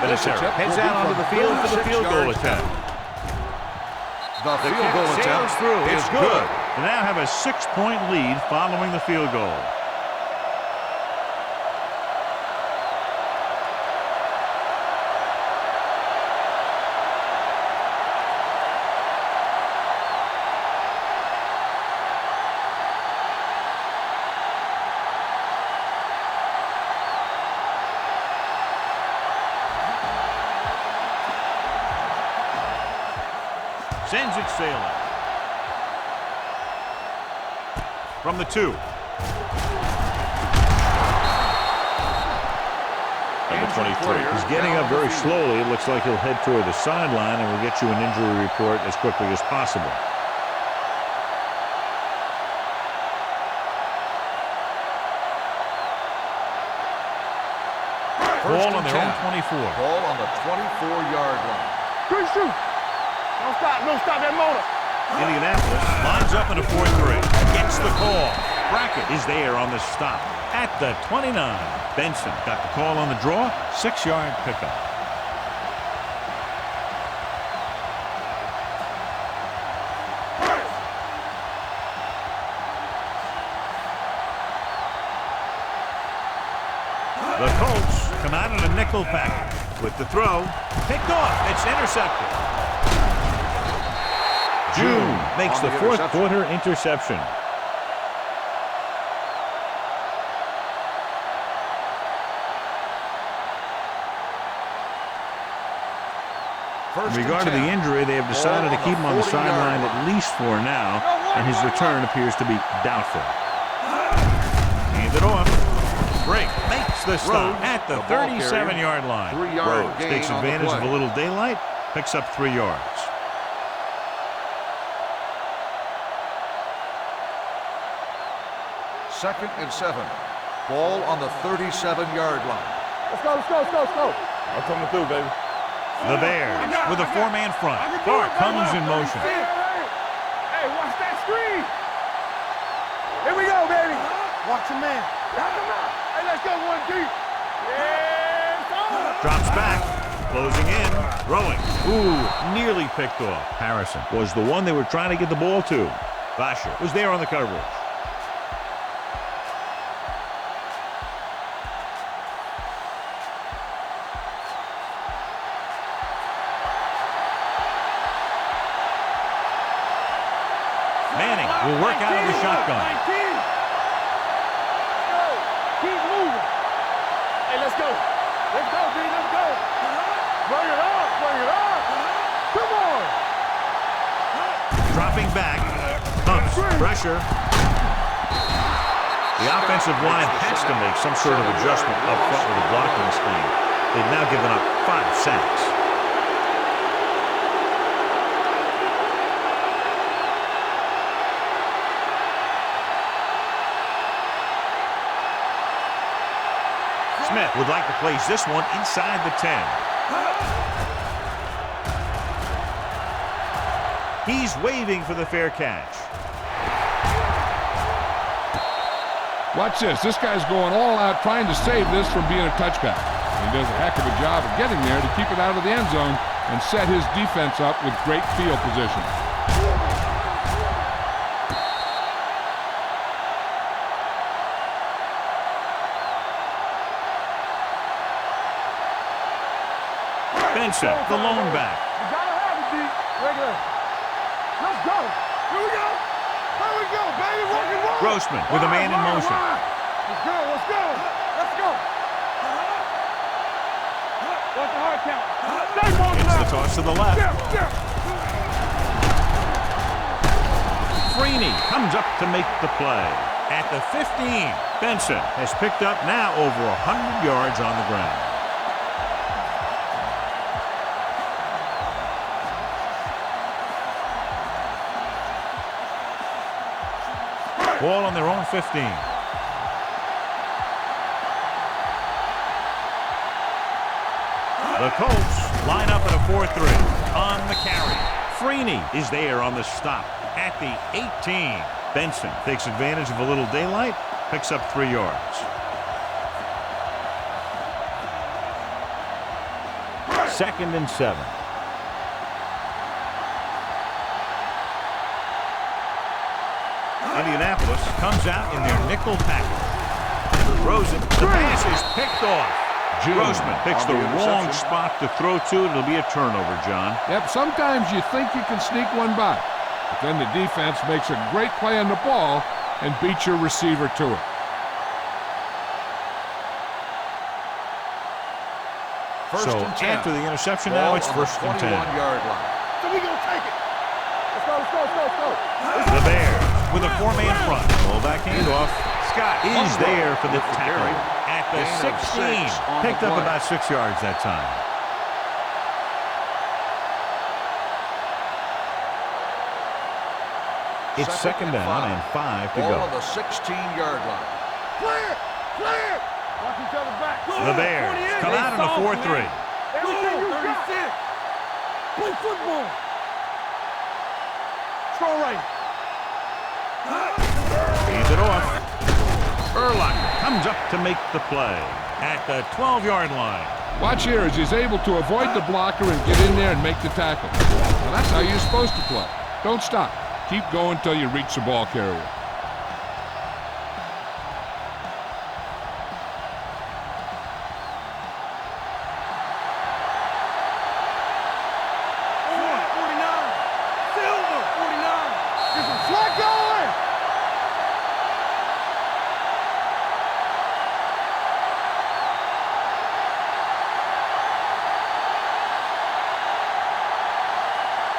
Vinatieri heads out onto the field for the field goal attempt. The field goal Sails attempt through. is It's good. They now have a 6-point lead following the field goal. Sends it sailing. From the 2. Number 23. He's getting up very slowly. It looks like he'll head toward the sideline, and we'll get you an injury report as quickly as possible. Ball on their own 24. Ball on the 24-yard line. Good shoot. Don't stop that motor. Indianapolis lines up in a 4-3. Gets the call. Brackett is there on the stop at the 29. Benson got the call on the draw. 6-yard pickup. The Colts come out in a nickel package. With the throw, picked off. It's intercepted. June makes the fourth quarter interception. In regard to the injury, they have decided to keep him on the sideline at least for now, and his return appears to be doubtful. Hand it off. Break makes the stop at the 37-yard line. Rhodes takes advantage of a little daylight, picks up 3 yards. Second and 7. Ball on the 37-yard line. Let's go. I'm coming through, baby. The Bears with a 4-man front. Clark comes in motion. Hey, watch that screen. Here we go, baby. Watch your man. Knock him out. Hey, let's go 1 deep. Yeah, Drops back. Closing in. Throwing. Ooh, nearly picked off. Harrison was the one they were trying to get the ball to. Vasher was there on the coverage. Manning will work out of the shotgun. 19. Keep moving. Hey, let's go. Let's go, D. Let's go. Bring it up. Come on. Dropping back. Pumps. Pressure. The offensive line has to make some sort of adjustment up front with the blocking scheme. They've now given up 5 sacks. Smith would like to place this one inside the 10. He's waving for the fair catch. Watch this. This guy's going all out trying to save this from being a touchback. He does a heck of a job of getting there to keep it out of the end zone and set his defense up with great field position. Benson, the lone back. You gotta have it, D. Regular. Let's go. Here we go. Here we go, baby. Working roll. Grossman with a man in motion. Let's go. Let's go. What's the hard count? Stay moving It's the up. toss to the left. Freeney comes up to make the play. At the 15, Benson has picked up now over 100 yards on the ground. Ball on their own 15. The Colts line up at a 4-3. On the carry. Freeney is there on the stop at the 18. Benson takes advantage of a little daylight, picks up 3 yards. Second and 7. Indianapolis comes out in their nickel package. Throws it. The pass is picked off. Grossman picks the wrong spot to throw to. It'll be a turnover, John. Yep, sometimes you think you can sneak one by, but then the defense makes a great play on the ball and beats your receiver to it. First So and 10. after the interception now, it's first and 10. Yard line. So we gonna take it. Let's go, let's go, let's go, let's go. The Bears with a four-man front. Fullback handoff. Scott is there for the tackle at the 16. Picked up about 6 yards that time. It's second down and 5 to go. Ball on the 16-yard line. Clear! Clear! Watch each other back. The Bears come out in a 4-3. Everything you got. Play football. Strong right. Hands it off. Urlacher comes up to make the play at the 12-yard line. Watch here as he's able to avoid the blocker and get in there and make the tackle. Well, that's how you're supposed to play. Don't stop. Keep going until you reach the ball carrier.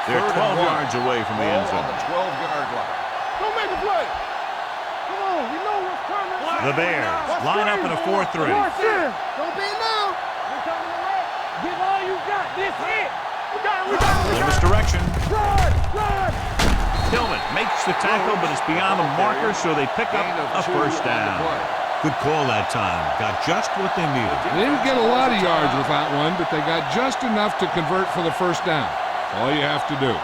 They're 12 yards away from the end Ball zone. on the 12-yard line. Don't make a play. Come on, you know what's coming. The Bears line up in a 4-3. Don't be now. We're coming to right. Give all you got. This it. We got it, we got it, we In got this it. direction. Run, run. Tillman makes the tackle, but it's beyond the marker, so they pick up Gain of a 2 first on the down. play. Good call that time. Got just what they needed. They didn't get a lot of yards with that one, but they got just enough to convert for the first down. All you have to do.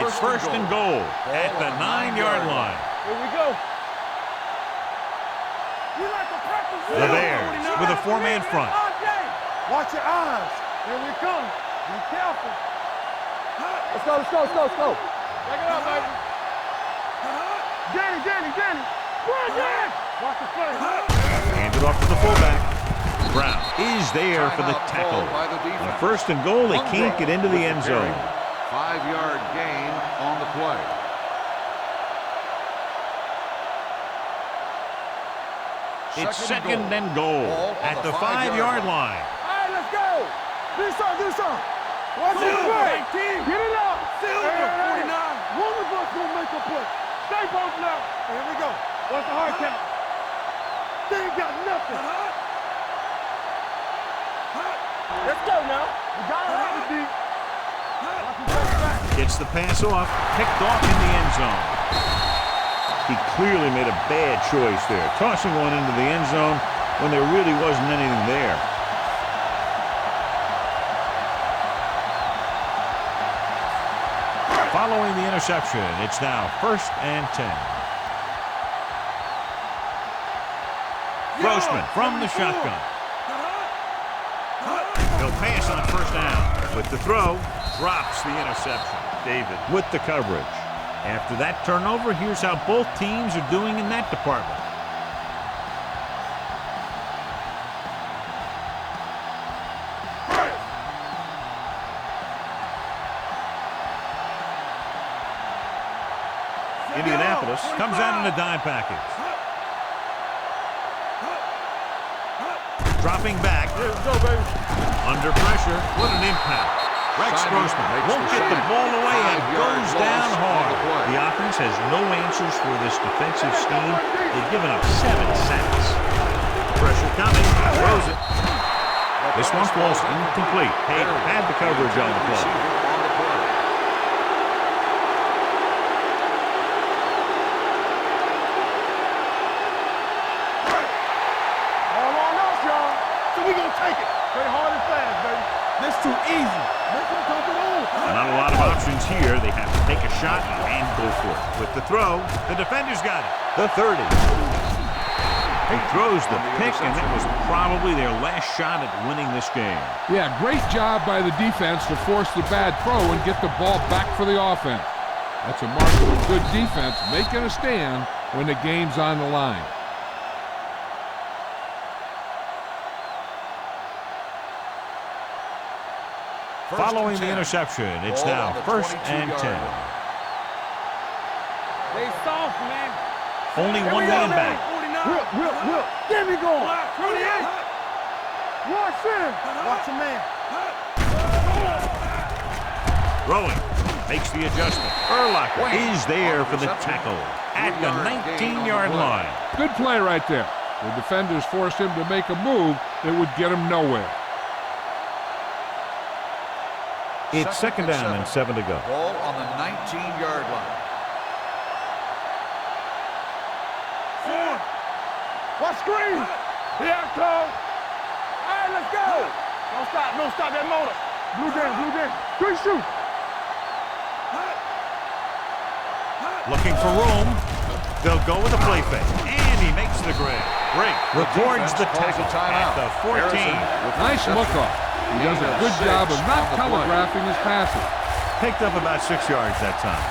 It's first and goal at the 9-yard line. Here we go. You like to practice. The Bears with a four-man front. Watch your eyes. Here we come. Be careful. Let's go, let's go, let's go, let's go. Take it up, baby. Danny. Run, Dan. Watch the play. Hands it off to the fullback. Brown is there for the Timeout tackle. called by the defense. On first and goal, they can't get into the end zone. 5-yard gain on the play. It's second and goal at the 5-yard line. All right, let's go. Do something. Watch this play. Get it up. Silver, 49. One of us gonna make a play. Stay both now. Here we go. What's the hard count? They ain't got nothing. Let's go now. We gotta have it deep. Gets the pass off, picked off in the end zone. He clearly made a bad choice there, tossing one into the end zone when there really wasn't anything there. Following the interception, it's now first and 10. Grossman from the shotgun. He'll pass on first down. With the throw, drops the interception. David with the coverage. After that turnover, here's how both teams are doing in that department. Indianapolis comes out in a dime package. Dropping back. Let's go, baby. Under pressure. What an impact. Rex Grossman won't get the ball away and goes down hard. The offense has no answers for this defensive scheme. They've given up 7 sacks. Pressure coming. Throws it. This one falls incomplete. Hayden had the coverage on the play. We gonna take it. Play hard and fast, baby. This too easy. Make them come on. Not a lot of options here. They have to take a shot and go for it. With the throw, the defender's got it. The 30. He throws the pick, and that was probably their last shot at winning this game. Yeah, great job by the defense to force the bad throw and get the ball back for the offense. That's a mark of a good defense making a stand when the game's on the line. Following the interception, it's now first and 10. They soft, man. Only one man back. Whip. Get me going. 28. Watch in. Watch a man. Throwing. Makes the adjustment. Urlacher is there for the tackle at the 19-yard line. Good play right there. The defenders forced him to make a move that would get him nowhere. It's second down and 7 to go. Ball on the 19-yard line. Watch screen. Here I come. All right, let's go. Don't stop that motor. Blue down. Good shoot. Looking for room. They'll go with a play fake. And he makes the grab. Break. Records the tackle at the 14. Nice look off. He does a good job of not telegraphing his passes. Picked up about 6 yards that time.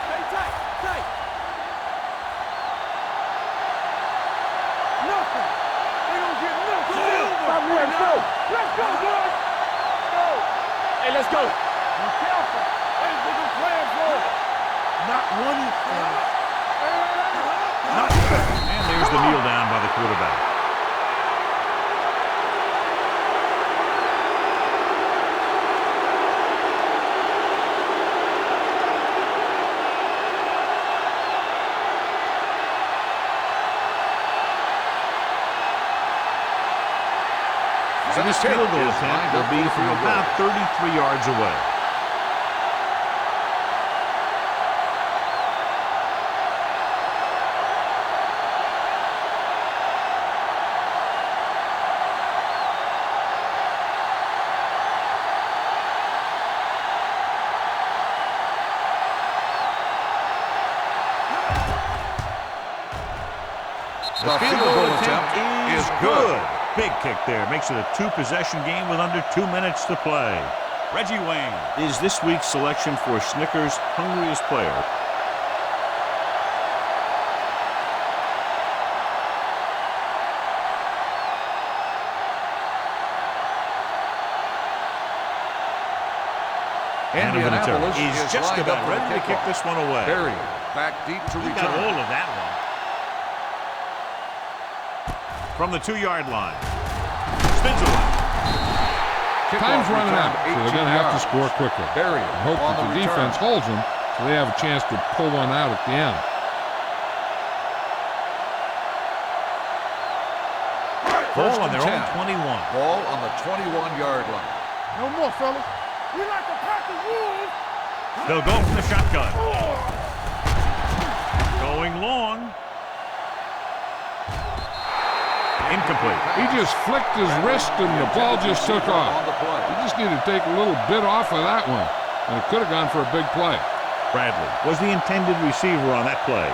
Stay tight. Nothing. They don't get nothing. Let's go. Let's go, boys. Go. Hey, let's go. Be careful. Hey, we're going to play it for it. Not one. And there's the kneel down by the quarterback. So this field goal attempt will be from about 33 yards away. The field goal attempt is good. Big kick there. Makes it a 2-possession game with under 2 minutes to play. Reggie Wayne is this week's selection for Snickers' hungriest player. Indianapolis is just about ready to kick this one away. Barry back deep to return. He got hold of that one. From the 2-yard line. Spins away. Time's running out, so they're going to have to score quickly. Barry I hope that the defense holds them so they have a chance to pull one out at the end. Ball on their own 21. Ball on the 21-yard line. No more, fellas. We like a pack of wolves. They'll go from the shotgun. Going long. Incomplete. He just flicked his wrist and the ball just took off. He just needed to take a little bit off of that one, and it could have gone for a big play. Bradley was the intended receiver on that play.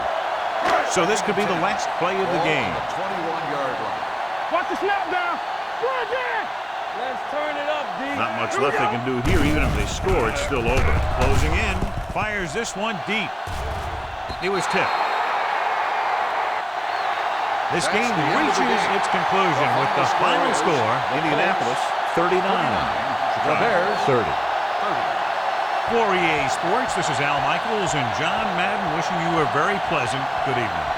So this could be the last play of the game. On the 21-yard line. Watch the snap down. Go again. Let's turn it up, D. Not much left they can do here. Even if they score, it's still over. Closing in. Fires this one deep. It was tipped. This game reaches its conclusion with the final score, Indianapolis 39, The Bears 30. For EA Sports, this is Al Michaels and John Madden wishing you a very pleasant good evening.